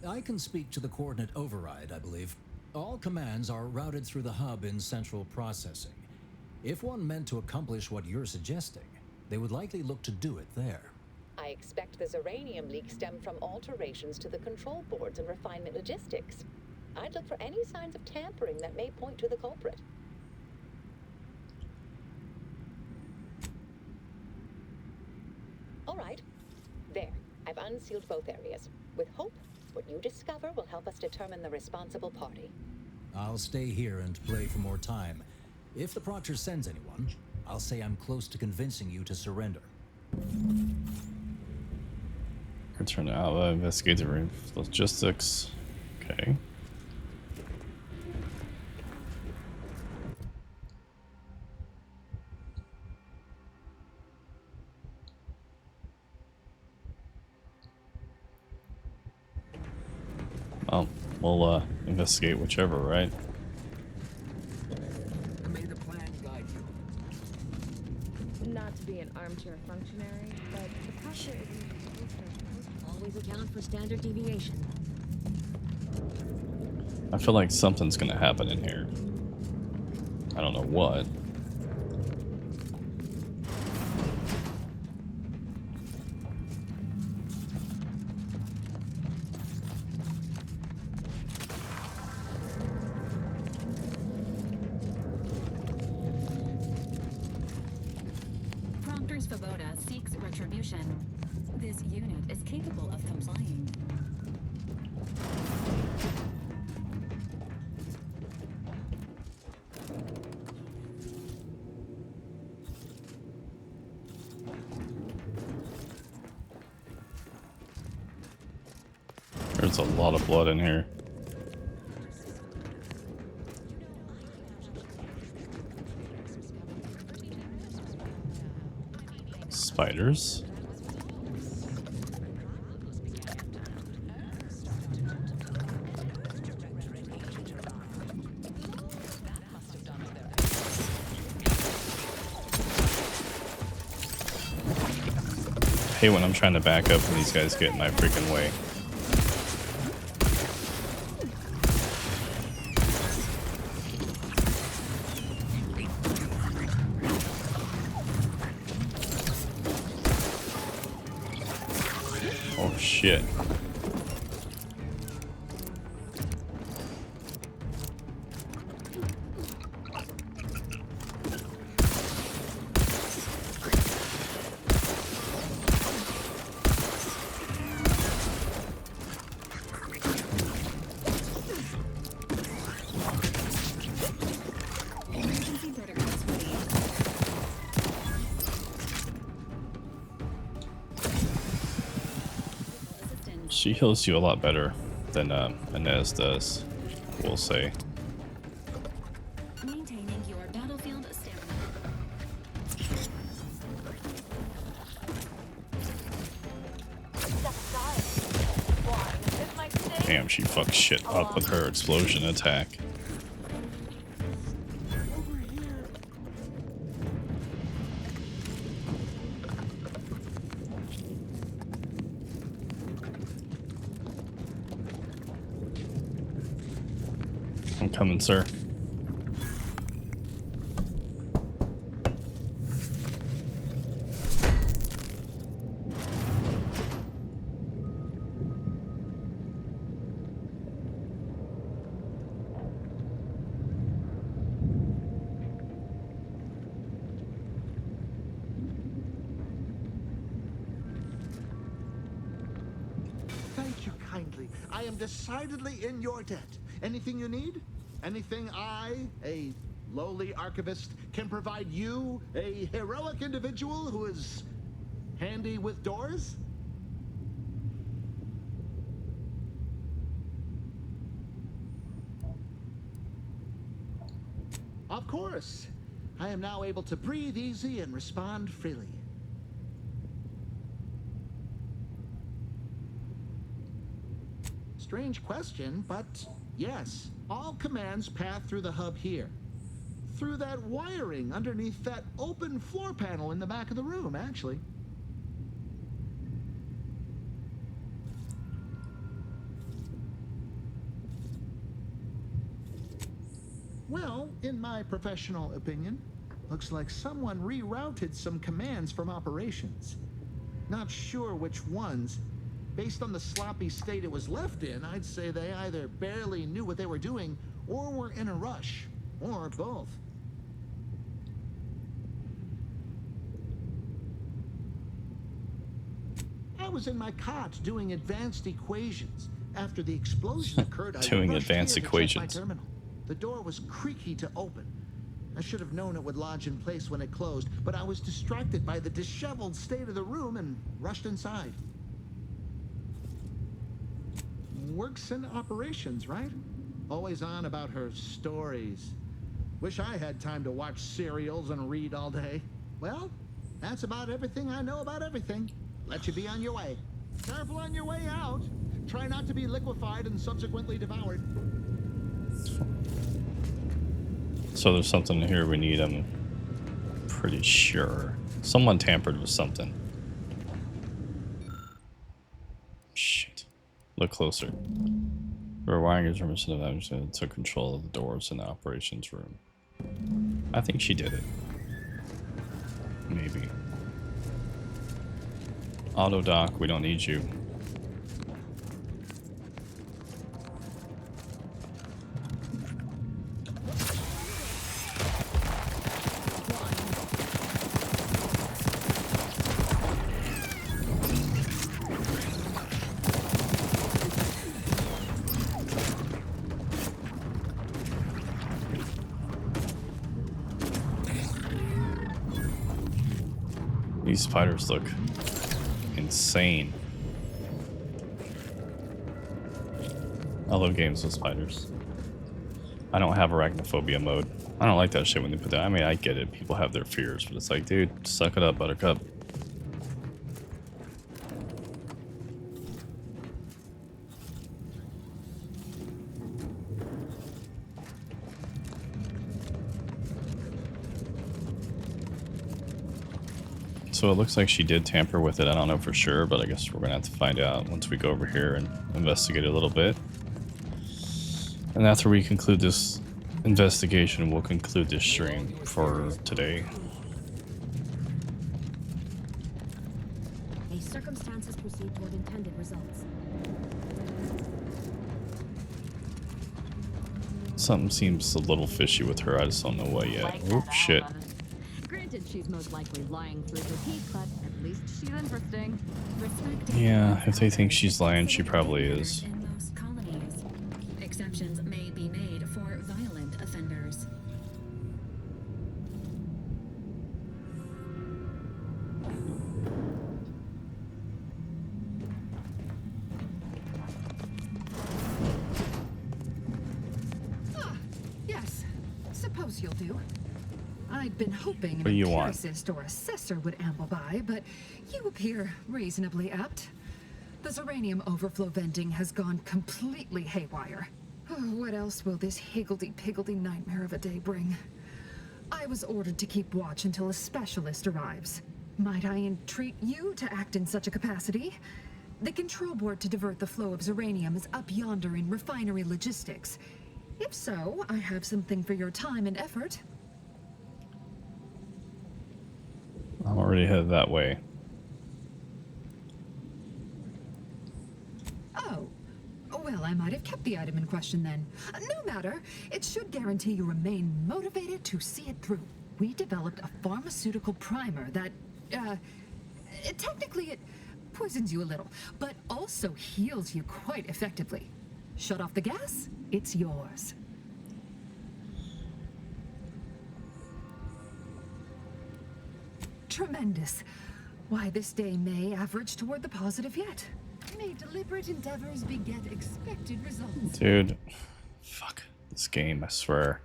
I can speak to the coordinate override, I believe. All commands are routed through the hub in central processing. If one meant to accomplish what you're suggesting, they would likely look to do it there. I expect the Zeranium leak stemmed from alterations to the control boards and refinement logistics. I'd look for any signs of tampering that may point to the culprit. All right. There. I've unsealed both areas. With hope, what you discover will help us determine the responsible party. I'll stay here and play for more time. If the Proctor sends anyone, I'll say I'm close to convincing you to surrender. Return to Alva, investigate the logistics. Okay. Well, we'll investigate whichever, right? May the plan guide you. Not to be an armchair functionary, but the pressure always account for standard deviation. I feel like something's gonna happen in here. I don't know what. Proctor's Svoboda seeks retribution. This unit is capable of complying. There's a lot of blood in here. Spiders. I hate when I'm trying to back up and these guys get in my freaking way. shit. Emergency protocols ready. She heals you a lot better than Inez does, we'll say. Maintaining your battlefield stamina. Damn, she fucks shit up with her explosion attack. I'm coming, sir. Thank you kindly. I am decidedly in your debt. Anything you need? Anything I, a lowly archivist, can provide you, a heroic individual who is handy with doors? Of course. I am now able to breathe easy and respond freely. Strange question, but yes. All commands pass through the hub here. Through that wiring underneath that open floor panel in the back of the room, actually. Well, in my professional opinion, looks like someone rerouted some commands from operations. Not sure which ones. Based on the sloppy state it was left in, I'd say they either barely knew what they were doing or were in a rush, or both. I was in my cot doing advanced equations. After the explosion occurred, I Doing rushed advanced here to check my equations. terminal. The door was creaky to open. I should have known it would lodge in place when it closed, but I was distracted by the disheveled state of the room and rushed inside. Works in operations, right? Always on about her stories. Wish I had time to watch serials and read all day. Well, that's about everything I know about everything. Let you be on your way. Careful on your way out. Try not to be liquefied and subsequently devoured. So there's something here we need, I'm pretty sure. Someone tampered with something. Shit. Look closer. Rewiring is reminiscent of damage that took control of the doors in the operations room. I think she did it. Maybe. Auto dock, we don't need you. These spiders look insane. I love games with spiders. I don't have arachnophobia mode. I don't like that shit when they put that. I mean, I get it. People have their fears, but it's like, dude, suck it up, Buttercup. So it looks like she did tamper with it. I don't know for sure, but I guess we're gonna have to find out once we go over here and investigate a little bit. And after we conclude this investigation, we'll conclude this stream for today. May circumstances proceed toward intended results. something seems a little fishy with her. I just don't know what yet. Oop, shit. Granted, she's most likely lying through her teeth, but at least she's interesting. Yeah, if they think she's lying, she probably is. In most colonies, exceptions may be made for violent offenders. Yes, suppose you'll do. I'd been hoping What do you an want? empiricist or assessor would amble by, but you appear reasonably apt. The Zeranium overflow venting has gone completely haywire. Oh, what else will this higgledy-piggledy nightmare of a day bring? I was ordered to keep watch until a specialist arrives. Might I entreat you to act in such a capacity? The control board to divert the flow of Zeranium is up yonder in refinery logistics. If so, I have something for your time and effort. I'm already headed that way. Oh, well, I might have kept the item in question then. No matter. It should guarantee you remain motivated to see it through. We developed a pharmaceutical primer that, technically it poisons you a little, but also heals you quite effectively. Shut off the gas, it's yours. Tremendous. Why, this day may average toward the positive yet. May deliberate endeavors beget expected results. Dude. Fuck. This game, I swear.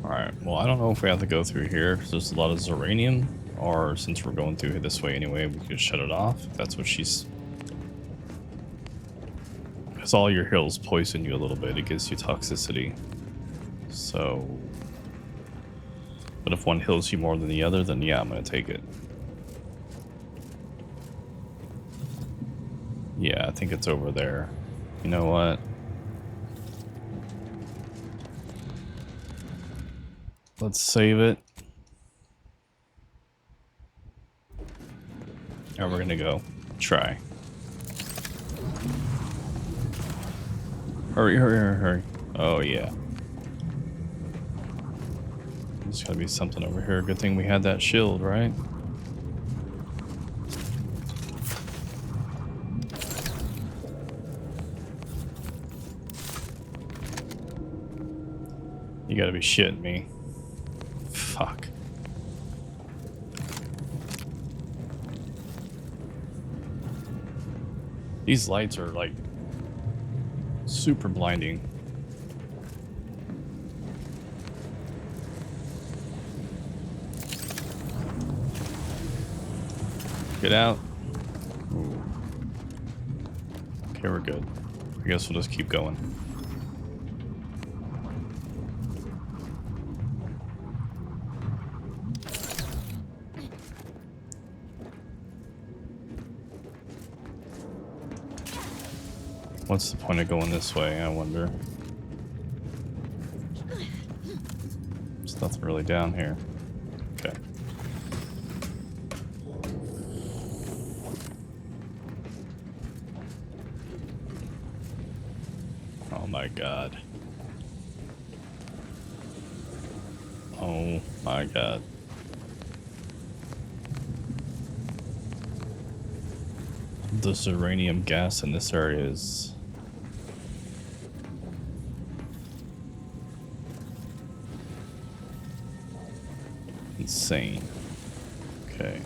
Alright, well, I don't know if we have to go through here, because there's a lot of Zeranium, or since we're going through this way anyway, we could shut it off, if that's what she's... Because all your hills poison you a little bit, it gives you toxicity. So... But if one heals you more than the other, then yeah, I'm gonna take it. Yeah, I think it's over there. You know what? Let's save it. And we're gonna go try. Hurry, hurry, hurry, hurry. Oh, yeah. There's gotta be something over here. Good thing we had that shield, right? You gotta be shitting me. Fuck. These lights are like super blinding. Get out. Ooh. Okay, we're good. I guess we'll just keep going. What's the point of going this way, I wonder? There's nothing really down here. Okay. Oh my god. Oh my god. The uranium gas in this area is insane. Okay.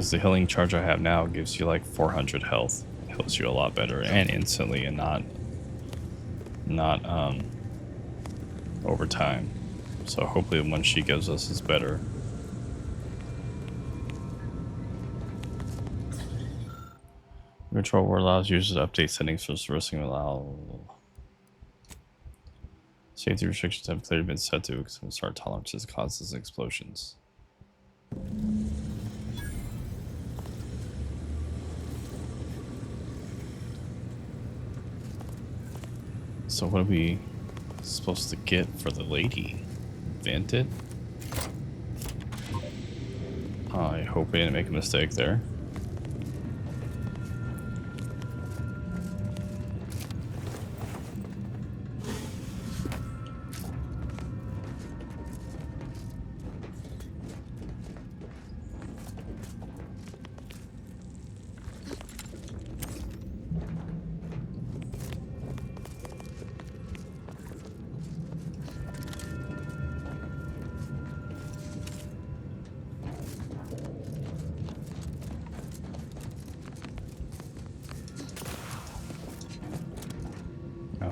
Because the healing charge I have now gives you like 400 health. Heals you a lot better and instantly and not over time. So hopefully the one she gives us is better. Control word allows users to update settings for servicing allow. Safety restrictions have clearly been set to start tolerances causes explosions. So what are we supposed to get for the lady? Vent it? I hope I didn't make a mistake there.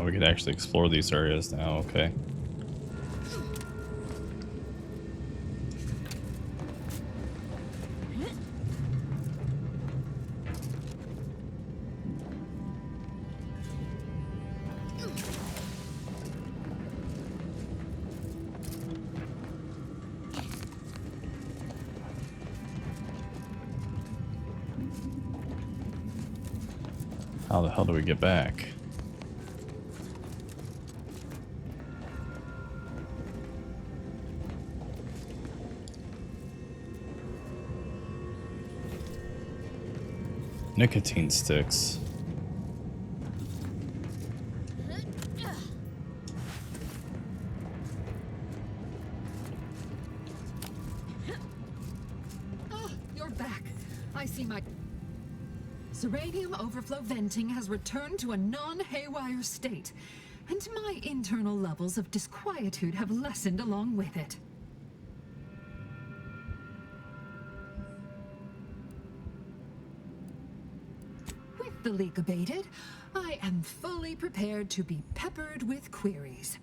We could actually explore these areas now, okay. How the hell do we get back? Nicotine sticks. Oh, you're back. I see my Seradium overflow venting has returned to a non-haywire state, and my internal levels of disquietude have lessened along with it. With the leak abated, I am fully prepared to be peppered with queries.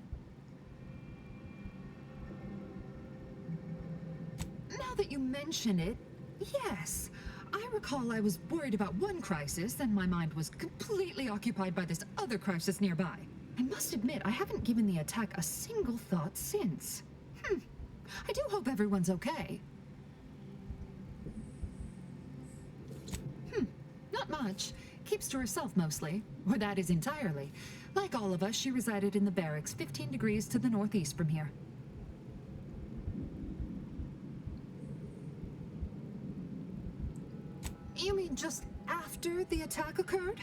Now that you mention it, yes. I recall I was worried about one crisis, and my mind was completely occupied by this other crisis nearby. I must admit, I haven't given the attack a single thought since. I do hope everyone's okay. Not much. Keeps to herself mostly, or that is entirely. Like all of us, she resided in the barracks 15 degrees to the northeast from here. You mean just after the attack occurred?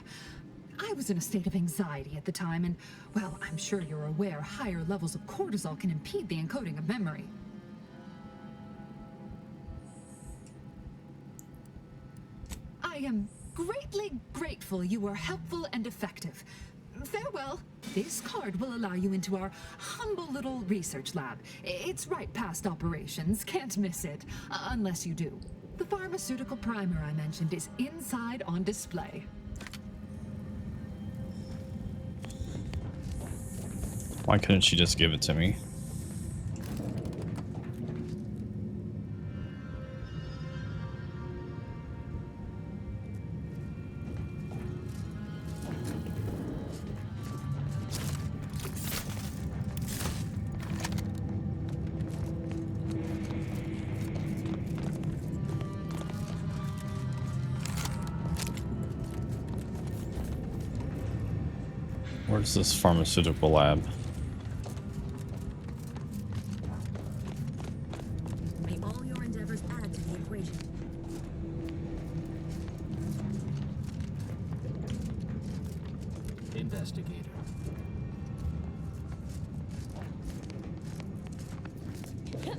I was in a state of anxiety at the time, and, well, I'm sure you're aware higher levels of cortisol can impede the encoding of memory. I am greatly grateful you were helpful and effective. Farewell. This card will allow you into our humble little research lab. It's right past operations, can't miss it, unless you do. The pharmaceutical primer I mentioned is inside on display. Why couldn't she just give it to me? Where's this pharmaceutical lab? May all your endeavors add to the equation. Investigator. Yes.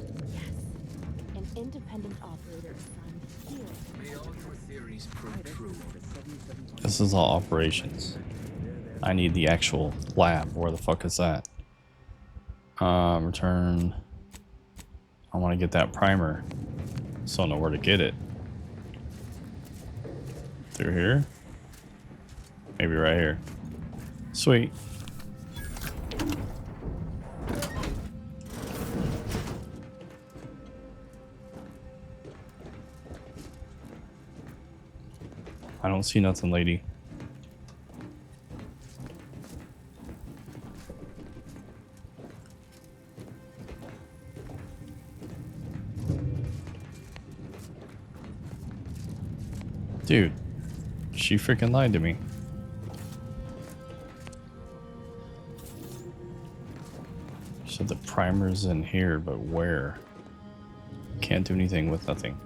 An independent operator assigned here. May all your theories prove true. This is all operations. I need the actual lab. Where the fuck is that? Return. I want to get that primer. So I don't know where to get it. Through here? Maybe right here. Sweet. I don't see nothing, lady. Dude, she freaking lied to me. She said the primer's in here, but where? Can't do anything with nothing.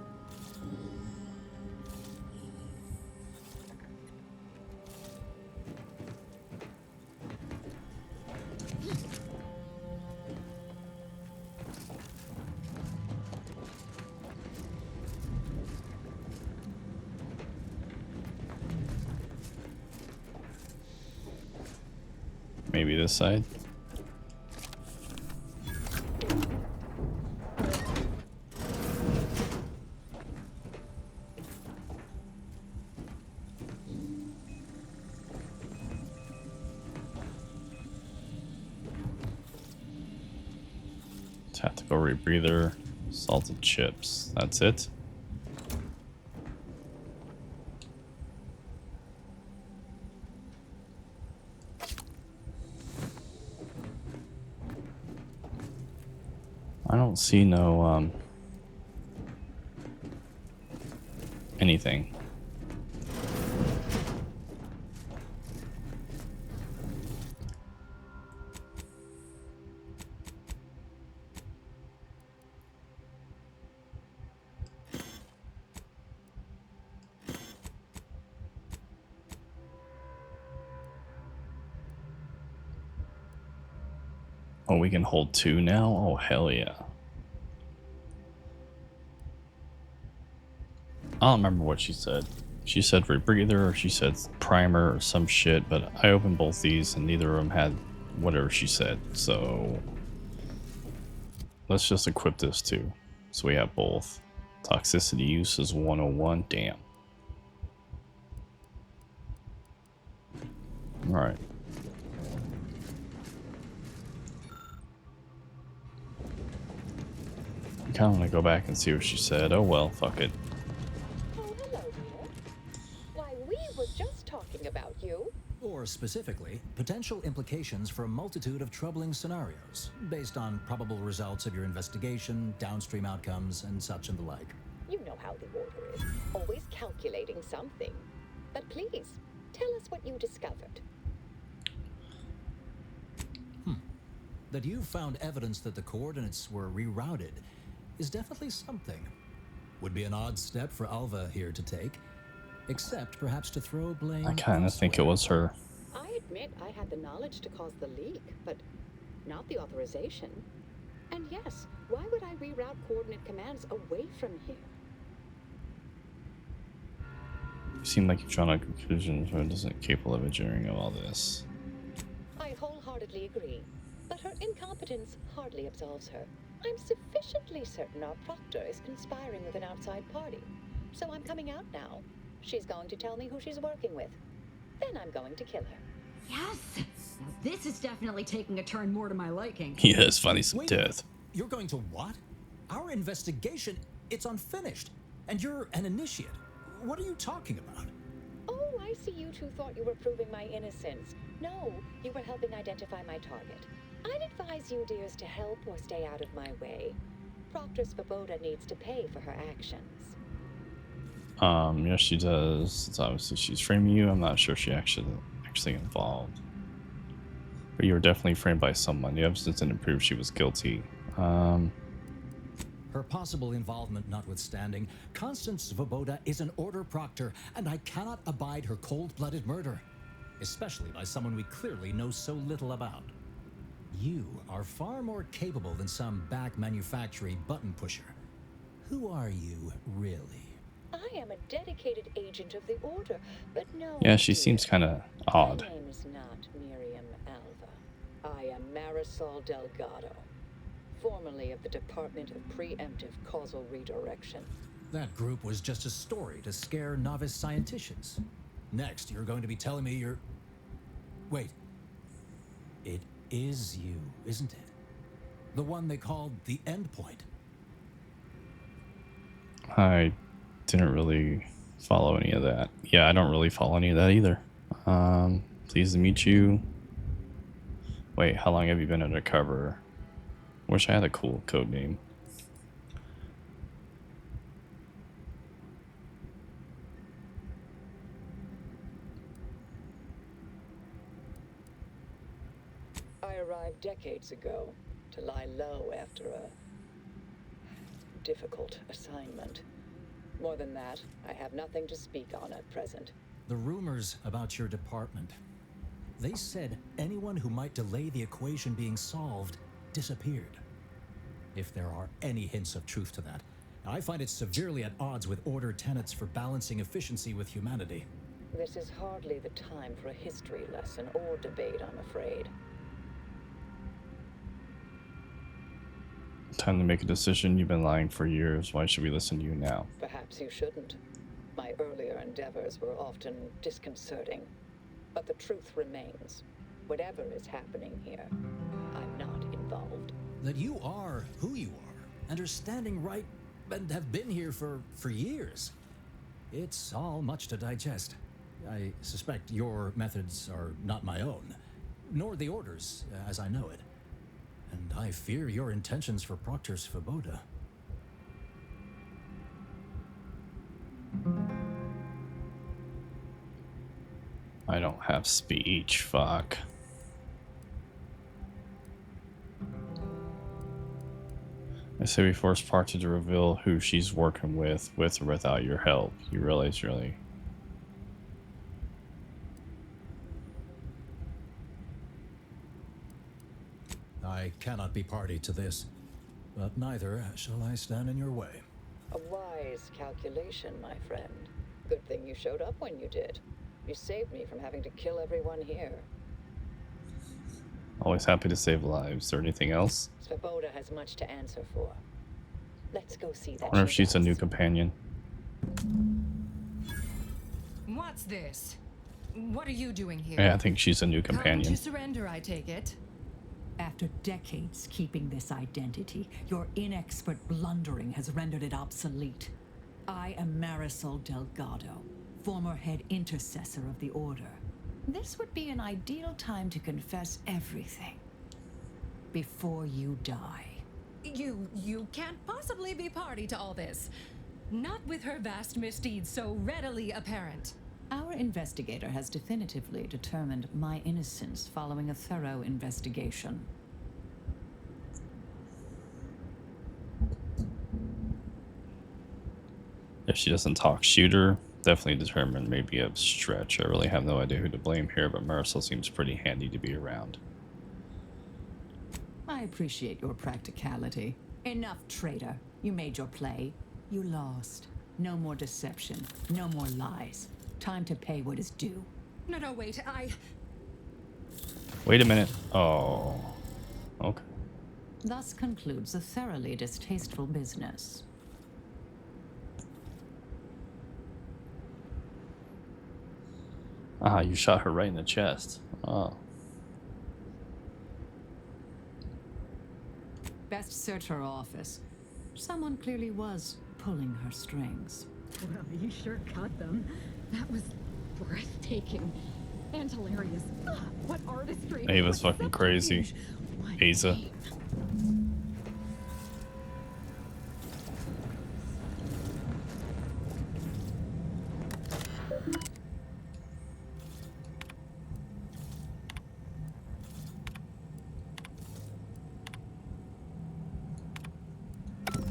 Maybe this side? Tactical rebreather, salted chips. That's it? I don't see no, anything. Oh, we can hold two now? Oh, hell yeah. I don't remember what she said. She said rebreather or she said primer or some shit, but I opened both these and neither of them had whatever she said. So let's just equip this too. So we have both. Toxicity use is 101. Damn. Alright. I kind of want to go back and see what she said. Oh well, fuck it. Oh, hello, dear. Why, we were just talking about you. Or specifically, potential implications for a multitude of troubling scenarios, based on probable results of your investigation, downstream outcomes, and such and the like. You know how the Order is, always calculating something. But please, tell us what you discovered. That you found evidence that the coordinates were rerouted is definitely something. Would be an odd step for Alva here to take, except perhaps to throw blame. I kind of think it was her. I admit I had the knowledge to cause the leak, but not the authorization. And yes, why would I reroute coordinate commands away from here? You seem like you're drawing a conclusion who isn't capable of enduring all this. I wholeheartedly agree, but her incompetence hardly absolves her. I'm sufficiently certain our proctor is conspiring with an outside party, so I'm coming out now. She's going to tell me who she's working with. Then I'm going to kill her. Yes! Now this is definitely taking a turn more to my liking. Yeah, it's funny some death. You're going to what? Our investigation, it's unfinished, and you're an initiate. What are you talking about? Oh, I see you two thought you were proving my innocence. No, you were helping identify my target. I'd advise you, dears, to help or stay out of my way. Proctor Svoboda needs to pay for her actions. Yes, she does. It's obviously she's framing you. I'm not sure she actually involved. But you were definitely framed by someone. The evidence didn't prove she was guilty. Her possible involvement notwithstanding, Constance Svoboda is an Order Proctor, and I cannot abide her cold-blooded murder, especially by someone we clearly know so little about. You are far more capable than some back manufacturing button pusher. Who are you, really? I am a dedicated agent of the Order, but no. Yeah, she seems kind of odd. My name is not Miriam Alva. I am Marisol Delgado, formerly of the Department of Preemptive Causal Redirection. That group was just a story to scare novice scienticians. Next, you're going to be telling me you're... Wait. It is you, isn't it? The one they called the Endpoint. I didn't really follow any of that. Yeah, I don't really follow any of that either. Pleased to meet you. Wait, how long have you been undercover? Wish I had a cool code name. I arrived decades ago to lie low after a difficult assignment. More than that, I have nothing to speak on at present. The rumors about your department. They said anyone who might delay the equation being solved disappeared. If there are any hints of truth to that, I find it severely at odds with Order tenets for balancing efficiency with humanity. This is hardly the time for a history lesson or debate, I'm afraid. Time to make a decision. You've been lying for years. Why should we listen to you now? Perhaps you shouldn't. My earlier endeavors were often disconcerting. But the truth remains. Whatever is happening here, I'm not involved. That you are who you are, and are standing right, and have been here for years. It's all much to digest. I suspect your methods are not my own, nor the Order's, as I know it. And I fear your intentions for Proctor Svoboda. I don't have speech. Fuck. I say we force Proctor to reveal who she's working with or without your help. You realize really... I cannot be party to this, but neither shall I stand in your way. A wise calculation, my friend. Good thing you showed up when you did. You saved me from having to kill everyone here. Always happy to save lives. Is there anything else? Svoboda has much to answer for. Let's go see that. I wonder if she's a new companion. What's this? What are you doing here? Yeah, I think she's a new Come companion. to surrender, I take it. After decades keeping this identity, your inexpert blundering has rendered it obsolete. I am Marisol Delgado, former head intercessor of the Order. This would be an ideal time to confess everything before you die. You can't possibly be party to all this. Not with her vast misdeeds so readily apparent. Our investigator has definitively determined my innocence following a thorough investigation. If she doesn't talk shooter, definitely determined maybe a stretch. I really have no idea who to blame here, but Marisol seems pretty handy to be around. I appreciate your practicality. Enough, traitor. You made your play. You lost. No more deception. No more lies. Time to pay what is due. No, wait, Wait a minute. Oh. Okay. Thus concludes a thoroughly distasteful business. Ah, you shot her right in the chest. Oh. Best search her office. Someone clearly was pulling her strings. Well, you sure cut them. That was breathtaking and hilarious. What artistry. Ava's fucking crazy. Asa.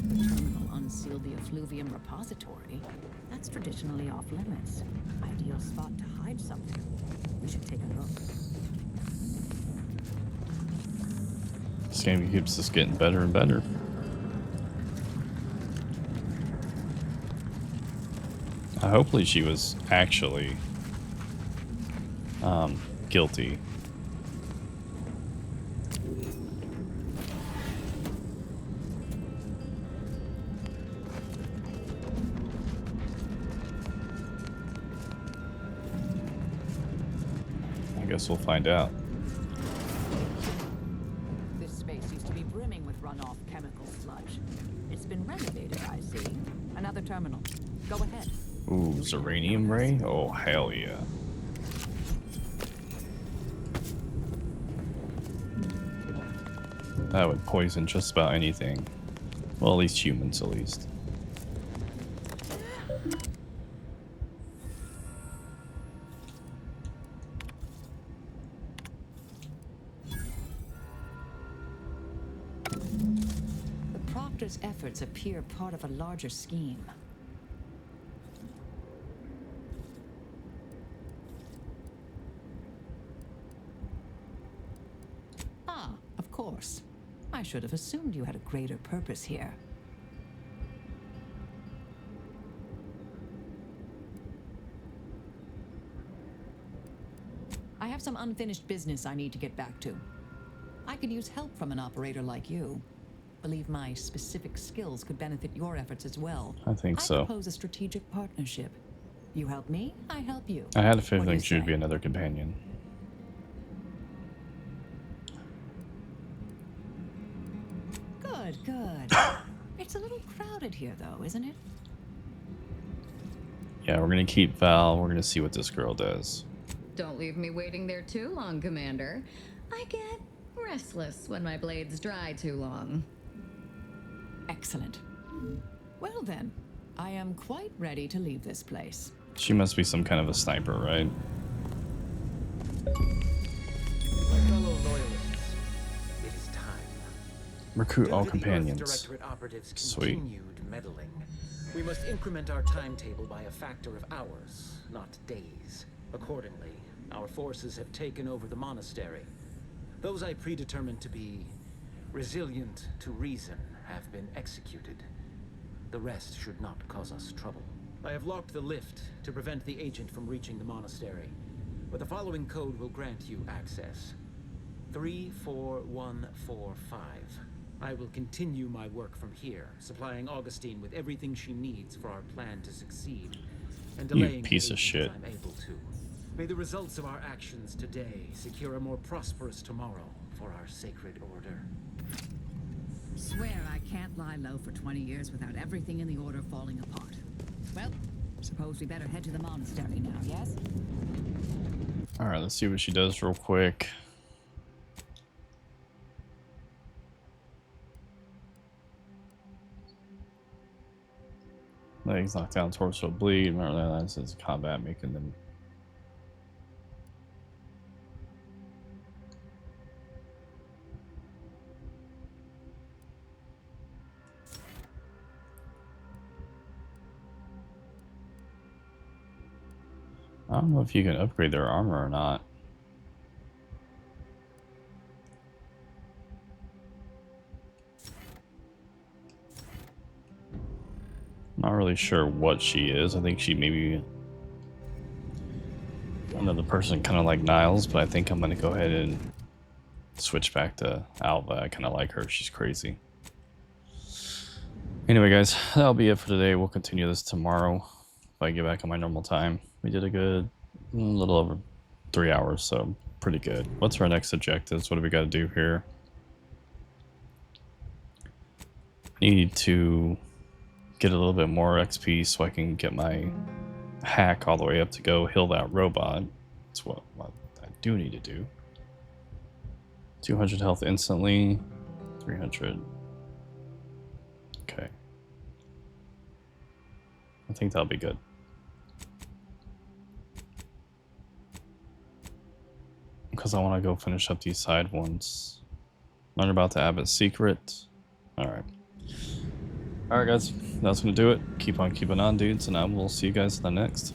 Terminal unsealed the effluvium repository. That's traditionally off limits. Ideal spot to hide something. We should take a look. This game keeps just getting better and better. Hopefully she was actually guilty. guess we'll find out. This space used to be brimming with runoff chemical sludge. It's been renovated, I see. Another terminal. Go ahead. Ooh, Zeranium ray? Oh, hell yeah. That would poison just about anything. Well, at least humans, at least. The Proctor's efforts appear part of a larger scheme. Ah, of course. I should have assumed you had a greater purpose here. I have some unfinished business I need to get back to. I could use help from an operator like you. Believe my specific skills could benefit your efforts as well. I think so. I propose a strategic partnership. You help me, I help you. I had a What do feeling you she would say? be another companion. Good, good. It's a little crowded here, though, isn't it? Yeah, we're gonna keep Val. We're gonna see what this girl does. Don't leave me waiting there too long, Commander. I get restless when my blades dry too long. Excellent. Well then, I am quite ready to leave this place. She must be some kind of a sniper, right? My fellow loyalists, it is time. Recruit all Due to the Earth companions. Directorate operatives' Sweet. continued meddling, we must increment our timetable by a factor of hours, not days. Accordingly, our forces have taken over the monastery. Those I predetermined to be resilient to reason have been executed. The rest should not cause us trouble. I have locked the lift to prevent the agent from reaching the monastery, but the following code will grant you access. 34145. I will continue my work from here, supplying Augustine with everything she needs for our plan to succeed, and You delaying piece the of agent shit. as I'm able to. May the results of our actions today secure a more prosperous tomorrow for our sacred order. Swear I can't lie low for 20 years without everything in the order falling apart. Well, suppose we better head to the monastery now, yes? Alright, let's see what she does real quick. Legs knocked down, torso bleed. Remember that says combat, making them. I don't know if you can upgrade their armor or not. Not really sure what she is. I think she maybe another person kind of like Niles, but I think I'm going to go ahead and switch back to Alva. I kind of like her. She's crazy. Anyway, guys, that'll be it for today. We'll continue this tomorrow if I get back on my normal time. We did a good little over 3 hours, so pretty good. What's our next objectives? What do we got to do here? Need to get a little bit more XP so I can get my hack all the way up to go heal that robot. That's what I do need to do. 200 health instantly. 300. Okay. I think that'll be good. Because I want to go finish up these side ones. Learn about the Abbot's secret. Alright. Alright guys, that's going to do it. Keep on keeping on, dudes, and I will see you guys in the next.